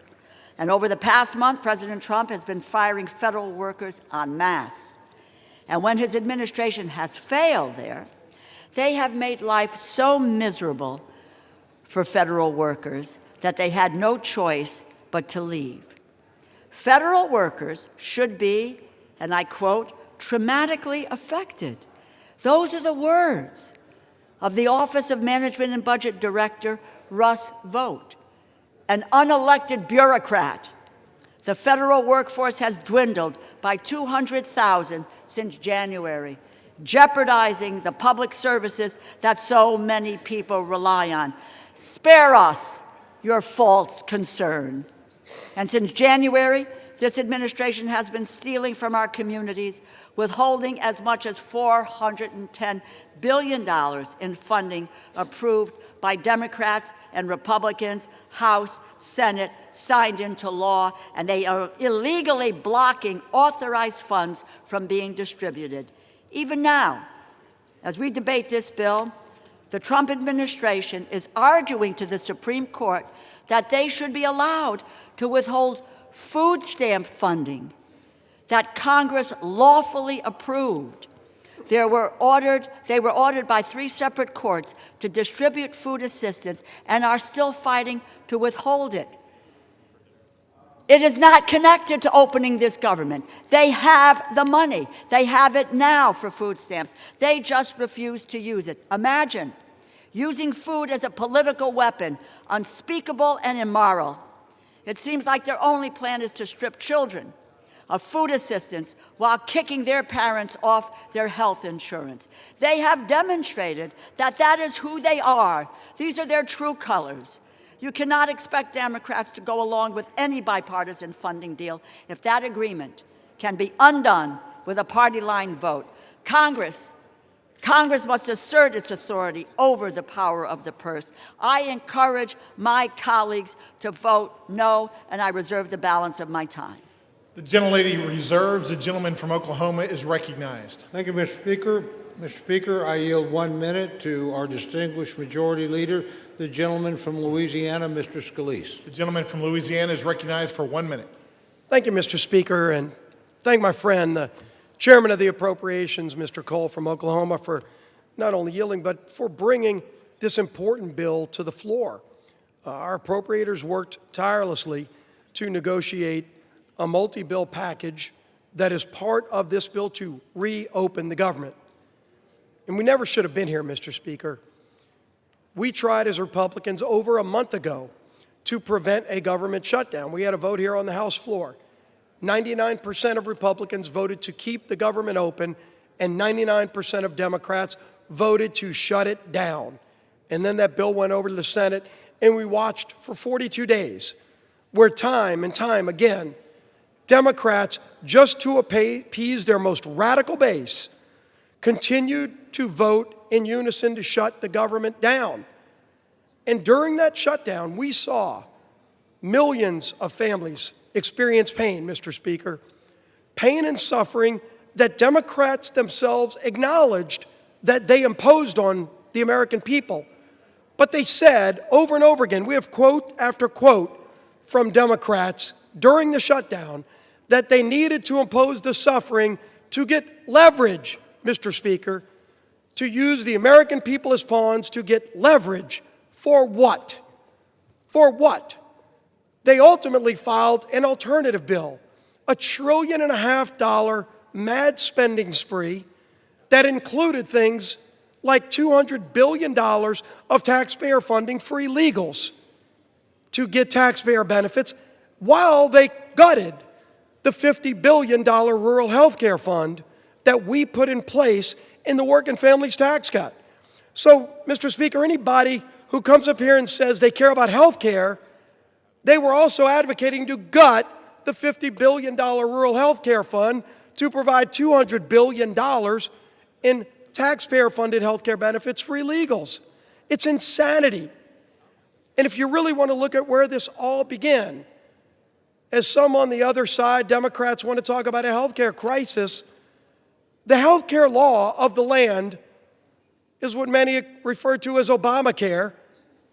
And over the past month, President Trump has been firing federal workers en masse. And when his administration has failed there, they have made life so miserable for federal workers that they had no choice but to leave. Federal workers should be, and I quote, traumatically affected. Those are the words of the Office of Management and Budget Director, Russ Vought, an unelected bureaucrat. The federal workforce has dwindled by 200,000 since January, jeopardizing the public services that so many people rely on. Spare us your false concern. And since January, This administration has been stealing from our communities, withholding as much as $410 billion in funding approved by Democrats and Republicans, House, Senate, signed into law, and they are illegally blocking authorized funds from being distributed. Even now, as we debate this bill, the Trump administration is arguing to the Supreme Court that they should be allowed to withhold food stamp funding that Congress lawfully approved. They were ordered by 3 separate courts to distribute food assistance and are still fighting to withhold it. It is not connected to opening this government. They have the money. They have it now for food stamps. They just refuse to use it. Imagine using food as a political weapon, unspeakable and immoral. It seems like their only plan is to strip children of food assistance while kicking their parents off their health insurance. They have demonstrated that that is who they are. These are their true colors. You cannot expect Democrats to go along with any bipartisan funding deal if that agreement can be undone with a party line vote. Congress must assert its authority over the power of the purse. I encourage my colleagues to vote no, and I reserve the balance of my time. The gentlelady reserves. The gentleman from Oklahoma is recognized. Thank you, Mr. Speaker. Mr. Speaker, I yield 1 minute to our distinguished majority leader, the gentleman from Louisiana, Mr. Scalise. The gentleman from Louisiana is recognized for 1 minute. Thank you, Mr. Speaker, and thank my friend, the Chairman of the Appropriations, Mr. Cole from Oklahoma, for not only yielding, but for bringing this important bill to the floor. Our appropriators worked tirelessly to negotiate a multi-bill package that is part of this bill to reopen the government. And we never should have been here, Mr. Speaker. We tried as Republicans over a month ago to prevent a government shutdown. We had a vote here on the House floor. 99% of Republicans voted to keep the government open, and 99% of Democrats voted to shut it down. And then that bill went over to the Senate, and we watched for 42 days, where time and time again, Democrats, just to appease their most radical base, continued to vote in unison to shut the government down. And during that shutdown, we saw millions of families experience pain, Mr. Speaker, pain and suffering that Democrats themselves acknowledged that they imposed on the American people. But they said over and over again, we have quote after quote from Democrats during the shutdown, that they needed to impose the suffering to get leverage, Mr. Speaker, to use the American people as pawns to get leverage. For what? For what? They ultimately filed an alternative bill, a $1.5 trillion mad spending spree that included things like $200 billion of taxpayer funding for illegals to get taxpayer benefits, while they gutted the $50 billion rural health care fund that we put in place in the Working Families Tax Cut. So, Mr. Speaker, anybody who comes up here and says they care about health care, they were also advocating to gut the $50 billion rural health care fund to provide $200 billion in taxpayer-funded health care benefits for illegals. It's insanity. And if you really want to look at where this all began, as some on the other side, Democrats, want to talk about a health care crisis, the health care law of the land is what many refer to as Obamacare.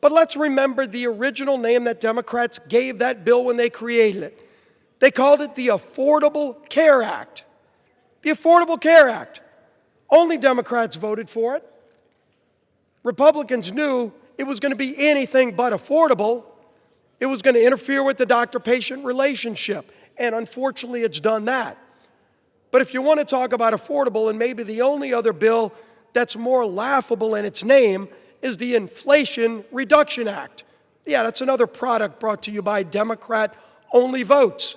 But let's remember the original name that Democrats gave that bill when they created it. They called it the Affordable Care Act. The Affordable Care Act. Only Democrats voted for it. Republicans knew it was going to be anything but affordable. It was going to interfere with the doctor-patient relationship, and unfortunately it's done that. But if you want to talk about affordable, and maybe the only other bill that's more laughable in its name is the Inflation Reduction Act. Yeah, that's another product brought to you by Democrat-only votes.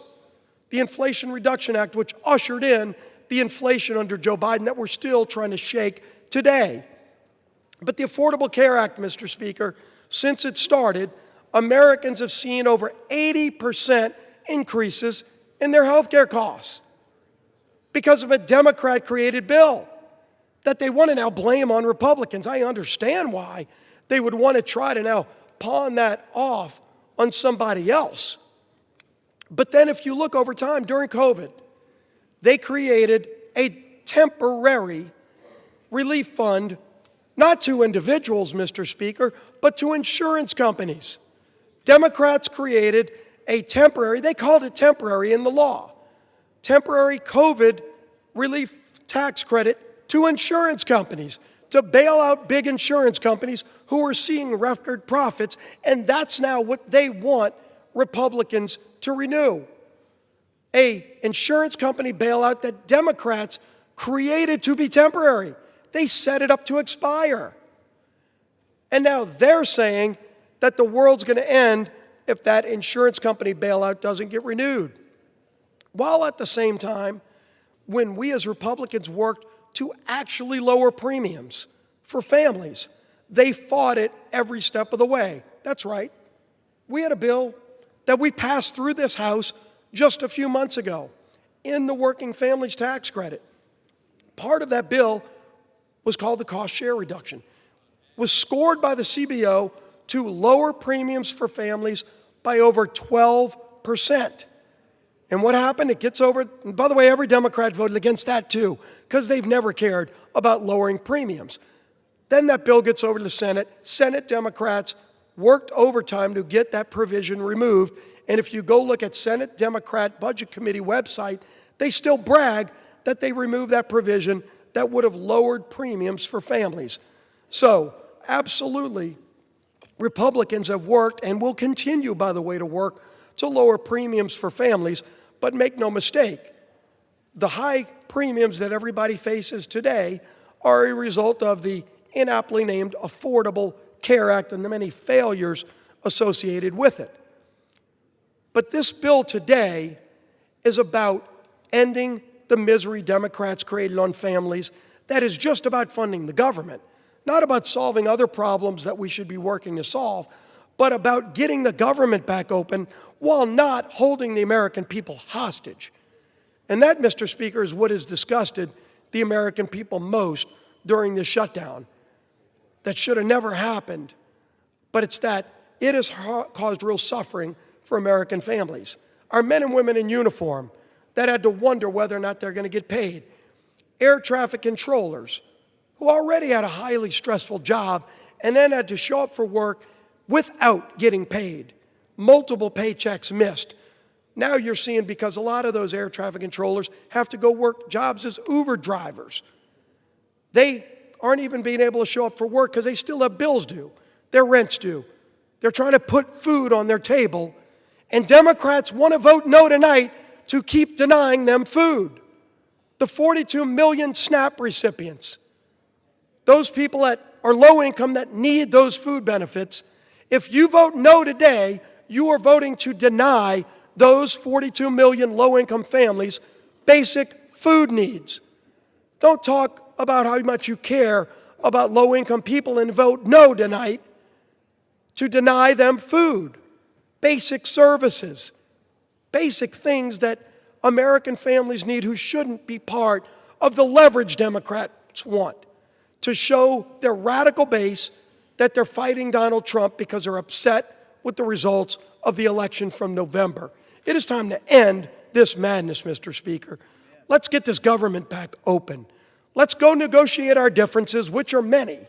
The Inflation Reduction Act, which ushered in the inflation under Joe Biden that we're still trying to shake today. But the Affordable Care Act, Mr. Speaker, since it started, Americans have seen over 80% increases in their health care costs because of a Democrat-created bill that they want to now blame on Republicans. I understand why they would want to try to now pawn that off on somebody else. But then if you look over time, during COVID, they created a temporary relief fund, not to individuals, Mr. Speaker, but to insurance companies. Democrats created a temporary, they called it temporary in the law, temporary COVID relief tax credit to insurance companies to bail out big insurance companies who are seeing record profits, and that's now what they want Republicans to renew. An insurance company bailout that Democrats created to be temporary. They set it up to expire. And now they're saying that the world's going to end if that insurance company bailout doesn't get renewed. While at the same time, when we as Republicans worked to actually lower premiums for families, they fought it every step of the way. That's right. We had a bill that we passed through this House just a few months ago in the Working Families Tax Credit. Part of that bill was called the cost share reduction, was scored by the CBO to lower premiums for families by over 12%. And what happened? It gets over, and by the way, every Democrat voted against that too, because they've never cared about lowering premiums. Then that bill gets over to the Senate. Senate Democrats worked overtime to get that provision removed. And if you go look at Senate Democrat Budget Committee website, they still brag that they removed that provision that would have lowered premiums for families. So, absolutely, Republicans have worked and will continue, by the way, to work to lower premiums for families. But make no mistake, the high premiums that everybody faces today are a result of the inaptly named Affordable Care Act and the many failures associated with it. But this bill today is about ending the misery Democrats created on families. That is just about funding the government, not about solving other problems that we should be working to solve, but about getting the government back open while not holding the American people hostage. And that, Mr. Speaker, is what has disgusted the American people most during this shutdown. That should have never happened, but it's that it has caused real suffering for American families. Our men and women in uniform that had to wonder whether or not they're going to get paid. Air traffic controllers who already had a highly stressful job and then had to show up for work without getting paid. Multiple paychecks missed. Now you're seeing, because a lot of those air traffic controllers have to go work jobs as Uber drivers. They aren't even being able to show up for work because they still have bills due, their rent's due. They're trying to put food on their table, and Democrats want to vote no tonight to keep denying them food. The 42 million SNAP recipients, those people that are low income that need those food benefits, if you vote no today, you are voting to deny those 42 million low-income families basic food needs. Don't talk about how much you care about low-income people and vote no tonight to deny them food, basic services, basic things that American families need who shouldn't be part of the leverage Democrats want to show their radical base that they're fighting Donald Trump because they're upset with the results of the election from November. It is time to end this madness, Mr. Speaker. Let's get this government back open. Let's go negotiate our differences, which are many,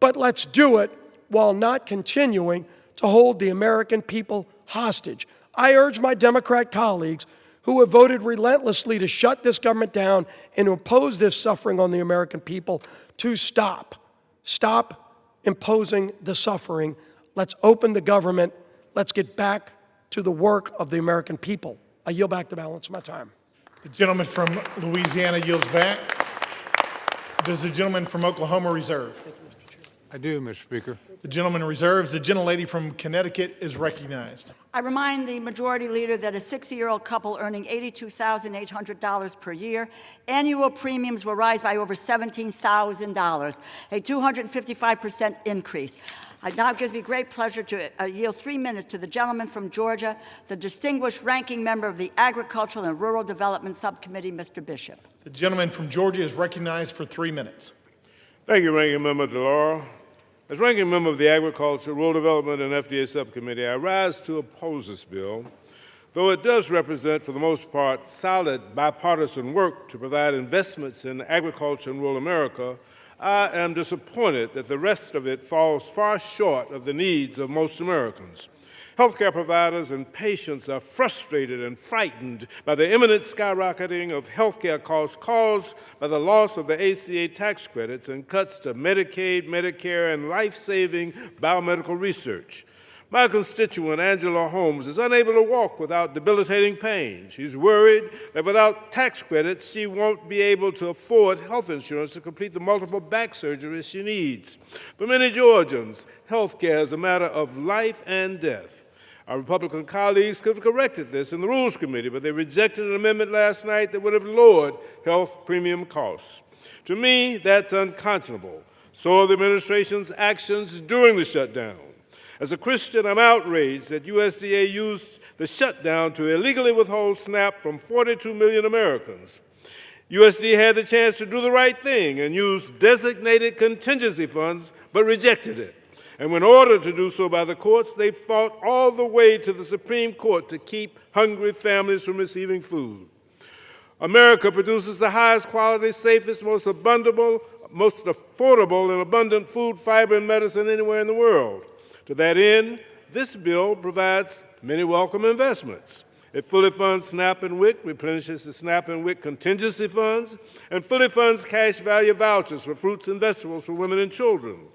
but let's do it while not continuing to hold the American people hostage. I urge my Democrat colleagues who have voted relentlessly to shut this government down and to impose this suffering on the American people to stop. Stop imposing the suffering. Let's open the government. Let's get back to the work of the American people. I yield back the balance of my time. The gentleman from Louisiana yields back. Does the gentleman from Oklahoma reserve? I do, Mr. Speaker. The gentleman reserves. The gentlelady from Connecticut is recognized. I remind the Majority Leader that a 60-year-old couple earning $82,800 per year, annual premiums will rise by over $17,000, a 255% increase. It now gives me great pleasure to yield 3 minutes to the gentleman from Georgia, the distinguished ranking member of the Agricultural and Rural Development Subcommittee, Mr. Bishop. The gentleman from Georgia is recognized for 3 minutes. Thank you, Ranking Member DeLauro. As Ranking Member of the Agriculture, Rural Development, and FDA Subcommittee, I rise to oppose this bill, though it does represent, for the most part, solid bipartisan work to provide investments in agriculture in rural America. I am disappointed that the rest of it falls far short of the needs of most Americans. Healthcare providers and patients are frustrated and frightened by the imminent skyrocketing of healthcare costs caused by the loss of the ACA tax credits and cuts to Medicaid, Medicare, and life-saving biomedical research. My constituent, Angela Holmes, is unable to walk without debilitating pain. She's worried that without tax credits, she won't be able to afford health insurance to complete the multiple back surgeries she needs. For many Georgians, health care is a matter of life and death. Our Republican colleagues could have corrected this in the Rules Committee, but they rejected an amendment last night that would have lowered health premium costs. To me, that's unconscionable. So are the administration's actions during the shutdown. As a Christian, I'm outraged that USDA used the shutdown to illegally withhold SNAP from 42 million Americans. USDA had the chance to do the right thing and use designated contingency funds, but rejected it. And when ordered to do so by the courts, they fought all the way to the Supreme Court to keep hungry families from receiving food. America produces the highest quality, safest, most affordable, and abundant food, fiber, and medicine anywhere in the world. To that end, this bill provides many welcome investments. It fully funds SNAP and WIC, replenishes the SNAP and WIC contingency funds, and fully funds cash value vouchers for fruits and vegetables for women and children.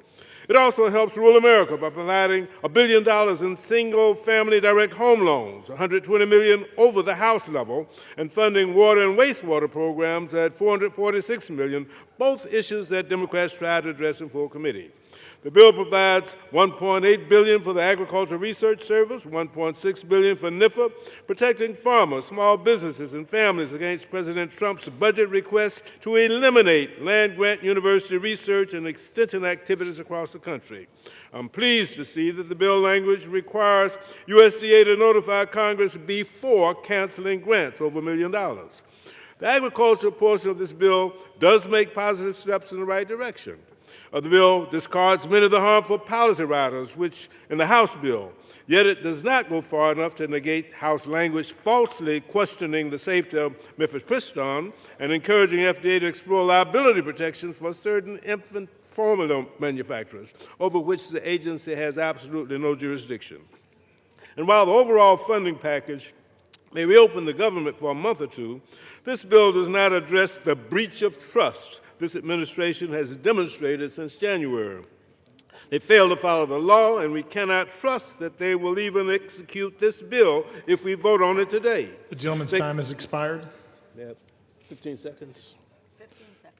It also helps rural America by providing $1 billion in single-family direct home loans, $120 million over the House level, and funding water and wastewater programs at $446 million, both issues that Democrats tried to address in full committee. The bill provides $1.8 billion for the Agricultural Research Service, $1.6 billion for NIFA, protecting farmers, small businesses, and families against President Trump's budget request to eliminate land-grant university research and extension activities across the country. I'm pleased to see that the bill language requires USDA to notify Congress before canceling grants over $1 million. The agricultural portion of this bill does make positive steps in the right direction. The bill discards many of the harmful policy riders, which in the House bill, yet it does not go far enough to negate House language falsely questioning the safety of mifepristone and encouraging FDA to explore liability protections for certain infant formula manufacturers, over which the agency has absolutely no jurisdiction. And while the overall funding package may reopen the government for a month or two, this bill does not address the breach of trust this administration has demonstrated since January. They fail to follow the law, and we cannot trust that they will even execute this bill if we vote on it today. The gentleman's time has expired. They have 15 seconds. 15 seconds.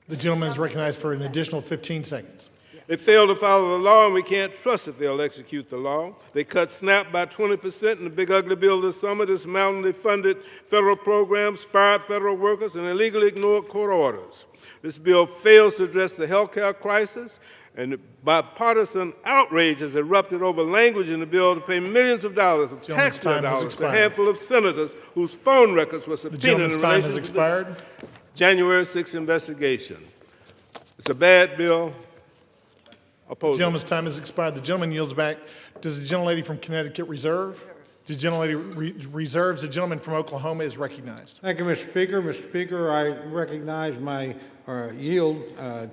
The gentleman is recognized for an additional 15 seconds. They fail to follow the law, and we can't trust that they'll execute the law. They cut SNAP by 20% in the big ugly bill this summer, dismantling funded federal programs, fired federal workers, and illegally ignored court orders. This bill fails to address the health care crisis, and bipartisan outrage has erupted over language in the bill to pay millions of dollars of taxpayer dollars to a handful of senators whose phone records were subpoenaed in relation to the January 6th investigation. It's a bad bill. The gentleman's time has expired. The gentleman yields back. Does the gentlelady from Connecticut reserve? The gentlelady reserves. The gentleman from Oklahoma is recognized. Thank you, Mr. Speaker. Mr. Speaker, I recognize yield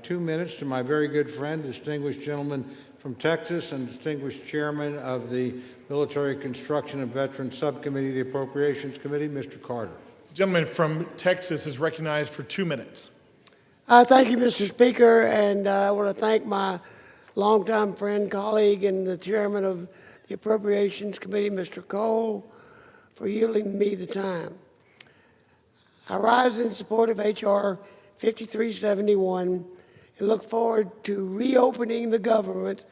2 minutes to my very good friend, distinguished gentleman from Texas and distinguished chairman of the Military Construction and Veterans Subcommittee of the Appropriations Committee, Mr. Carter. The gentleman from Texas is recognized for 2 minutes. Thank you, Mr. Speaker, and I want to thank my longtime friend, colleague, and the chairman of the Appropriations Committee, Mr. Cole, for yielding me the time. I rise in support of H.R. 5371 and look forward to reopening the government.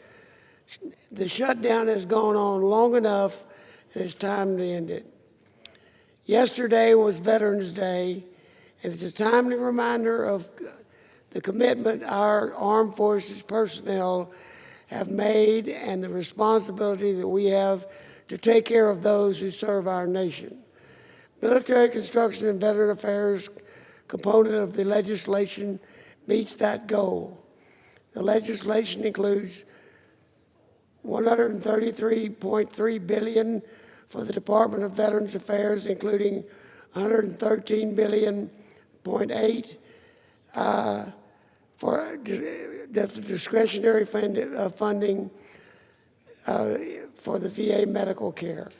The shutdown has gone on long enough, and it's time to end it. Yesterday was Veterans Day, and it's a timely reminder of the commitment our armed forces personnel have made and the responsibility that we have to take care of those who serve our nation. Military Construction and Veteran Affairs component of the legislation meets that goal. The legislation includes $133.3 billion for the Department of Veterans Affairs, including $113.8 billion for discretionary funding for the VA medical care.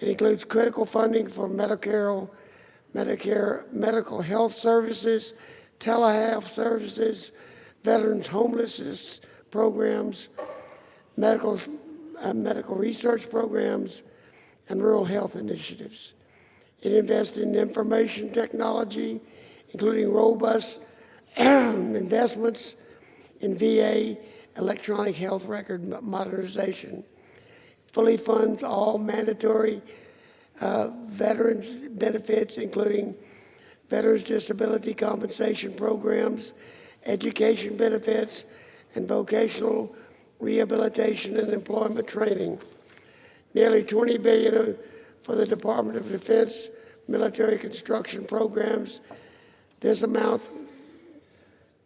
It includes critical funding for Medicare, medical health services, telehealth services, veterans homelessness programs, medical research programs, and rural health initiatives. It invests in information technology, including robust investments in VA electronic health record modernization. Fully funds all mandatory veterans benefits, including veterans disability compensation programs, education benefits, and vocational rehabilitation and employment training. Nearly $20 billion for the Department of Defense military construction programs. This amount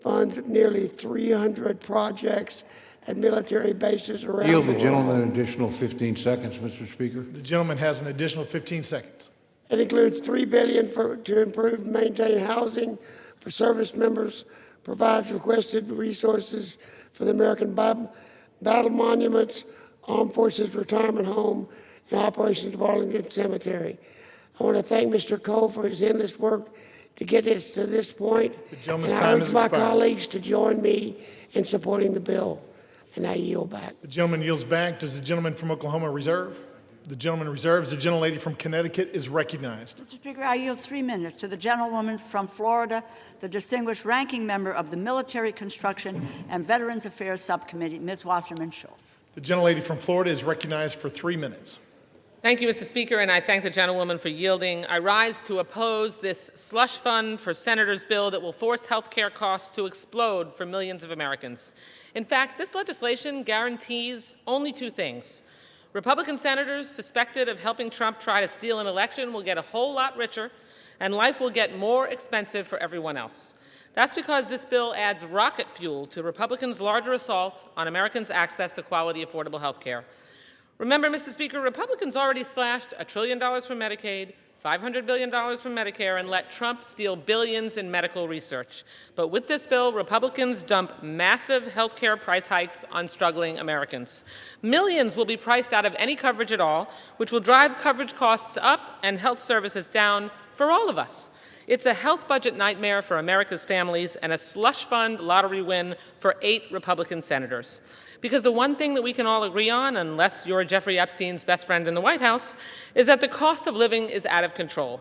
funds nearly 300 projects at military bases around Yield the the world. gentleman an additional 15 seconds, Mr. Speaker. The gentleman has an additional 15 seconds. It includes $3 billion to improve and maintain housing for service members, provides requested resources for the American Battle Monuments, Armed Forces Retirement Home, and operations of Arlington Cemetery. I want to thank Mr. Cole for his endless work to get us to this point. The gentleman's and time I has urge my expired. colleagues to join me in supporting the bill. And I yield back. The gentleman yields back. Does the gentleman from Oklahoma reserve? The gentleman reserves. The gentlelady from Connecticut is recognized. Mr. Speaker, I yield 3 minutes to the gentlewoman from Florida, the distinguished ranking member of the Military Construction and Veterans Affairs Subcommittee, Ms. Wasserman Schultz. The gentlelady from Florida is recognized for 3 minutes. Thank you, Mr. Speaker, and I thank the gentlewoman for yielding. I rise to oppose this slush fund for senators bill that will force health care costs to explode for millions of Americans. In fact, this legislation guarantees only 2 things. Republican senators suspected of helping Trump try to steal an election will get a whole lot richer, and life will get more expensive for everyone else. That's because this bill adds rocket fuel to Republicans' larger assault on Americans' access to quality, affordable health care. Remember, Mr. Speaker, Republicans already slashed $1 trillion from Medicaid, $500 billion from Medicare, and let Trump steal billions in medical research. But with this bill, Republicans dump massive health care price hikes on struggling Americans. Millions will be priced out of any coverage at all, which will drive coverage costs up and health services down for all of us. It's a health budget nightmare for America's families and a slush fund lottery win for 8 Republican senators. Because the one thing that we can all agree on, unless you're Jeffrey Epstein's best friend in the White House, is that the cost of living is out of control.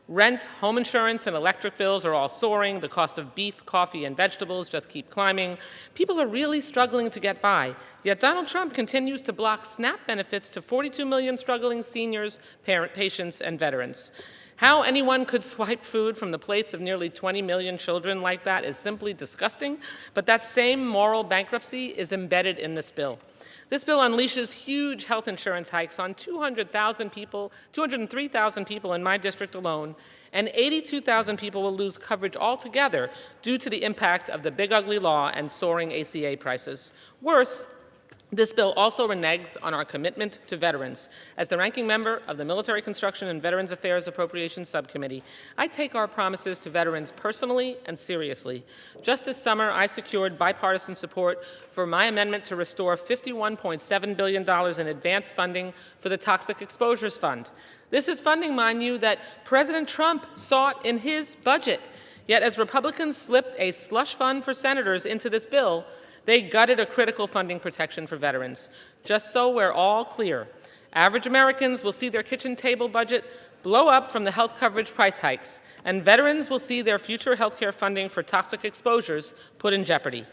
Rent, home insurance, and electric bills are all soaring. The cost of beef, coffee, and vegetables just keep climbing. People are really struggling to get by. Yet Donald Trump continues to block SNAP benefits to 42 million struggling seniors, patients, and veterans. How anyone could swipe food from the plates of nearly 20 million children like that is simply disgusting, but that same moral bankruptcy is embedded in this bill. This bill unleashes huge health insurance hikes on 203,000 people in my district alone, and 82,000 people will lose coverage altogether due to the impact of the big ugly law and soaring ACA prices. Worse, this bill also reneges on our commitment to veterans. As the ranking member of the Military Construction and Veterans Affairs Appropriations Subcommittee, I take our promises to veterans personally and seriously. Just this summer, I secured bipartisan support for my amendment to restore $51.7 billion in advance funding for the Toxic Exposures Fund. This is funding, mind you, that President Trump sought in his budget. Yet as Republicans slipped a slush fund for senators into this bill, they gutted a critical funding protection for veterans. Just so we're all clear, average Americans will see their kitchen table budget blow up from the health coverage price hikes, and veterans will see their future health care funding for toxic exposures put in jeopardy.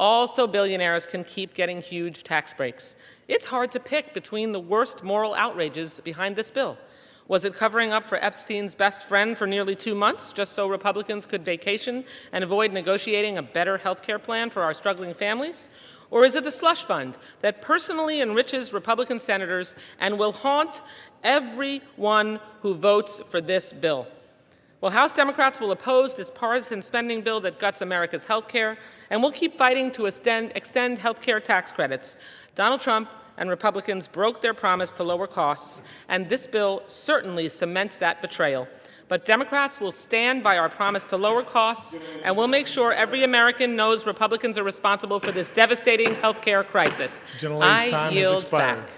Also, billionaires can keep getting huge tax breaks. It's hard to pick between the worst moral outrages behind this bill. Was it covering up for Epstein's best friend for nearly 2 months, just so Republicans could vacation and avoid negotiating a better health care plan for our struggling families? Or is it the slush fund that personally enriches Republican senators and will haunt everyone who votes for this bill? Well, House Democrats will oppose this partisan spending bill that guts America's health care, and we'll keep fighting to extend health care tax credits. Donald Trump and Republicans broke their promise to lower costs, and this bill certainly cements that betrayal. But Democrats will stand by our promise to lower costs, and we'll make sure every American knows Republicans are responsible for this devastating health care crisis. Gentlelady's time has yield expired. back.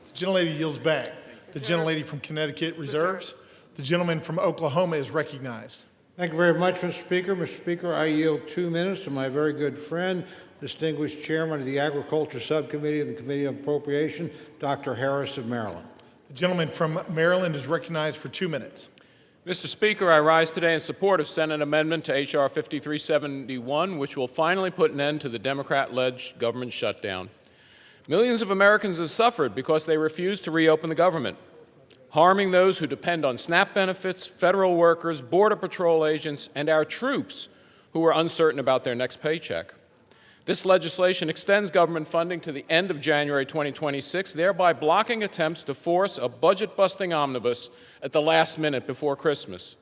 The gentlelady yields back. The gentlelady from Connecticut reserves. The gentleman from Oklahoma is recognized. Thank you very much, Mr. Speaker. Mr. Speaker, I yield 2 minutes to my very good friend, distinguished chairman of the Agriculture Subcommittee of the Committee on Appropriation, Dr. Harris of Maryland. The gentleman from Maryland is recognized for 2 minutes. Mr. Speaker, I rise today in support of Senate amendment to H.R. 5371, which will finally put an end to the Democrat-led government shutdown. Millions of Americans have suffered because they refuse to reopen the government, harming those who depend on SNAP benefits, federal workers, Border Patrol agents, and our troops who are uncertain about their next paycheck. This legislation extends government funding to the end of January 2026, thereby blocking attempts to force a budget-busting omnibus at the last minute before Christmas.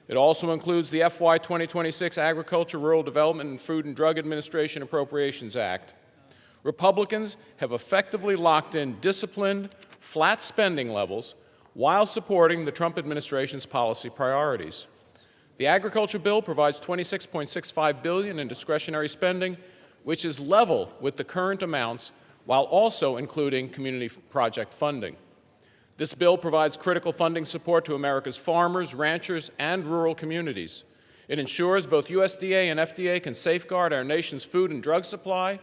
It also includes the FY 2026 Agriculture, Rural Development, and Food and Drug Administration Appropriations Act. Republicans have effectively locked in disciplined, flat spending levels while supporting the Trump administration's policy priorities. The agriculture bill provides $26.65 billion in discretionary spending, which is level with the current amounts, while also including community project funding. This bill provides critical funding support to America's farmers, ranchers, and rural communities. It ensures both USDA and FDA can safeguard our nation's food and drug supply,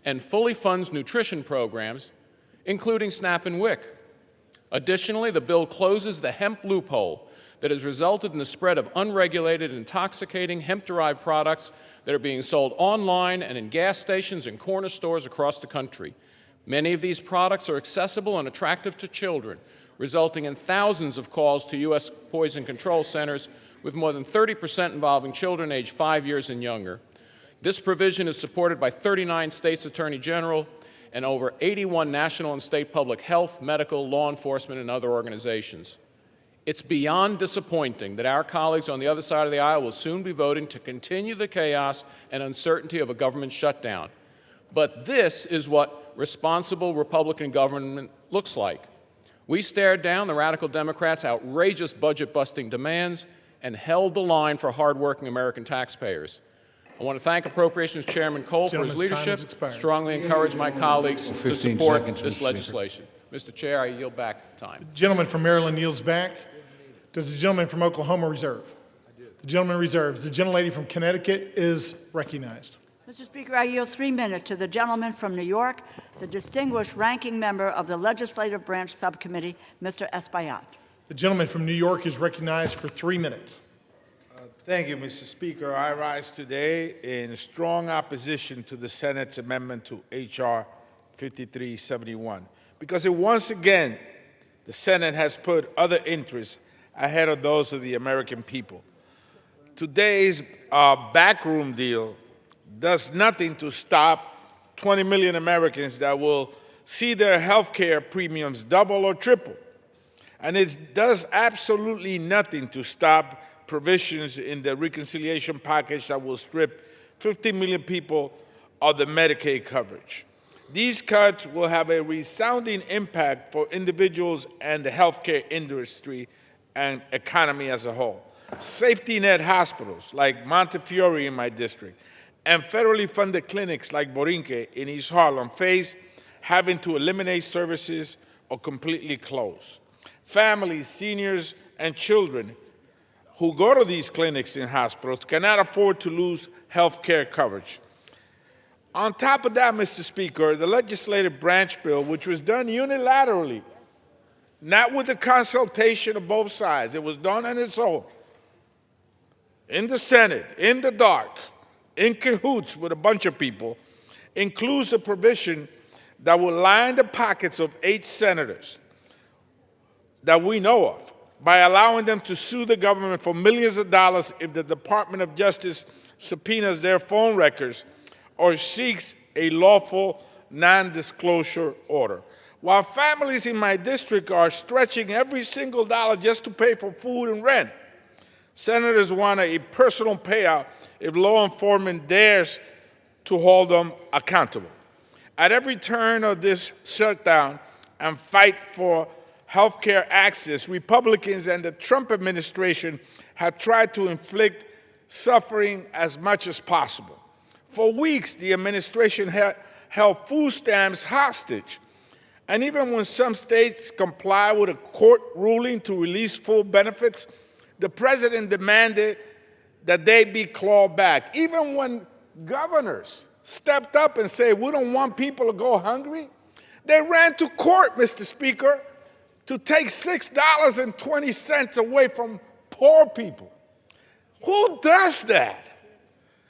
and fully funds nutrition programs, including SNAP and WIC. Additionally, the bill closes the hemp loophole that has resulted in the spread of unregulated, intoxicating hemp-derived products that are being sold online and in gas stations and corner stores across the country. Many of these products are accessible and attractive to children, resulting in thousands of calls to U.S. poison control centers, with more than 30% involving children aged 5 years and younger. This provision is supported by 39 states' attorney general and over 81 national and state public health, medical, law enforcement, and other organizations. It's beyond disappointing that our colleagues on the other side of the aisle will soon be voting to continue the chaos and uncertainty of a government shutdown. But this is what responsible Republican government looks like. We stared down the radical Democrats' outrageous budget-busting demands and held the line for hardworking American taxpayers. I want to thank Appropriations Chairman Cole for his leadership, strongly encourage my colleagues to support this legislation. Mr. Chair, I yield back time. The gentleman from Maryland yields back. Does the gentleman from Oklahoma reserve? I do. The gentleman reserves. The gentlelady from Connecticut is recognized. Mr. Speaker, I yield 3 minutes to the gentleman from New York, the distinguished ranking member of the Legislative Branch Subcommittee, Mr. Espaillat. The gentleman from New York is recognized for 3 minutes. Thank you, Mr. Speaker. I rise today in strong opposition to the Senate's amendment to H.R. 5371 because once again, the Senate has put other interests ahead of those of the American people. Today's backroom deal does nothing to stop 20 million Americans that will see their health care premiums double or triple. And it does absolutely nothing to stop provisions in the reconciliation package that will strip 50 million people of the Medicaid coverage. These cuts will have a resounding impact for individuals and the healthcare industry and economy as a whole. Safety net hospitals like Montefiore in my district and federally funded clinics like Borinque in East Harlem face having to eliminate services or completely close. Families, seniors, and children who go to these clinics and hospitals cannot afford to lose health care coverage. On top of that, Mr. Speaker, the legislative branch bill, which was done unilaterally, not with the consultation of both sides. It was done on its own, in the Senate, in the dark, in cahoots with a bunch of people, includes a provision that will line the pockets of 8 senators that we know of by allowing them to sue the government for millions of dollars if the Department of Justice subpoenas their phone records or seeks a lawful non-disclosure order. While families in my district are stretching every single dollar just to pay for food and rent, senators want a personal payout if law enforcement dares to hold them accountable. At every turn of this shutdown and fight for health care access, Republicans and the Trump administration have tried to inflict suffering as much as possible. For weeks, the administration held food stamps hostage. And even when some states comply with a court ruling to release full benefits, the president demanded that they be clawed back. Even when governors stepped up and said, we don't want people to go hungry, they ran to court, Mr. Speaker, to take $6.20 away from poor people. Who does that?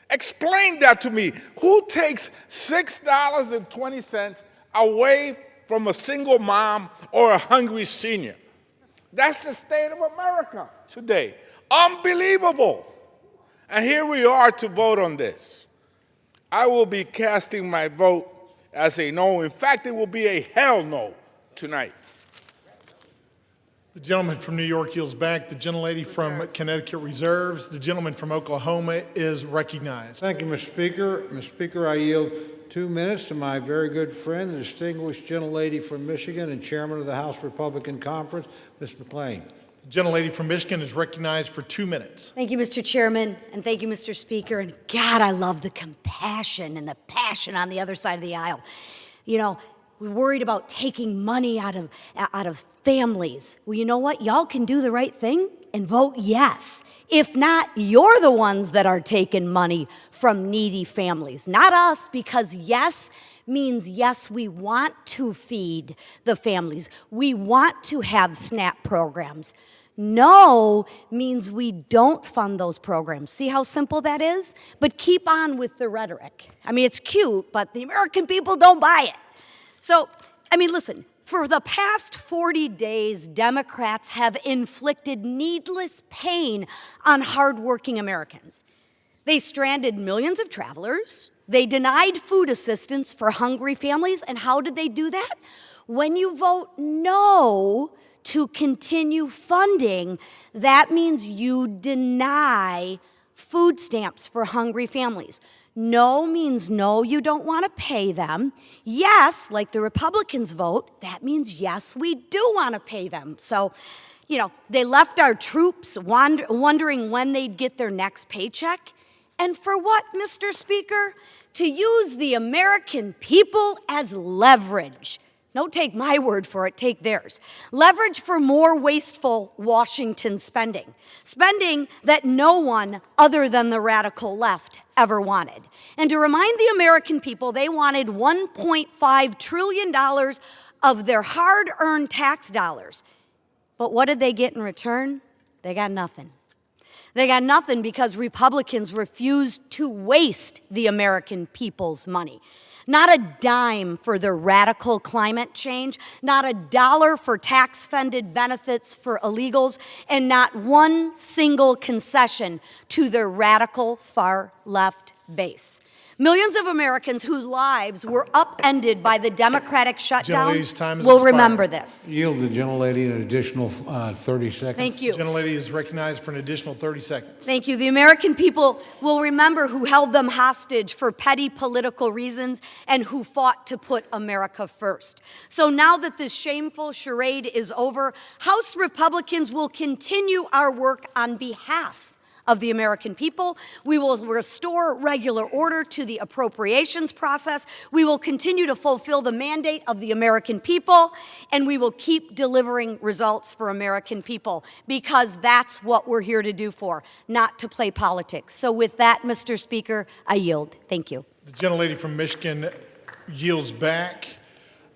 Explain that to me. Who takes $6.20 away from a single mom or a hungry senior? That's the state of America today. Unbelievable. And here we are to vote on this. I will be casting my vote as a no. In fact, it will be a hell no tonight. The gentleman from New York yields back. The gentlelady from Connecticut reserves. The gentleman from Oklahoma is recognized. Thank you, Mr. Speaker. Mr. Speaker, I yield 2 minutes to my very good friend, the distinguished gentlelady from Michigan and chairman of the House Republican Conference, Ms. McClain. The gentlelady from Michigan is recognized for 2 minutes. Thank you, Mr. Chairman, and thank you, Mr. Speaker. And God, I love the compassion and the passion on the other side of the aisle. You know, we're worried about taking money out of families. Well, you know what? Y'all can do the right thing and vote yes. If not, you're the ones that are taking money from needy families, not us, because yes means yes, we want to feed the families. We want to have SNAP programs. No means we don't fund those programs. See how simple that is? But keep on with the rhetoric. I mean, it's cute, but the American people don't buy it. So, I mean, listen, for the past 40 days, Democrats have inflicted needless pain on hardworking Americans. They stranded millions of travelers. They denied food assistance for hungry families. And how did they do that? When you vote no to continue funding, that means you deny food stamps for hungry families. No means no, you don't want to pay them. Yes, like the Republicans vote, that means yes, we do want to pay them. So, you know, they left our troops wondering when they'd get their next paycheck. And for what, Mr. Speaker? To use the American people as leverage. Don't take my word for it, take theirs. Leverage for more wasteful Washington spending. Spending that no one other than the radical left ever wanted. And to remind the American people, they wanted $1.5 trillion of their hard-earned tax dollars. But what did they get in return? They got nothing. They got nothing because Republicans refused to waste the American people's money. Not a dime for their radical climate change, not a dollar for tax-funded benefits for illegals, and not one single concession to their radical far-left base. Millions of Americans whose lives were upended by the Democratic shutdown will remember this. Yield the gentlelady an additional 30 seconds. Thank you. The gentlelady is recognized for an additional 30 seconds. Thank you. The American people will remember who held them hostage for petty political reasons and who fought to put America first. So now that this shameful charade is over, House Republicans will continue our work on behalf of the American people. We will restore regular order to the appropriations process. We will continue to fulfill the mandate of the American people, and we will keep delivering results for American people, because that's what we're here to do for, not to play politics. So with that, Mr. Speaker, I yield. Thank you. The gentlelady from Michigan yields back.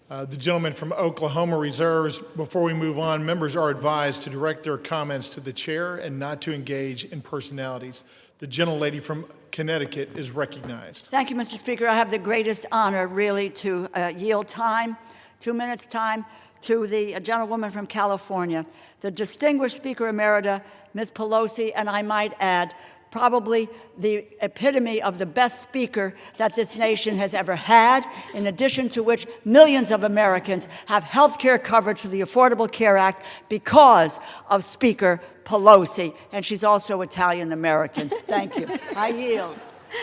The gentleman from Oklahoma reserves. Before we move on, members are advised to direct their comments to the chair and not to engage in personalities. The gentlelady from Connecticut is recognized. Thank you, Mr. Speaker. I have the greatest honor, really, to yield time, 2 minutes time, to the gentlewoman from California, the distinguished Speaker Emerita, Ms. Pelosi, and I might add, probably the epitome of the best speaker that this nation has ever had, in addition to which millions of Americans have health care coverage through the Affordable Care Act because of Speaker Pelosi, and she's also Italian-American. Thank you. I yield.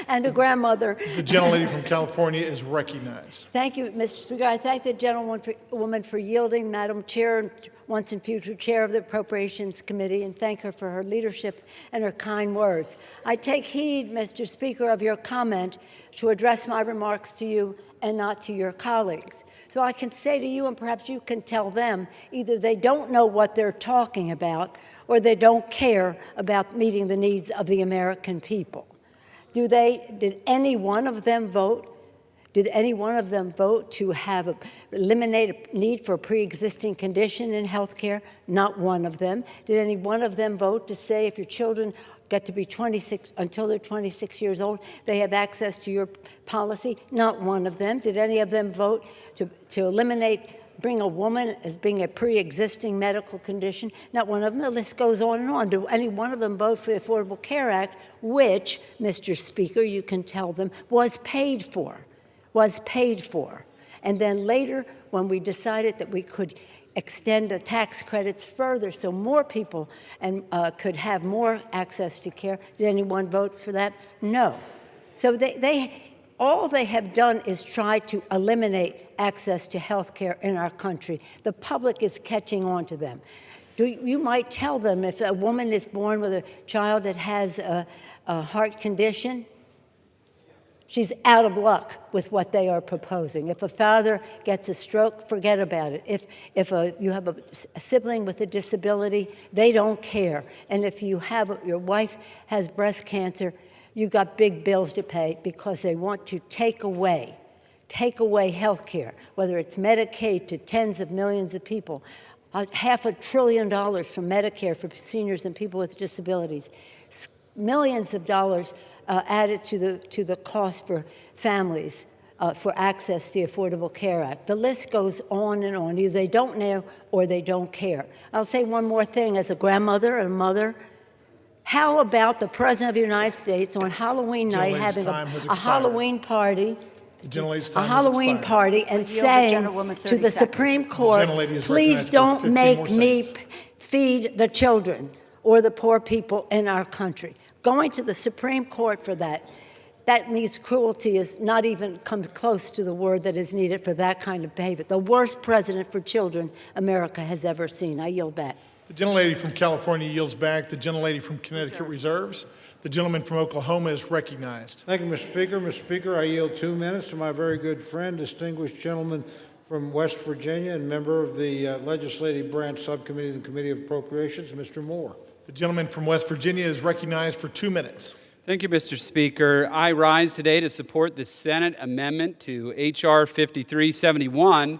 And a grandmother. The gentlelady from California is recognized. Thank you, Mr. Speaker. I thank the gentlewoman for yielding, Madam Chair, and once and future Chair of the Appropriations Committee, and thank her for her leadership and her kind words. I take heed, Mr. Speaker, of your comment to address my remarks to you and not to your colleagues. So I can say to you, and perhaps you can tell them, either they don't know what they're talking about or they don't care about meeting the needs of the American people. Did any one of them vote? Did any one of them vote to eliminate a need for a pre-existing condition in health care? Not one of them. Did any one of them vote to say if your children get to be 26, until they're 26 years old, they have access to your policy? Not one of them. Did any of them vote to eliminate, bring a woman as being a pre-existing medical condition? Not one of them. The list goes on and on. Do any one of them vote for the Affordable Care Act, which, Mr. Speaker, you can tell them, was paid for? And then later, when we decided that we could extend the tax credits further so more people could have more access to care, did anyone vote for that? No. So all they have done is try to eliminate access to health care in our country. The public is catching on to them. You might tell them if a woman is born with a child that has a heart condition, she's out of luck with what they are proposing. If a father gets a stroke, forget about it. If you have a sibling with a disability, they don't care. And if your wife has breast cancer, you've got big bills to pay because they want to take away health care, whether it's Medicaid to tens of millions of people, $500 billion from Medicare for seniors and people with disabilities, millions of dollars added to the cost for families for access to the Affordable Care Act. The list goes on and on. Either they don't know or they don't care. I'll say one more thing as a grandmother and a mother. How about the President of the United States on Halloween night having a Halloween party? A Halloween party and saying to the Supreme Court, please don't make me feed the children or the poor people in our country. Going to the Supreme Court for that means cruelty is not even comes close to the word that is needed for that kind of behavior. The worst president for children America has ever seen. I yield back. The gentlelady from California yields back. The gentlelady from Connecticut reserves. The gentleman from Oklahoma is recognized. Thank you, Mr. Speaker. Mr. Speaker, I yield 2 minutes to my very good friend, distinguished gentleman from West Virginia and member of the Legislative Branch Subcommittee of the Committee of Appropriations, Mr. Moore. The gentleman from West Virginia is recognized for 2 minutes. Thank you, Mr. Speaker. I rise today to support the Senate amendment to H.R. 5371,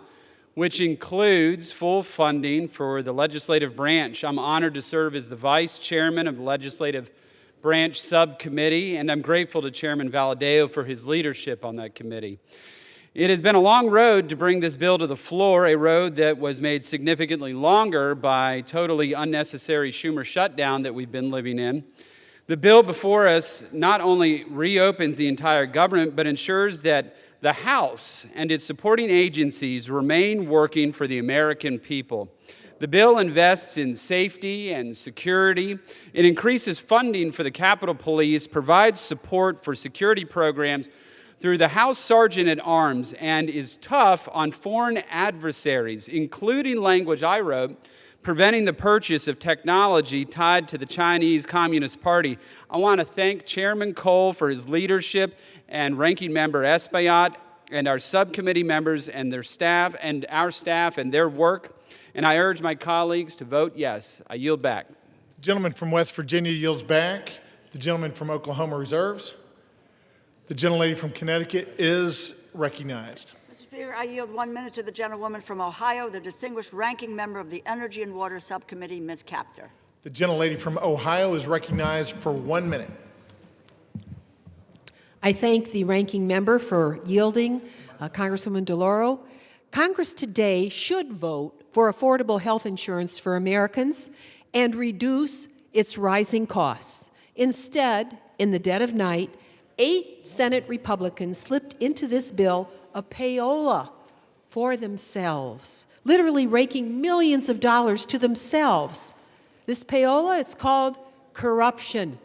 which includes full funding for the legislative branch. I'm honored to serve as the vice chairman of the Legislative Branch Subcommittee, and I'm grateful to Chairman Valadao for his leadership on that committee. It has been a long road to bring this bill to the floor, a road that was made significantly longer by totally unnecessary Schumer shutdown that we've been living in. The bill before us not only reopens the entire government, but ensures that the House and its supporting agencies remain working for the American people. The bill invests in safety and security. It increases funding for the Capitol Police, provides support for security programs through the House Sergeant at Arms, and is tough on foreign adversaries, including language I wrote, preventing the purchase of technology tied to the Chinese Communist Party. I want to thank Chairman Cole for his leadership and Ranking Member Espaillat and our subcommittee members and their staff and our staff and their work. And I urge my colleagues to vote yes. I yield back. The gentleman from West Virginia yields back. The gentleman from Oklahoma reserves. The gentlelady from Connecticut is recognized. Mr. Speaker, I yield 1 minute to the gentlewoman from Ohio, the distinguished ranking member of the Energy and Water Subcommittee, Ms. Capter. The gentlelady from Ohio is recognized for 1 minute. I thank the ranking member for yielding, Congresswoman DeLauro. Congress today should vote for affordable health insurance for Americans and reduce its rising costs. Instead, in the dead of night, 8 Senate Republicans slipped into this bill a payola for themselves, literally raking millions of dollars to themselves. This payola, it's called corruption.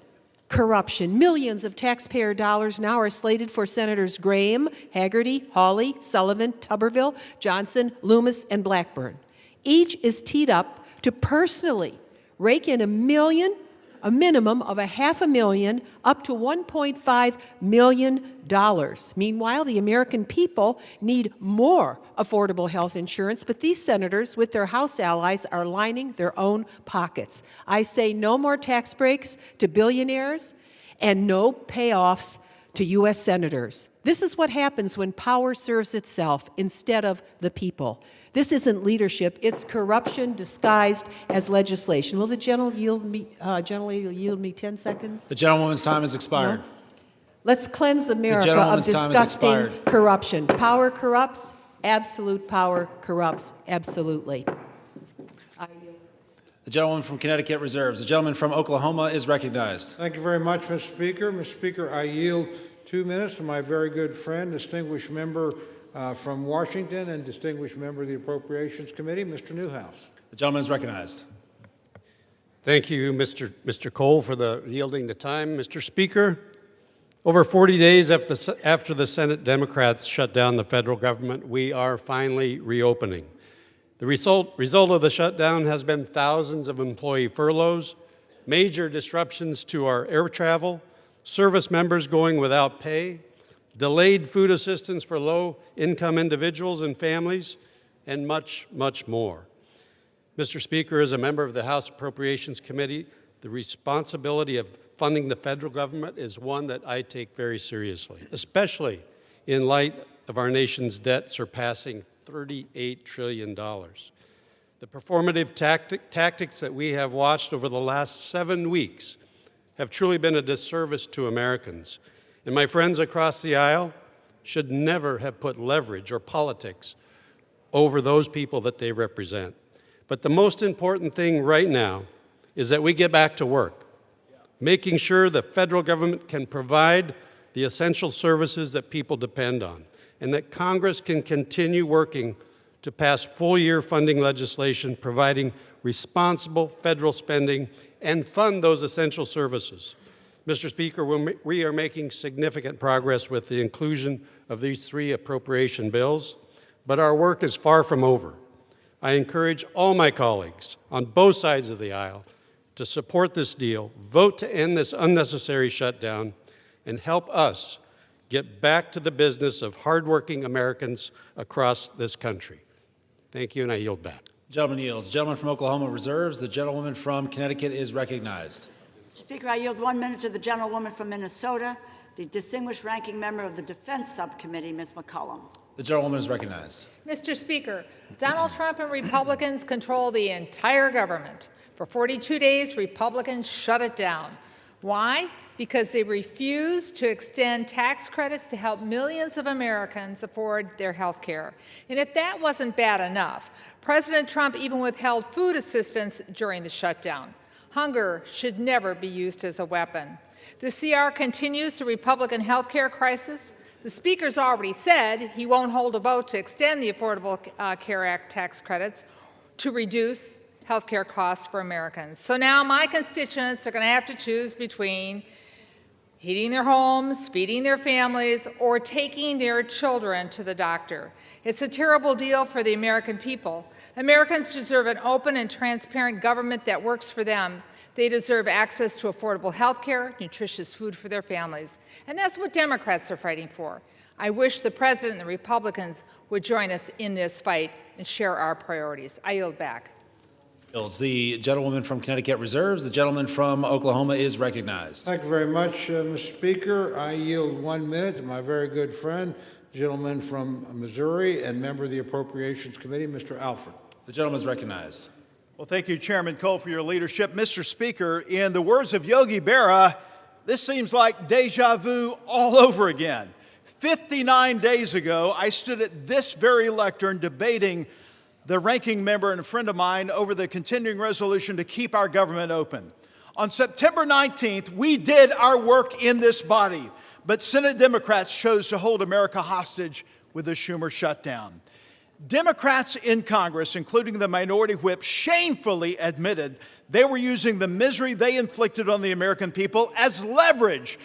Corruption. Millions of taxpayer dollars now are slated for Senators Graham, Hagerty, Hawley, Sullivan, Tuberville, Johnson, Loomis, and Blackburn. Each is teed up to personally rake in a minimum of $500,000 up to $1.5 million. Meanwhile, the American people need more affordable health insurance, but these senators, with their House allies, are lining their own pockets. I say no more tax breaks to billionaires and no payoffs to U.S. senators. This is what happens when power serves itself instead of the people. This isn't leadership, it's corruption disguised as legislation. Will the gentleman yield me 10 seconds? The gentlewoman's time has expired. No? Let's cleanse America of disgusting corruption. Power corrupts, absolute power corrupts absolutely. The gentleman from Connecticut reserves. The gentleman from Oklahoma is recognized. Thank you very much, Mr. Speaker. Mr. Speaker, I yield 2 minutes to my very good friend, distinguished member from Washington and distinguished member of the Appropriations Committee, Mr. Newhouse. The gentleman is recognized. Thank you, Mr. Cole, for yielding the time. Mr. Speaker, over 40 days after the Senate Democrats shut down the federal government, we are finally reopening. The result of the shutdown has been thousands of employee furloughs, major disruptions to our air travel, service members going without pay, delayed food assistance for low-income individuals and families, and much, much more. Mr. Speaker, as a member of the House Appropriations Committee, the responsibility of funding the federal government is one that I take very seriously, especially in light of our nation's debt surpassing $38 trillion. The performative tactics that we have watched over the last 7 weeks have truly been a disservice to Americans. And my friends across the aisle should never have put leverage or politics over those people that they represent. But the most important thing right now is that we get back to work, making sure the federal government can provide the essential services that people depend on, and that Congress can continue working to pass full-year funding legislation providing responsible federal spending and fund those essential services. Mr. Speaker, we are making significant progress with the inclusion of these 3 appropriation bills, but our work is far from over. I encourage all my colleagues on both sides of the aisle to support this deal, vote to end this unnecessary shutdown, and help us get back to the business of hardworking Americans across this country. Thank you, and I yield back. Gentleman yields. The gentleman from Oklahoma reserves. The gentlewoman from Connecticut is recognized. Speaker, I yield 1 minute to the gentlewoman from Minnesota, the distinguished ranking member of the Defense Subcommittee, Ms. McCollum. The gentlewoman is recognized. Mr. Speaker, Donald Trump and Republicans control the entire government. For 42 days, Republicans shut it down. Why? Because they refuse to extend tax credits to help millions of Americans afford their health care. And if that wasn't bad enough, President Trump even withheld food assistance during the shutdown. Hunger should never be used as a weapon. The CR continues the Republican health care crisis. The Speaker's already said he won't hold a vote to extend the Affordable Care Act tax credits to reduce health care costs for Americans. So now my constituents are going to have to choose between heating their homes, feeding their families, or taking their children to the doctor. It's a terrible deal for the American people. Americans deserve an open and transparent government that works for them. They deserve access to affordable health care, nutritious food for their families. And that's what Democrats are fighting for. I wish the President and the Republicans would join us in this fight and share our priorities. I yield back. The gentlewoman from Connecticut reserves. The gentleman from Oklahoma is recognized. Thank you very much, Mr. Speaker. I yield 1 minute to my very good friend, gentleman from Missouri and member of the Appropriations Committee, Mr. Alford. The gentleman is recognized. Well, thank you, Chairman Cole, for your leadership. Mr. Speaker, in the words of Yogi Berra, this seems like deja vu all over again. 59 days ago, I stood at this very lectern debating the ranking member and a friend of mine over the continuing resolution to keep our government open. On September 19th, we did our work in this body, but Senate Democrats chose to hold America hostage with the Schumer shutdown. Democrats in Congress, including the minority whip, shamefully admitted they were using the misery they inflicted on the American people as leverage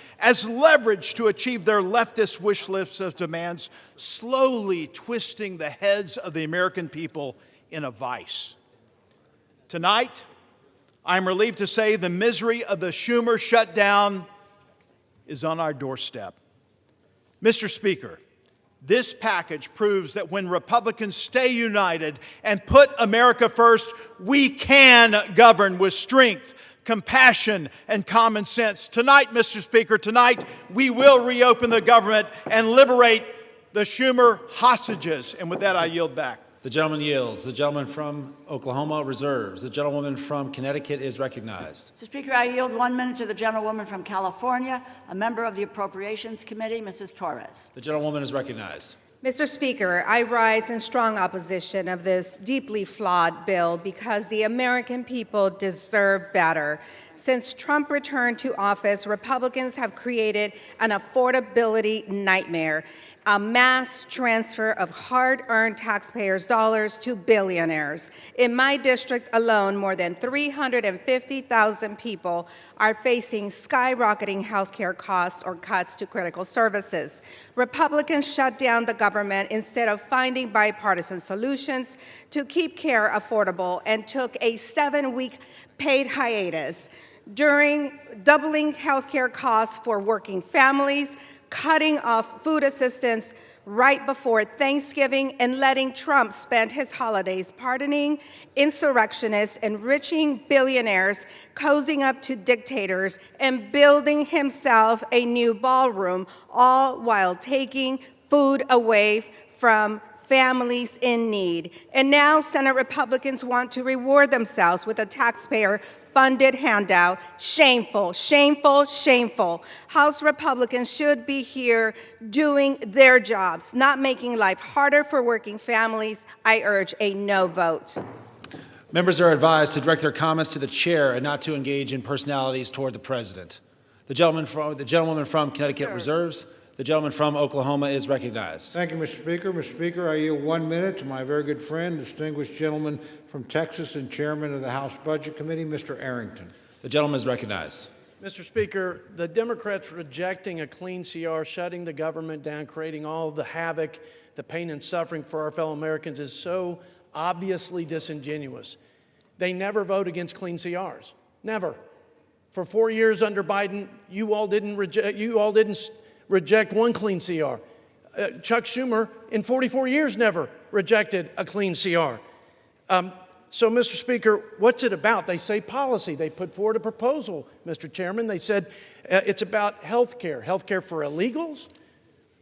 to achieve their leftist wish lists of demands, slowly twisting the heads of the American people in a vice. Tonight, I'm relieved to say the misery of the Schumer shutdown is on our doorstep. Mr. Speaker, this package proves that when Republicans stay united and put America first, we can govern with strength, compassion, and common sense. Tonight, Mr. Speaker, tonight we will reopen the government and liberate the Schumer hostages. And with that, I yield back. The gentleman yields. The gentleman from Oklahoma reserves. The gentlewoman from Connecticut is recognized. Mr. Speaker, I yield 1 minute to the gentlewoman from California, a member of the Appropriations Committee, Mrs. Torres. The gentlewoman is recognized. Mr. Speaker, I rise in strong opposition of this deeply flawed bill because the American people deserve better. Since Trump returned to office, Republicans have created an affordability nightmare, a mass transfer of hard-earned taxpayers' dollars to billionaires. In my district alone, more than 350,000 people are facing skyrocketing health care costs or cuts to critical services. Republicans shut down the government instead of finding bipartisan solutions to keep care affordable and took a 7-week paid hiatus, during doubling health care costs for working families, cutting off food assistance right before Thanksgiving, and letting Trump spend his holidays pardoning insurrectionists, enriching billionaires, cozying up to dictators, and building himself a new ballroom, all while taking food away from families in need. And now Senate Republicans want to reward themselves with a taxpayer-funded handout. Shameful, shameful, shameful. House Republicans should be here doing their jobs, not making life harder for working families. I urge a no vote. Members are advised to direct their comments to the chair and not to engage in personalities toward the president. The gentlewoman from Connecticut reserves. The gentleman from Oklahoma is recognized. Thank you, Mr. Speaker. Mr. Speaker, I yield 1 minute to my very good friend, distinguished gentleman from Texas and chairman of the House Budget Committee, Mr. Arrington. The gentleman is recognized. Mr. Speaker, the Democrats rejecting a clean CR, shutting the government down, creating all the havoc, the pain and suffering for our fellow Americans is so obviously disingenuous. They never vote against clean CRs. Never. For 4 years under Biden, you all didn't reject one clean CR. Chuck Schumer, in 44 years, never rejected a clean CR. So, Mr. Speaker, what's it about? They say policy. They put forward a proposal, Mr. Chairman. They said it's about health care for illegals.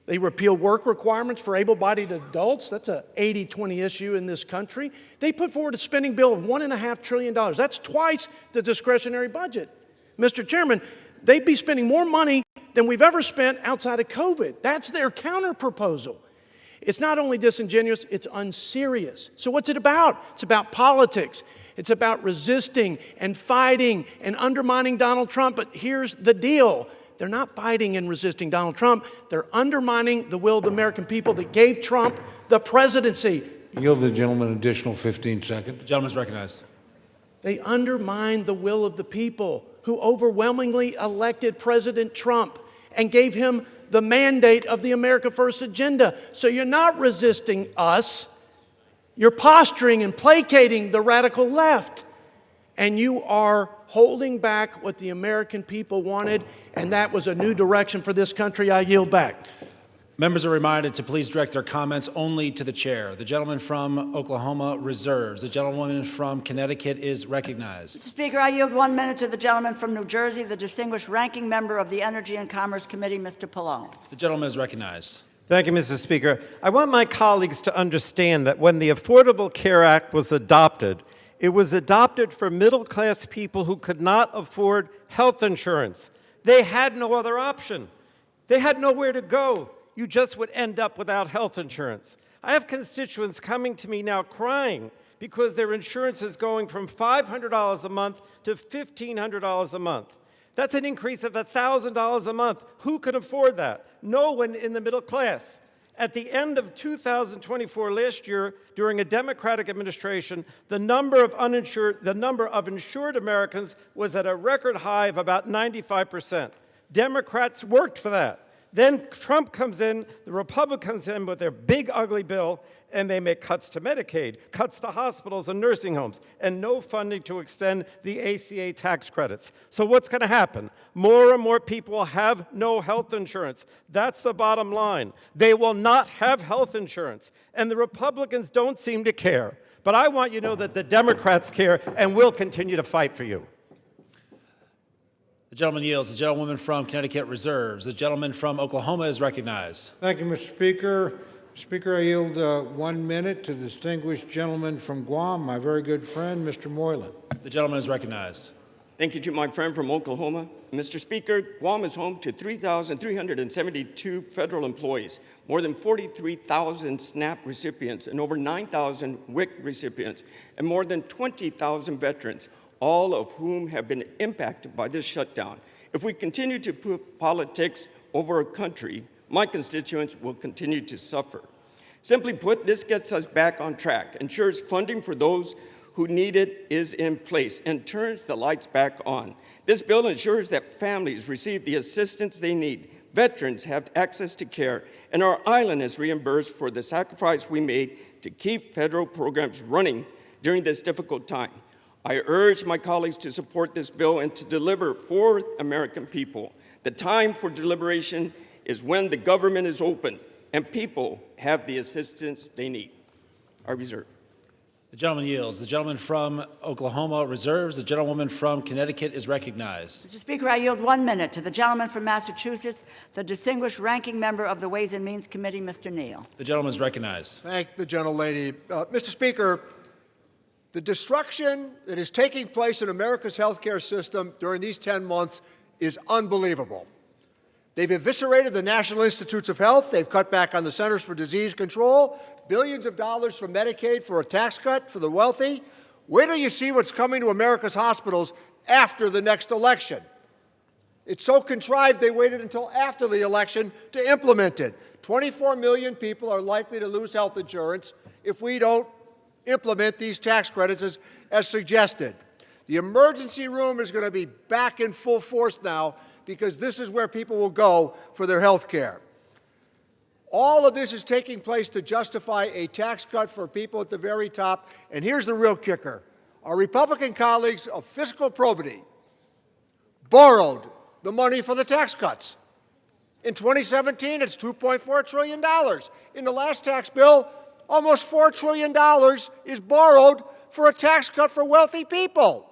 They repeal work requirements for able-bodied adults. That's an 80-20 issue in this country. They put forward a spending bill of $1.5 trillion. That's twice the discretionary budget. Mr. Chairman, they'd be spending more money than we've ever spent outside of COVID. That's their counter-proposal. It's not only disingenuous, it's unserious. So what's it about? It's about politics. It's about resisting and fighting and undermining Donald Trump. But here's the deal. They're not fighting and resisting Donald Trump. They're undermining the will of the American people that gave Trump the presidency. Yield the gentleman an additional 15 seconds. The gentleman is recognized. They undermined the will of the people who overwhelmingly elected President Trump and gave him the mandate of the America First agenda. So you're not resisting us. You're posturing and placating the radical left. And you are holding back what the American people wanted, and that was a new direction for this country. I yield back. Members are reminded to please direct their comments only to the chair. The gentleman from Oklahoma reserves. The gentlewoman from Connecticut is recognized. Mr. Speaker, I yield 1 minute to the gentleman from New Jersey, the distinguished ranking member of the Energy and Commerce Committee, Mr. Pallone. The gentleman is recognized. Thank you, Mr. Speaker. I want my colleagues to understand that when the Affordable Care Act was adopted for middle-class people who could not afford health insurance. They had no other option. They had nowhere to go. You just would end up without health insurance. I have constituents coming to me now crying because their insurance is going from $500 a month to $1,500 a month. That's an increase of $1,000 a month. Who can afford that? No one in the middle class. At the end of 2024 last year, during a Democratic administration, the number of insured Americans was at a record high of about 95%. Democrats worked for that. Then Trump comes in, the Republicans come in with their big ugly bill, and they make cuts to Medicaid, cuts to hospitals and nursing homes, and no funding to extend the ACA tax credits. So what's going to happen? More and more people will have no health insurance. That's the bottom line. They will not have health insurance, and the Republicans don't seem to care. But I want you to know that the Democrats care and will continue to fight for you. The gentleman yields. The gentlewoman from Connecticut reserves. The gentleman from Oklahoma is recognized. Thank you, Mr. Speaker. Speaker, I yield 1 minute to the distinguished gentleman from Guam, my very good friend, Mr. Moylan. The gentleman is recognized. Thank you to my friend from Oklahoma. Mr. Speaker, Guam is home to 3,372 federal employees, more than 43,000 SNAP recipients, and over 9,000 WIC recipients, and more than 20,000 veterans, all of whom have been impacted by this shutdown. If we continue to put politics over our country, my constituents will continue to suffer. Simply put, this gets us back on track, ensures funding for those who need it is in place, and turns the lights back on. This bill ensures that families receive the assistance they need, veterans have access to care, and our island is reimbursed for the sacrifice we made to keep federal programs running during this difficult time. I urge my colleagues to support this bill and to deliver for American people. The time for deliberation is when the government is open and people have the assistance they need. I reserve. The gentleman yields. The gentleman from Oklahoma reserves. The gentlewoman from Connecticut is recognized. Mr. Speaker, I yield 1 minute to the gentleman from Massachusetts, the distinguished ranking member of the Ways and Means Committee, Mr. Neal. The gentleman is recognized. Thank the gentlelady. Mr. Speaker, the destruction that is taking place in America's healthcare system during these 10 months is unbelievable. They've eviscerated the National Institutes of Health. They've cut back on the Centers for Disease Control, billions of dollars from Medicaid for a tax cut for the wealthy. Where do you see what's coming to America's hospitals after the next election? It's so contrived they waited until after the election to implement it. 24 million people are likely to lose health insurance if we don't implement these tax credits as suggested. The emergency room is going to be back in full force now because this is where people will go for their health care. All of this is taking place to justify a tax cut for people at the very top. And here's the real kicker. Our Republican colleagues of fiscal probity borrowed the money for the tax cuts. In 2017, it's $2.4 trillion. In the last tax bill, almost $4 trillion is borrowed for a tax cut for wealthy people.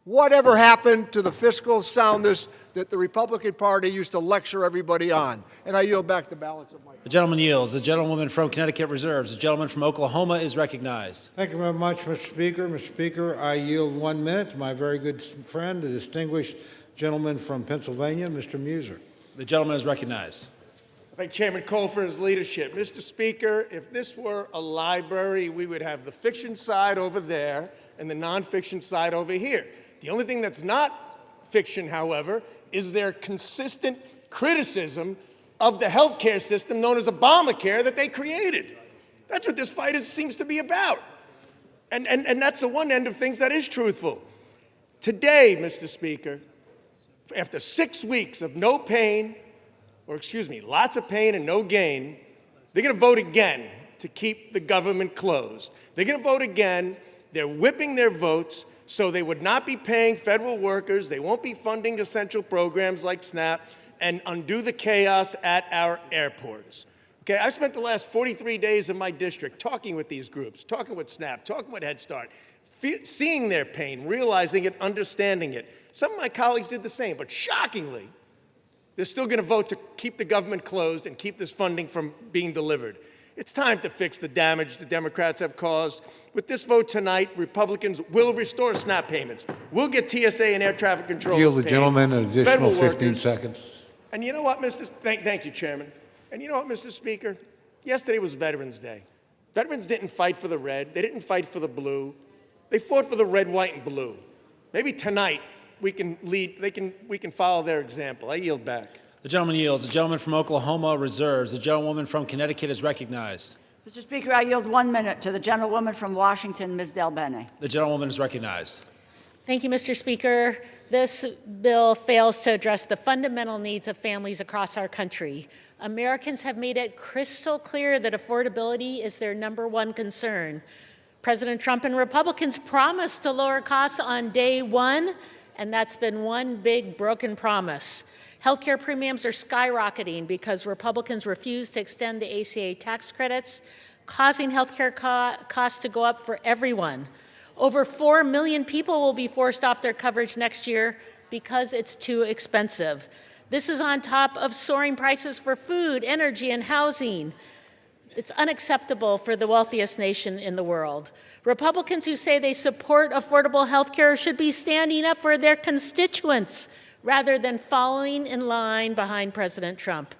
Whatever happened to the fiscal soundness that the Republican Party used to lecture everybody on? And I yield back the balance of my time. The gentleman yields. The gentlewoman from Connecticut reserves. The gentleman from Oklahoma is recognized. Thank you very much, Mr. Speaker. Mr. Speaker, I yield 1 minute to my very good friend, the distinguished gentleman from Pennsylvania, Mr. Muser. The gentleman is recognized. I thank Chairman Cole for his leadership. Mr. Speaker, if this were a library, we would have the fiction side over there and the nonfiction side over here. The only thing that's not fiction, however, is their consistent criticism of the healthcare system known as Obamacare that they created. That's what this fight seems to be about. And that's the one end of things that is truthful. Today, Mr. Speaker, after 6 weeks of no pain, or excuse me, lots of pain and no gain, they're going to vote again to keep the government closed. They're going to vote again. They're whipping their votes so they would not be paying federal workers. They won't be funding essential programs like SNAP and undo the chaos at our airports. Okay, I spent the last 43 days in my district talking with these groups, talking with SNAP, talking with Head Start, seeing their pain, realizing it, understanding it. Some of my colleagues did the same, but shockingly, They're still going to vote to keep the government closed and keep this funding from being delivered. It's time to fix the damage the Democrats have caused. With this vote tonight, Republicans will restore SNAP payments. We'll get TSA and air traffic control. Yield the gentleman an additional Federal 15 workers. seconds. And you know what, Thank you, Chairman. And you know what, Mr. Speaker? Yesterday was Veterans Day. Veterans didn't fight for the red. They didn't fight for the blue. They fought for the red, white, and blue. Maybe tonight we can follow their example. I yield back. The gentleman yields. The gentleman from Oklahoma reserves. The gentlewoman from Connecticut is recognized. Mr. Speaker, I yield 1 minute to the gentlewoman from Washington, Ms. Del Bene. The gentlewoman is recognized. Thank you, Mr. Speaker. This bill fails to address the fundamental needs of families across our country. Americans have made it crystal clear that affordability is their #1 concern. President Trump and Republicans promised to lower costs on day one, and that's been one big broken promise. Healthcare premiums are skyrocketing because Republicans refuse to extend the ACA tax credits, causing healthcare costs to go up for everyone. Over 4 million people will be forced off their coverage next year because it's too expensive. This is on top of soaring prices for food, energy, and housing. It's unacceptable for the wealthiest nation in the world. Republicans who say they support affordable health care should be standing up for their constituents rather than following in line behind President Trump.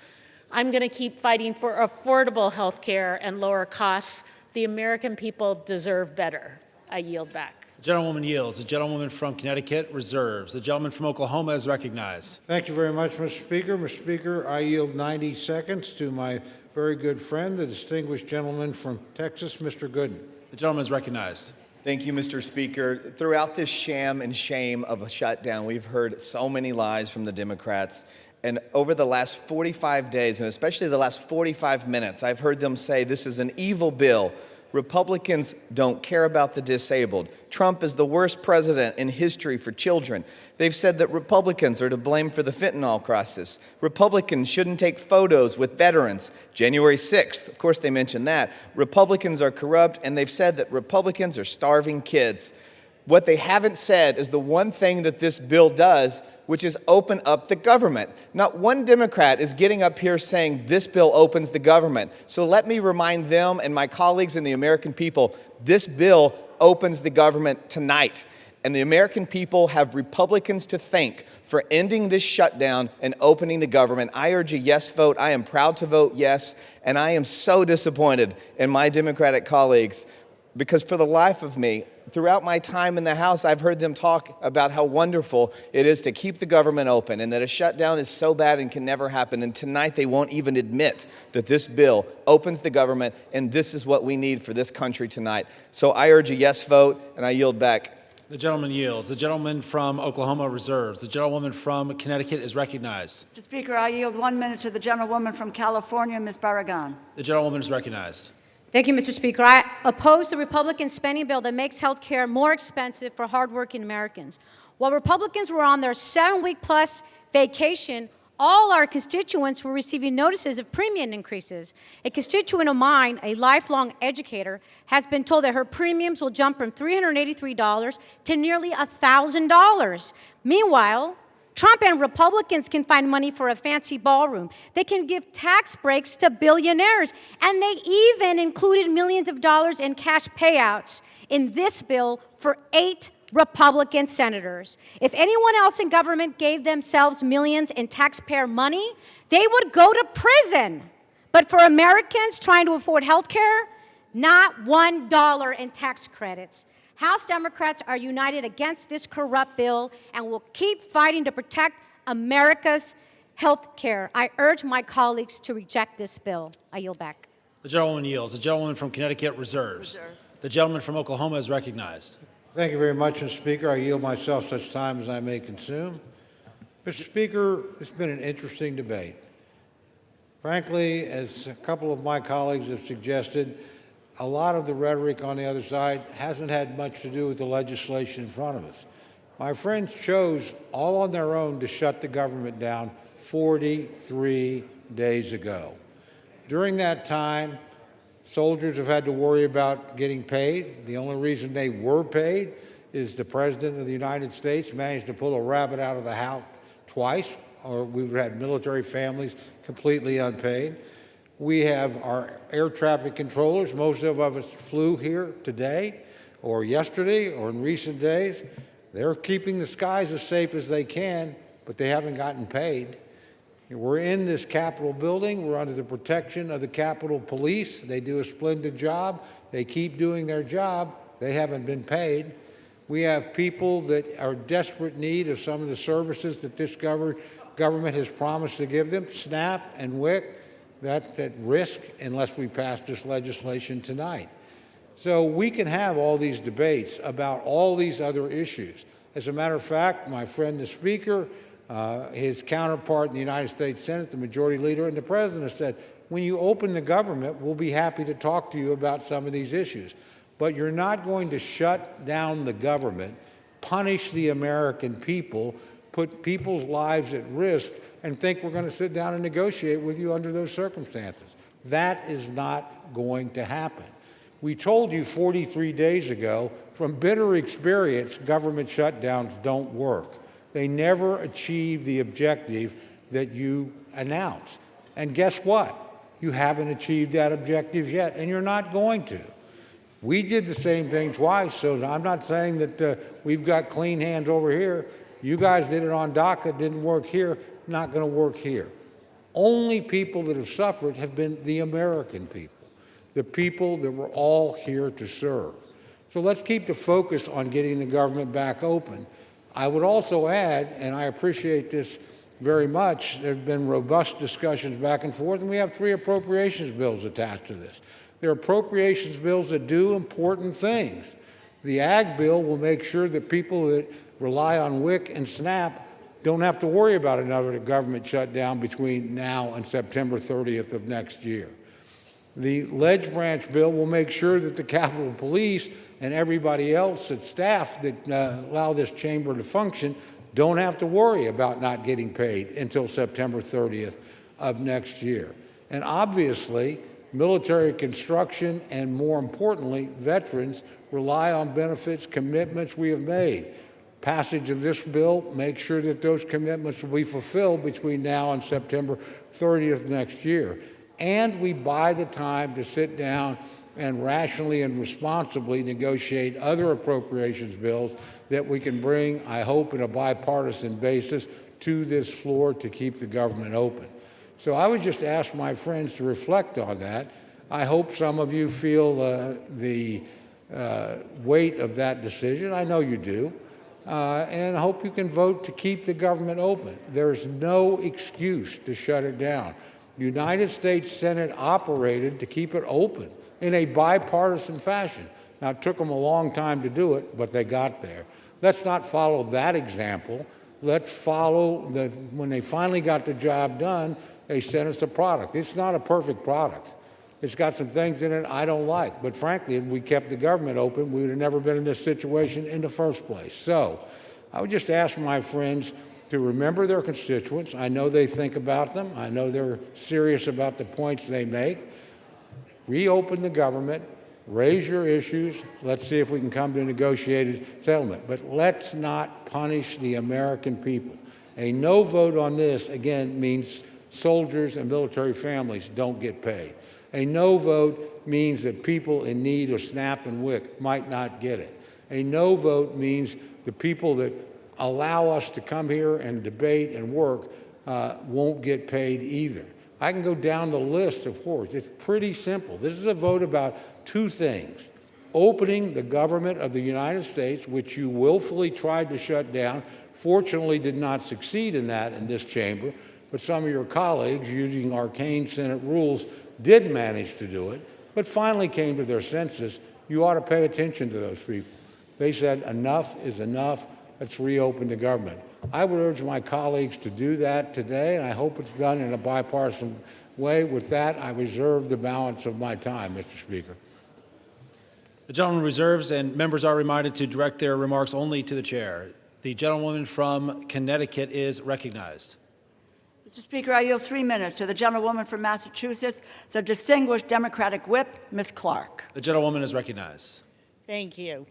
I'm going to keep fighting for affordable health care and lower costs. The American people deserve better. I yield back. The gentlewoman yields. The gentlewoman from Connecticut reserves. The gentleman from Oklahoma is recognized. Thank you very much, Mr. Speaker. Mr. Speaker, I yield 90 seconds to my very good friend, the distinguished gentleman from Texas, Mr. Gooden. The gentleman is recognized. Thank you, Mr. Speaker. Throughout this sham and shame of a shutdown, we've heard so many lies from the Democrats. And over the last 45 days, and especially the last 45 minutes, I've heard them say this is an evil bill. Republicans don't care about the disabled. Trump is the worst president in history for children. They've said that Republicans are to blame for the fentanyl crisis. Republicans shouldn't take photos with veterans. January 6th, of course they mentioned that. Republicans are corrupt, and they've said that Republicans are starving kids. What they haven't said is the one thing that this bill does, which is open up the government. Not one Democrat is getting up here saying this bill opens the government. So let me remind them and my colleagues and the American people, this bill opens the government tonight. And the American people have Republicans to thank for ending this shutdown and opening the government. I urge a yes vote. I am proud to vote yes. And I am so disappointed in my Democratic colleagues because for the life of me, throughout my time in the House, I've heard them talk about how wonderful it is to keep the government open and that a shutdown is so bad and can never happen. And tonight they won't even admit that this bill opens the government and this is what we need for this country tonight. So I urge a yes vote and I yield back. The gentleman yields. The gentleman from Oklahoma reserves. The gentlewoman from Connecticut is recognized. Mr. Speaker, I yield 1 minute to the gentlewoman from California, Ms. Barragan. The gentlewoman is recognized. Thank you, Mr. Speaker. I oppose the Republican spending bill that makes health care more expensive for hardworking Americans. While Republicans were on their 7-week-plus vacation, all our constituents were receiving notices of premium increases. A constituent of mine, a lifelong educator, has been told that her premiums will jump from $383 to nearly $1,000. Meanwhile, Trump and Republicans can find money for a fancy ballroom. They can give tax breaks to billionaires. And they even included millions of dollars in cash payouts in this bill for 8 Republican senators. If anyone else in government gave themselves millions in taxpayer money, they would go to prison. But for Americans trying to afford health care, not $1 in tax credits. House Democrats are united against this corrupt bill and will keep fighting to protect America's health care. I urge my colleagues to reject this bill. I yield back. The gentlewoman yields. The gentlewoman from Connecticut reserves. The gentleman from Oklahoma is recognized. Thank you very much, Mr. Speaker. I yield myself such time as I may consume. Mr. Speaker, it's been an interesting debate. Frankly, as a couple of my colleagues have suggested, a lot of the rhetoric on the other side hasn't had much to do with the legislation in front of us. My friends chose all on their own to shut the government down 43 days ago. During that time, soldiers have had to worry about getting paid. The only reason they were paid is the President of the United States managed to pull a rabbit out of the hat twice, or we would have had military families completely unpaid. We have our air traffic controllers. Most of us flew here today or yesterday or in recent days. They're keeping the skies as safe as they can, but they haven't gotten paid. We're in this Capitol building. We're under the protection of the Capitol Police. They do a splendid job. They keep doing their job. They haven't been paid. We have people that are in desperate need of some of the services that this government has promised to give them. SNAP and WIC, that's at risk unless we pass this legislation tonight. So we can have all these debates about all these other issues. As a matter of fact, my friend the Speaker, his counterpart in the United States Senate, the Majority Leader, and the President said, when you open the government, we'll be happy to talk to you about some of these issues. But you're not going to shut down the government, punish the American people, put people's lives at risk, and think we're going to sit down and negotiate with you under those circumstances. That is not going to happen. We told you 43 days ago, from bitter experience, government shutdowns don't work. They never achieve the objective that you announced. And guess what? You haven't achieved that objective yet, and you're not going to. We did the same thing twice, so I'm not saying that we've got clean hands over here. You guys did it on DACA, didn't work here, not going to work here. Only people that have suffered have been the American people, the people that we're all here to serve. So let's keep the focus on getting the government back open. I would also add, and I appreciate this very much, there have been robust discussions back and forth, and we have 3 appropriations bills attached to this. They're appropriations bills that do important things. The Ag bill will make sure that people that rely on WIC and SNAP don't have to worry about another government shutdown between now and September 30th of next year. The Ledge Branch bill will make sure that the Capitol Police and everybody else at staff that allow this chamber to function don't have to worry about not getting paid until September 30th of next year. And obviously, military construction and, more importantly, veterans rely on benefits commitments we have made. Passage of this bill makes sure that those commitments will be fulfilled between now and September 30th next year. And we buy the time to sit down and rationally and responsibly negotiate other appropriations bills that we can bring, I hope, in a bipartisan basis to this floor to keep the government open. So I would just ask my friends to reflect on that. I hope some of you feel the weight of that decision. I know you do. And I hope you can vote to keep the government open. There's no excuse to shut it down. The United States Senate operated to keep it open in a bipartisan fashion. Now, it took them a long time to do it, but they got there. Let's not follow that example. Let's follow when they finally got the job done, they sent us a product. It's not a perfect product. It's got some things in it I don't like. But frankly, if we kept the government open, we would have never been in this situation in the first place. So I would just ask my friends to remember their constituents. I know they think about them. I know they're serious about the points they make. Reopen the government. Raise your issues. Let's see if we can come to a negotiated settlement. But let's not punish the American people. A no vote on this, again, means soldiers and military families don't get paid. A no vote means that people in need of SNAP and WIC might not get it. A no vote means the people that allow us to come here and debate and work won't get paid either. I can go down the list of horrors. It's pretty simple. This is a vote about 2 things. Opening the government of the United States, which you willfully tried to shut down, fortunately did not succeed in that in this chamber, but some of your colleagues, using arcane Senate rules, did manage to do it, but finally came to their senses. You ought to pay attention to those people. They said, enough is enough. Let's reopen the government. I would urge my colleagues to do that today, and I hope it's done in a bipartisan way. With that, I reserve the balance of my time, Mr. Speaker. The gentleman reserves, and members are reminded to direct their remarks only to the chair. The gentlewoman from Connecticut is recognized. Mr. Speaker, I yield 3 minutes to the gentlewoman from Massachusetts, the distinguished Democratic whip, Ms. Clark. The gentlewoman is recognized. Thank you.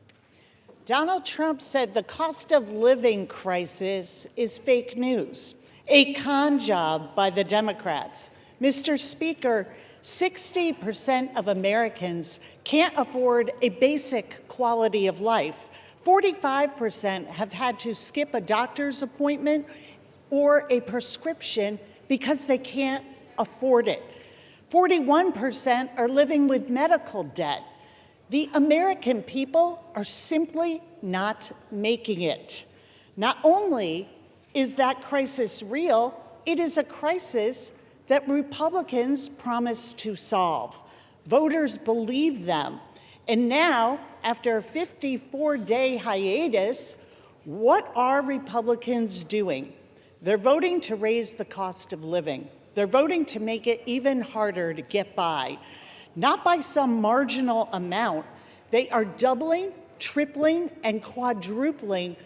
Donald Trump said the cost of living crisis is fake news. a con job by the Democrats. Mr. Speaker, 60% of Americans can't afford a basic quality of life. 45% have had to skip a doctor's appointment or a prescription because they can't afford it. 41% are living with medical debt. The American people are simply not making it. Not only is that crisis real, it is a crisis that Republicans promised to solve. Voters believe them. And now, after a 54-day hiatus, what are Republicans doing? They're voting to raise the cost of living. They're voting to make it even harder to get by. Not by some marginal amount. They are doubling, tripling, and quadrupling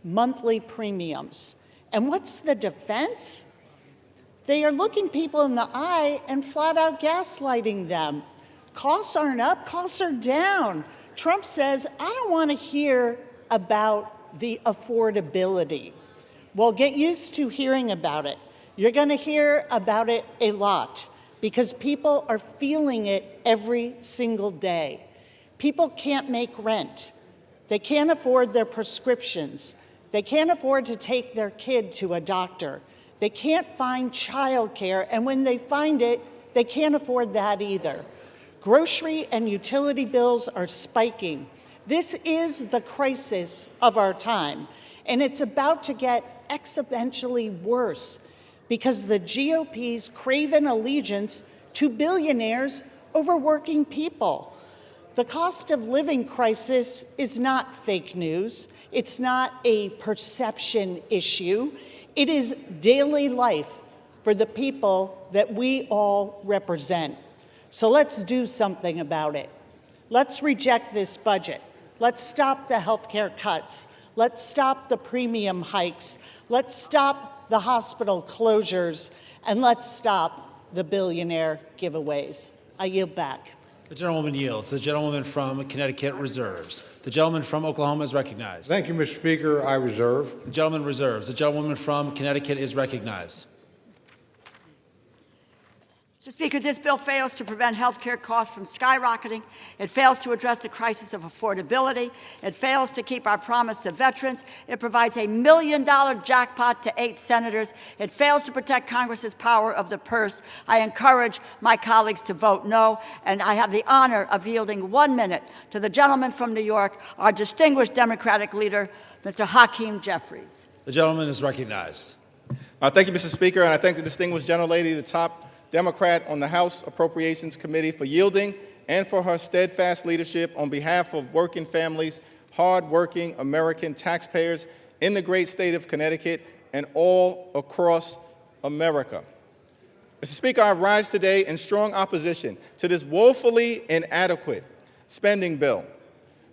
monthly premiums. And what's the defense? They are looking people in the eye and flat out gaslighting them. Costs aren't up, costs are down. Trump says, I don't want to hear about the affordability. Well, get used to hearing about it. You're going to hear about it a lot because people are feeling it every single day. People can't make rent. They can't afford their prescriptions. They can't afford to take their kid to a doctor. They can't find childcare, and when they find it, they can't afford that either. Grocery and utility bills are spiking. This is the crisis of our time, and it's about to get exponentially worse because the GOP's craven allegiance to billionaires over working people. The cost of living crisis is not fake news. It's not a perception issue. It is daily life for the people that we all represent. So let's do something about it. Let's reject this budget. Let's stop the health care cuts. Let's stop the premium hikes. Let's stop the hospital closures. And let's stop the billionaire giveaways. I yield back. The gentlewoman yields. The gentlewoman from Connecticut reserves. The gentleman from Oklahoma is recognized. Thank you, Mr. Speaker. I reserve. The gentleman reserves. The gentlewoman from Connecticut is recognized. Mr. Speaker, this bill fails to prevent health care costs from skyrocketing. It fails to address the crisis of affordability. It fails to keep our promise to veterans. It provides $1 million jackpot to 8 senators. It fails to protect Congress's power of the purse. I encourage my colleagues to vote no, and I have the honor of yielding 1 minute to the gentleman from New York, our distinguished Democratic leader, Mr. Hakeem Jeffries. The gentleman is recognized. Thank you, Mr. Speaker, and I thank the distinguished gentlelady, the top Democrat on the House Appropriations Committee, for yielding and for her steadfast leadership on behalf of working families, hard-working American taxpayers in the great state of Connecticut and all across America. Mr. Speaker, I rise today in strong opposition to this woefully inadequate spending bill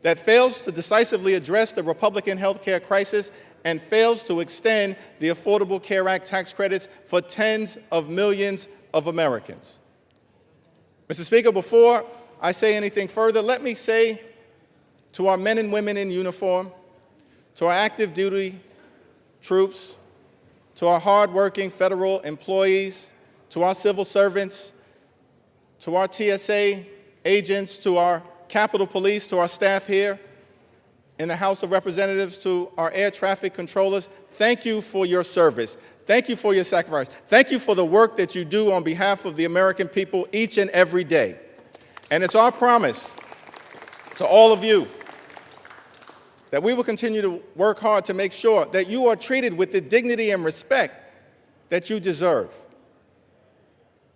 that fails to decisively address the Republican health care crisis and fails to extend the Affordable Care Act tax credits for tens of millions of Americans. Mr. Speaker, before I say anything further, let me say to our men and women in uniform, to our active duty troops, to our hardworking federal employees, to our civil servants, to our TSA agents, to our Capitol Police, to our staff here in the House of Representatives, to our air traffic controllers, thank you for your service. Thank you for your sacrifice. Thank you for the work that you do on behalf of the American people each and every day. And it's our promise to all of you that we will continue to work hard to make sure that you are treated with the dignity and respect that you deserve.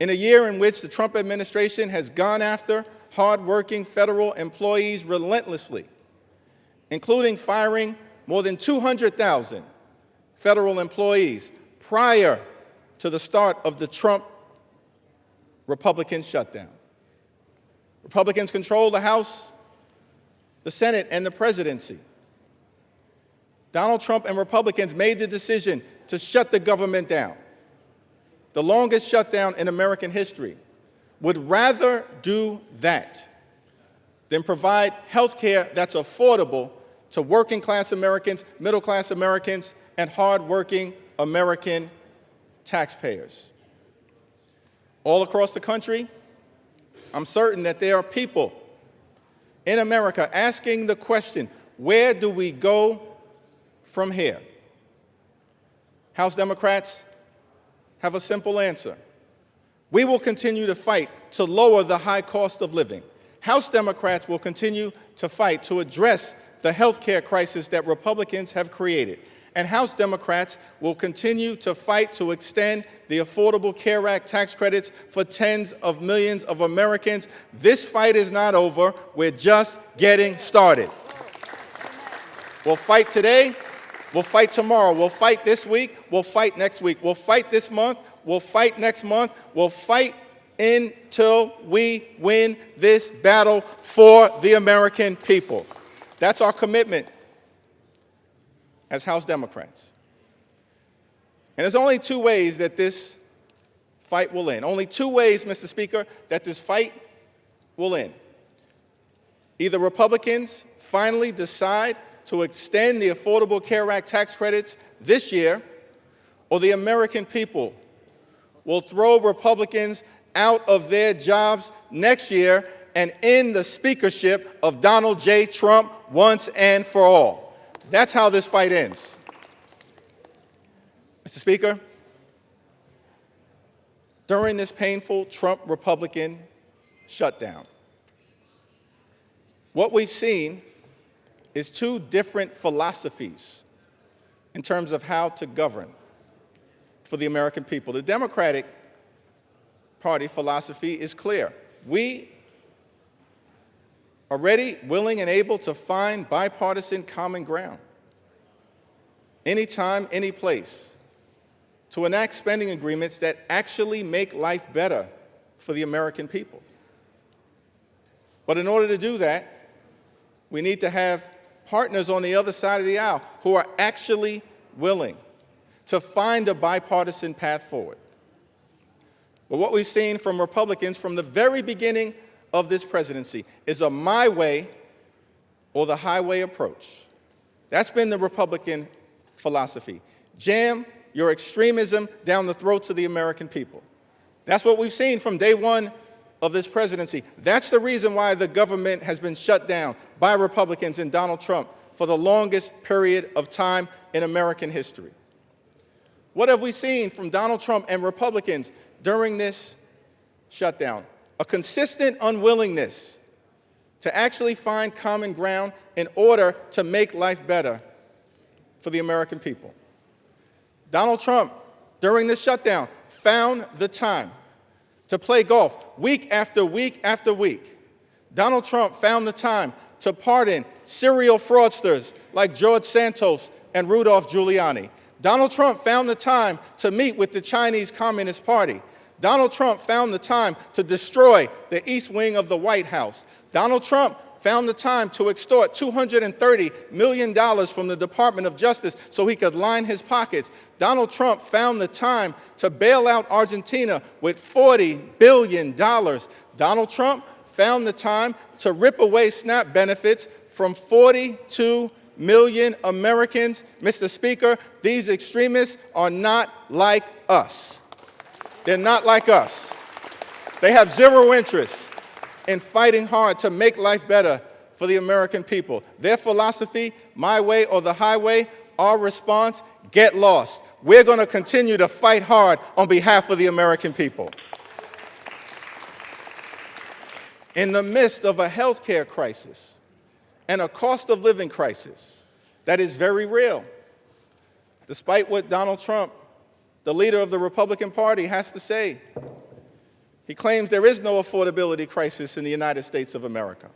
In a year in which the Trump administration has gone after hardworking federal employees relentlessly, including firing more than 200,000 federal employees prior to the start of the Trump Republican shutdown. Republicans control the House, the Senate, and the presidency. Donald Trump and Republicans made the decision to shut the government down, the longest shutdown in American history. Would rather do that than provide health care that's affordable to working class Americans, middle class Americans, and hardworking American taxpayers. All across the country, I'm certain that there are people in America asking the question, where do we go from here? House Democrats have a simple answer. We will continue to fight to lower the high cost of living. House Democrats will continue to fight to address the health care crisis that Republicans have created. And House Democrats will continue to fight to extend the Affordable Care Act tax credits for tens of millions of Americans. This fight is not over. We're just getting started. We'll fight today. We'll fight tomorrow. We'll fight this week. We'll fight next week. We'll fight this month. We'll fight next month. We'll fight until we win this battle for the American people. That's our commitment as House Democrats. And there's only two ways that this fight will end. Only two ways, Mr. Speaker, that this fight will end. Either Republicans finally decide to extend the Affordable Care Act tax credits this year, or the American people will throw Republicans out of their jobs next year and end the speakership of Donald J. Trump once and for all. That's how this fight ends. Mr. Speaker, during this painful Trump-Republican shutdown, what we've seen is two different philosophies in terms of how to govern for the American people. The Democratic Party philosophy is clear. We are ready, willing, and able to find bipartisan common ground anytime, any place, to enact spending agreements that actually make life better for the American people. But in order to do that, we need to have partners on the other side of the aisle who are actually willing to find a bipartisan path forward. But what we've seen from Republicans from the very beginning of this presidency is a my way or the highway approach. That's been the Republican philosophy. Jam your extremism down the throats of the American people. That's what we've seen from day one of this presidency. That's the reason why the government has been shut down by Republicans and Donald Trump for the longest period of time in American history. What have we seen from Donald Trump and Republicans during this shutdown? A consistent unwillingness to actually find common ground in order to make life better for the American people. Donald Trump, during this shutdown, found the time to play golf week after week after week. Donald Trump found the time to pardon serial fraudsters like George Santos and Rudolph Giuliani. Donald Trump found the time to meet with the Chinese Communist Party. Donald Trump found the time to destroy the East Wing of the White House. Donald Trump found the time to extort $230 million from the Department of Justice so he could line his pockets. Donald Trump found the time to bail out Argentina with $40 billion. Donald Trump found the time to rip away SNAP benefits from 42 million Americans. Mr. Speaker, these extremists are not like us. They're not like us. They have zero interest in fighting hard to make life better for the American people. Their philosophy, my way or the highway, our response, get lost. We're going to continue to fight hard on behalf of the American people. In the midst of a health care crisis and a cost of living crisis that is very real, despite what Donald Trump, the leader of the Republican Party, has to say. He claims there is no affordability crisis in the United States of America.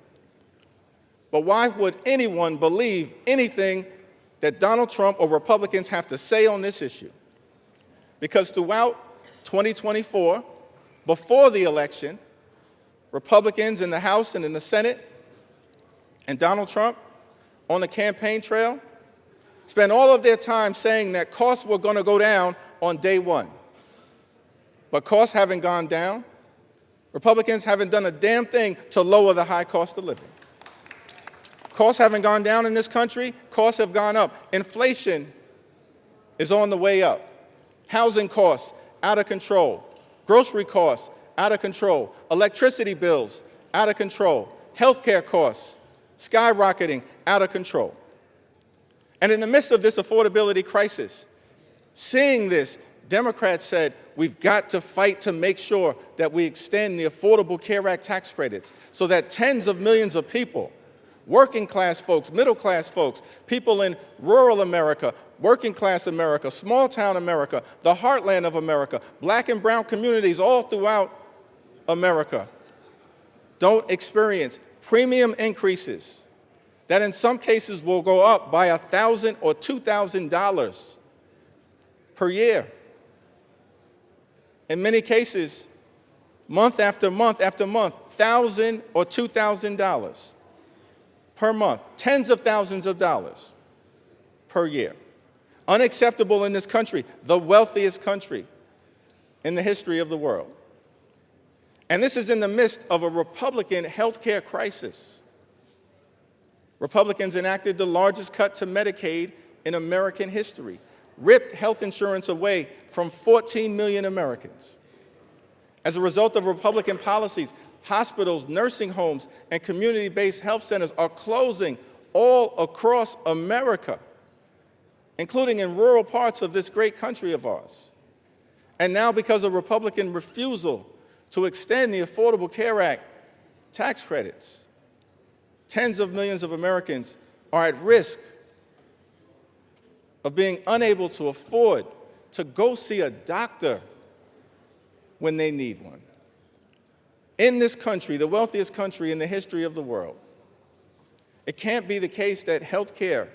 But why would anyone believe anything that Donald Trump or Republicans have to say on this issue? Because throughout 2024, before the election, Republicans in the House and in the Senate and Donald Trump on the campaign trail spent all of their time saying that costs were going to go down on day one. But costs haven't gone down. Republicans haven't done a damn thing to lower the high cost of living. Costs haven't gone down in this country. Costs have gone up. Inflation is on the way up. Housing costs out of control. Grocery costs, out of control. Electricity bills, out of control. Healthcare costs, skyrocketing, out of control. And in the midst of this affordability crisis, seeing this, Democrats said, we've got to fight to make sure that we extend the Affordable Care Act tax credits so that tens of millions of people, working class folks, middle class folks, people in rural America, working class America, small town America, the heartland of America, black and brown communities all throughout America, don't experience premium increases that in some cases will go up by $1,000 or $2,000 per year. In many cases, month after month after month, $1,000 or $2,000 per month, tens of thousands of dollars per year. Unacceptable in this country, the wealthiest country in the history of the world. And this is in the midst of a Republican health care crisis. Republicans enacted the largest cut to Medicaid in American history, ripped health insurance away from 14 million Americans. As a result of Republican policies, hospitals, nursing homes, and community-based health centers are closing all across America, including in rural parts of this great country of ours. And now, because of Republican refusal to extend the Affordable Care Act tax credits, tens of millions of Americans are at risk of being unable to afford to go see a doctor when they need one. In this country, the wealthiest country in the history of the world, it can't be the case that health care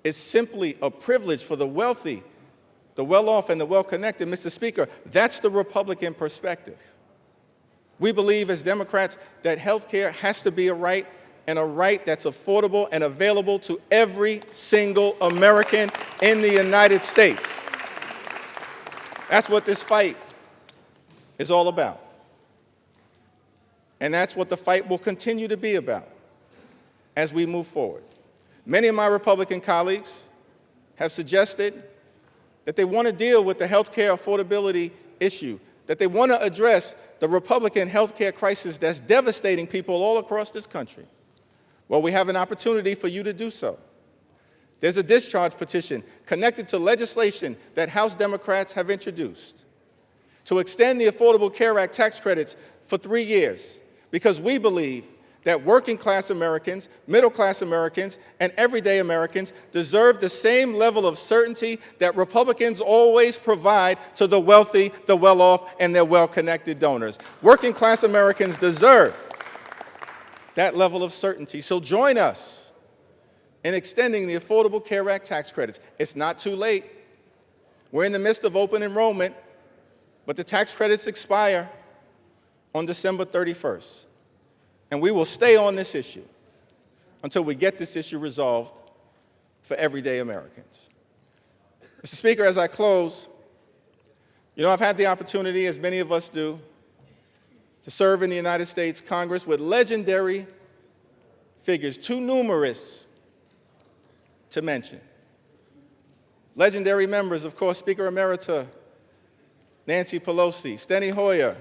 is simply a privilege for the wealthy, the well-off, and the well-connected. Mr. Speaker, that's the Republican perspective. We believe as Democrats that health care has to be a right, and a right that's affordable and available to every single American in the United States. That's what this fight is all about. And that's what the fight will continue to be about as we move forward. Many of my Republican colleagues have suggested that they want to deal with the health care affordability issue, that they want to address the Republican health care crisis that's devastating people all across this country. Well, we have an opportunity for you to do so. There's a discharge petition connected to legislation that House Democrats have introduced to extend the Affordable Care Act tax credits for 3 years, because we believe that working class Americans, middle class Americans, and everyday Americans deserve the same level of certainty that Republicans always provide to the wealthy, the well-off, and their well-connected donors. Working class Americans deserve that level of certainty. So join us in extending the Affordable Care Act tax credits. It's not too late. We're in the midst of open enrollment, but the tax credits expire on December 31st. And we will stay on this issue until we get this issue resolved for everyday Americans. Mr. Speaker, as I close, I've had the opportunity, as many of us do, to serve in the United States Congress with legendary figures, too numerous to mention. Legendary members, of course, Speaker Emerita Nancy Pelosi, Steny Hoyer,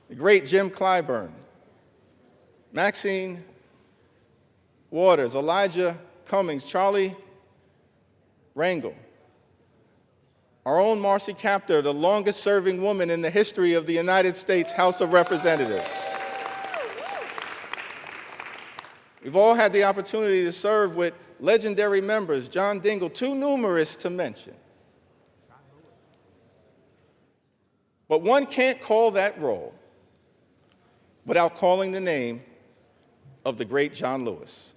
the great Jim Clyburn, Maxine Waters, Elijah Cummings, Charlie Rangel, our own Marcy Kaptur, the longest-serving woman in the history of the United States House of Representatives. We've all had the opportunity to serve with legendary members, John Dingell, too numerous to mention. But one can't call that role without calling the name of the great John Lewis.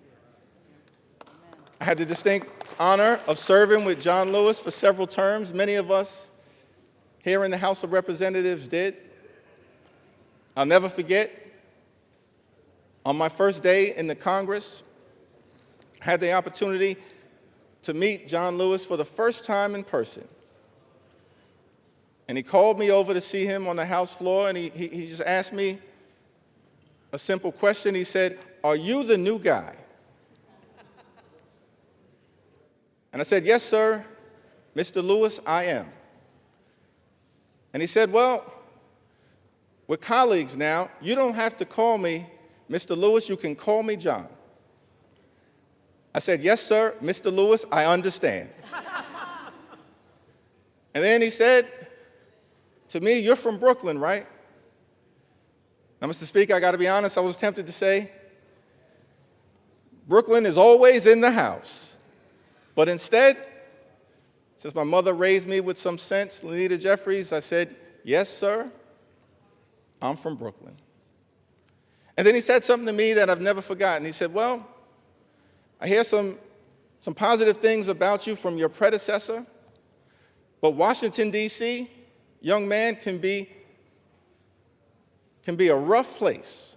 I had the distinct honor of serving with John Lewis for several terms. Many of us here in the House of Representatives did. I'll never forget, on my first day in the Congress, I had the opportunity to meet John Lewis for the first time in person. And he called me over to see him on the House floor, and he just asked me a simple question. He said, "Are you the new guy?" And I said, "Yes, sir, Mr. Lewis, I am." And he said, well, we're colleagues now. You don't have to call me Mr. Lewis. You can call me John. I said, yes, sir, Mr. Lewis, I understand. And then he said to me, you're from Brooklyn, right? Now, Mr. Speaker, I got to be honest, I was tempted to say, Brooklyn is always in the house. But instead, since my mother raised me with some sense, Lenita Jeffries, I said, yes, sir, I'm from Brooklyn. And then he said something to me that I've never forgotten. He said, well, I hear some positive things about you from your predecessor, but Washington, D.C., young man, can be a rough place.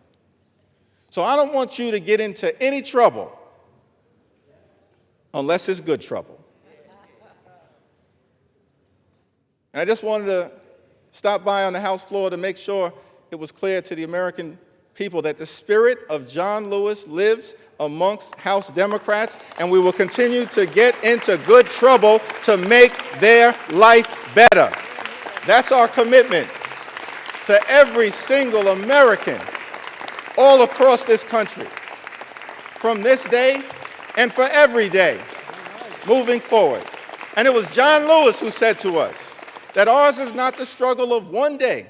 So I don't want you to get into any trouble unless it's good trouble. And I just wanted to stop by on the House floor to make sure it was clear to the American people that the spirit of John Lewis lives amongst House Democrats, and we will continue to get into good trouble to make their life better. That's our commitment to every single American all across this country, from this day and for every day moving forward. And it was John Lewis who said to us that ours is not the struggle of one day,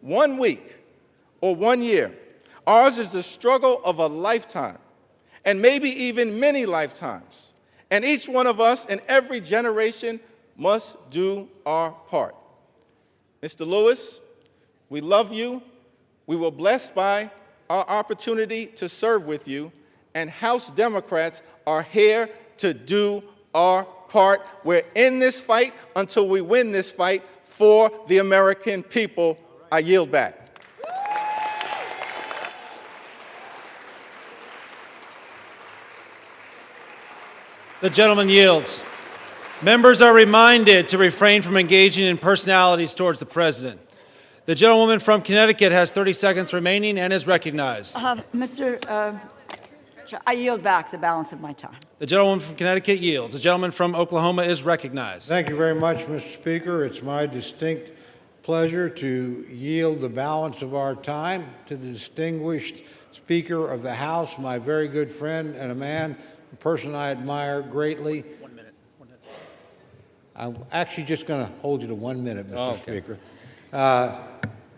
1 week, or 1 year. Ours is the struggle of a lifetime, and maybe even many lifetimes. And each one of us in every generation must do our part. Mr. Lewis, we love you. We were blessed by our opportunity to serve with you, and House Democrats are here to do our part. We're in this fight until we win this fight for the American people. I yield back. The gentleman yields. Members are reminded to refrain from engaging in personalities towards the president. The gentlewoman from Connecticut has 30 seconds remaining and is recognized. I yield back the balance of my time. The gentlewoman from Connecticut yields. The gentleman from Oklahoma is recognized. Thank you very much, Mr. Speaker. It's my distinct pleasure to yield the balance of our time to the distinguished Speaker of the House, my very good friend and a person I admire greatly. 1 minute. 1 minute. I'm actually just going to hold you to 1 minute, Mr. Okay. Speaker.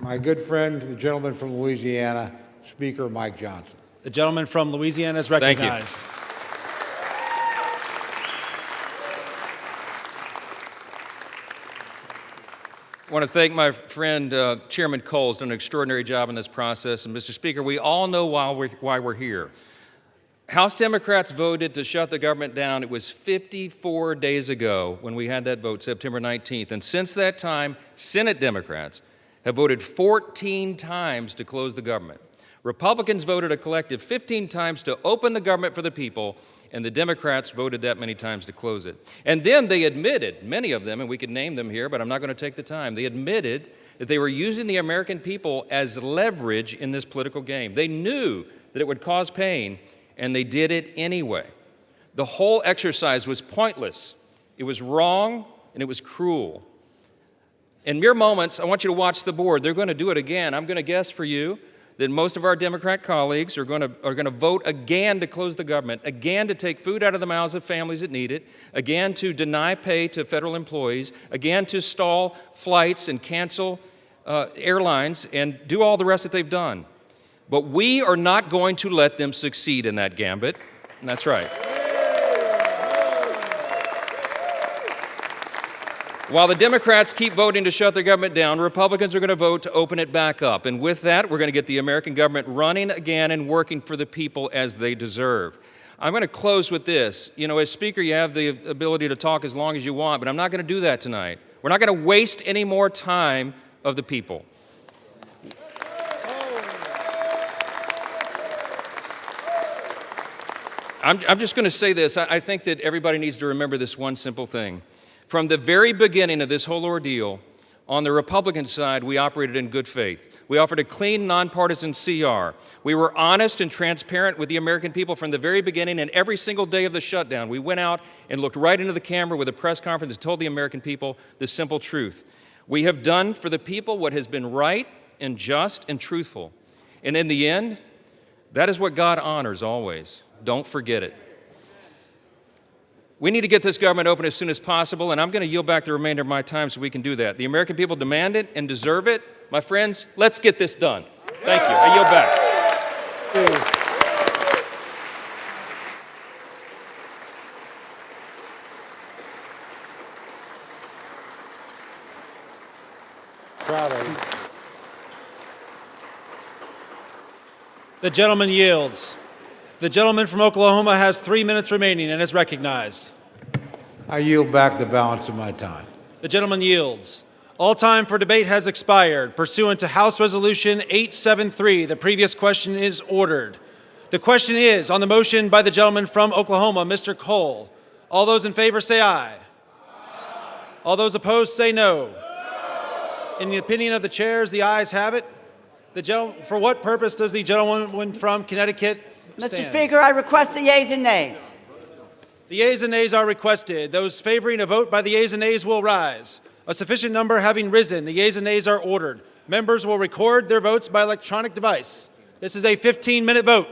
My good friend, the gentleman from Louisiana, Speaker Mike Johnson. The gentleman from Louisiana is recognized. Thank you. I want to thank my friend Chairman Cole. Has done an extraordinary job in this process. And Mr. Speaker, we all know why we're here. House Democrats voted to shut the government down. It was 54 days ago when we had that vote, September 19th. And since that time, Senate Democrats have voted 14 times to close the government. Republicans voted a collective 15 times to open the government for the people, and the Democrats voted that many times to close it. And then they admitted, many of them, and we could name them here, but I'm not going to take the time, they admitted that they were using the American people as leverage in this political game. They knew that it would cause pain, and they did it anyway. The whole exercise was pointless. It was wrong, and it was cruel. In mere moments, I want you to watch the board. They're going to do it again. I'm going to guess for you that most of our Democrat colleagues are going to vote again to close the government, again to take food out of the mouths of families that need it, again to deny pay to federal employees, again to stall flights and cancel airlines and do all the rest that they've done. But we are not going to let them succeed in that gambit. And that's right. While the Democrats keep voting to shut their government down, Republicans are going to vote to open it back up. And with that, we're going to get the American government running again and working for the people as they deserve. I'm going to close with this. You know, as Speaker, you have the ability to talk as long as you want, but I'm not going to do that tonight. We're not going to waste any more time of the people. I'm just going to say this. I think that everybody needs to remember this one simple thing. From the very beginning of this whole ordeal, on the Republican side, we operated in good faith. We offered a clean, nonpartisan CR. We were honest and transparent with the American people from the very beginning, and every single day of the shutdown, we went out and looked right into the camera with a press conference and told the American people the simple truth. We have done for the people what has been right and just and truthful. And in the end, that is what God honors always. Don't forget it. We need to get this government open as soon as possible, and I'm going to yield back the remainder of my time so we can do that. The American people demand it and deserve it. My friends, let's get this done. Thank you. I yield back. Proud of you. The gentleman yields. The gentleman from Oklahoma has 3 minutes remaining and is recognized. I yield back the balance of my time. The gentleman yields. All time for debate has expired. Pursuant to House Resolution 873, the previous question is ordered. The question is on the motion by the gentleman from Oklahoma, Mr. Cole. All those in favor say aye. All those opposed say no. In the opinion of the chairs, the ayes have it. For what purpose does the gentleman from Connecticut stand? Mr. Speaker, I request the yeas and nays. The yeas and nays are requested. Those favoring a vote by the yeas and nays will rise. A sufficient number having risen, the yeas and nays are ordered. Members will record their votes by electronic device. This is a 15-minute vote.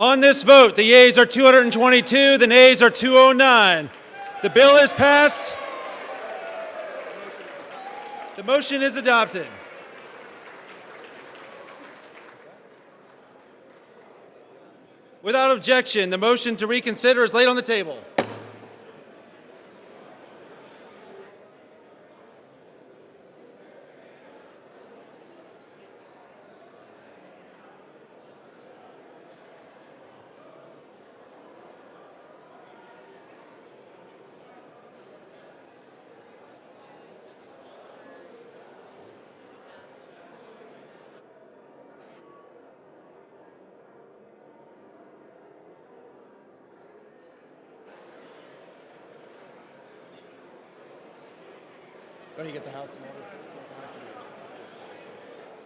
On this vote, the yeas are 222, the nays are 209. The bill is passed. The motion is adopted. Without objection, the motion to reconsider is laid on the table.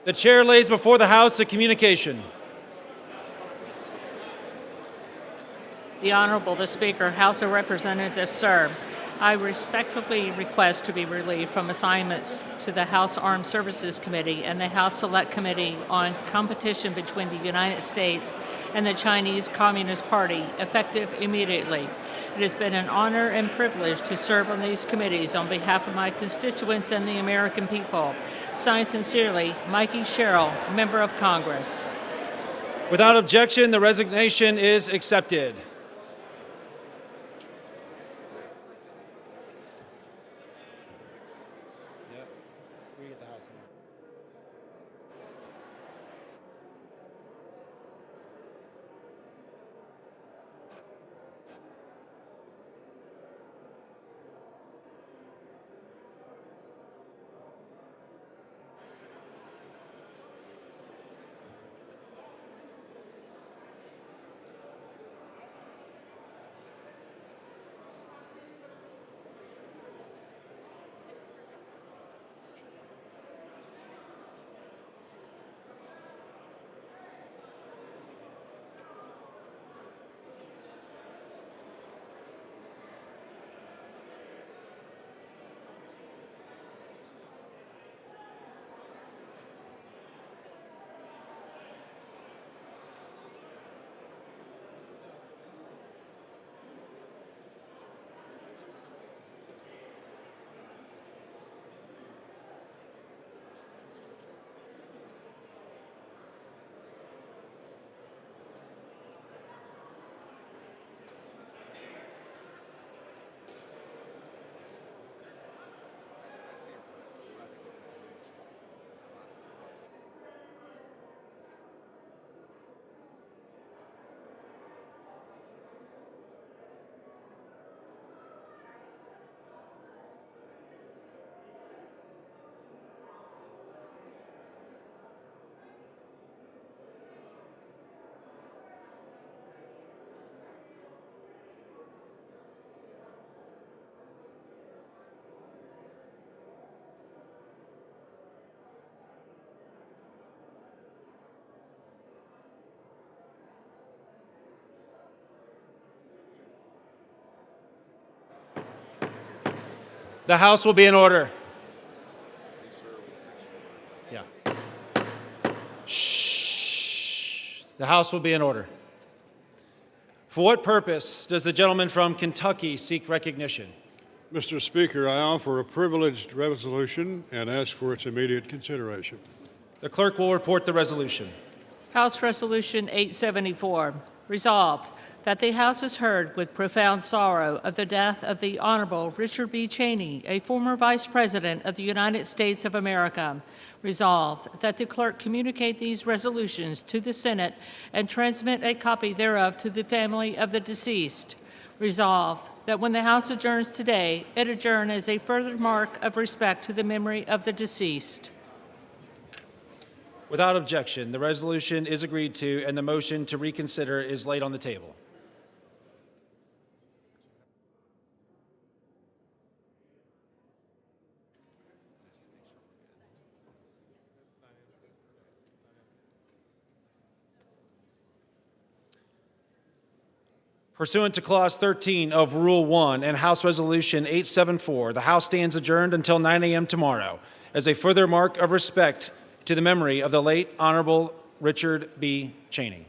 The chair lays before the House a communication. The Honorable the Speaker, House of Representatives, sir. I respectfully request to be relieved from assignments to the House Armed Services Committee and the House Select Committee on Competition between the United States and the Chinese Communist Party, effective immediately. It has been an honor and privilege to serve on these committees on behalf of my constituents and the American people. Signed sincerely, Mikey Sherrill, Member of Congress. Without objection, the resignation is accepted. The House will be in order. Yeah. Shh. The House will be in order. For what purpose does the gentleman from Kentucky seek recognition? Mr. Speaker, I offer a privileged resolution and ask for its immediate consideration. The clerk will report the resolution. House Resolution 874, resolved that the House has heard with profound sorrow of the death of the Honorable Richard B. Cheney, a former Vice President of the United States of America. Resolved that the clerk communicate these resolutions to the Senate and transmit a copy thereof to the family of the deceased. Resolved that when the House adjourns today, it adjourn as a further mark of respect to the memory of the deceased. Without objection, the resolution is agreed to and the motion to reconsider is laid on the table. Pursuant to Clause 13 of Rule 1 and House Resolution 874, the House stands adjourned until 9 a.m. tomorrow as a further mark of respect to the memory of the late Honorable Richard B. Cheney.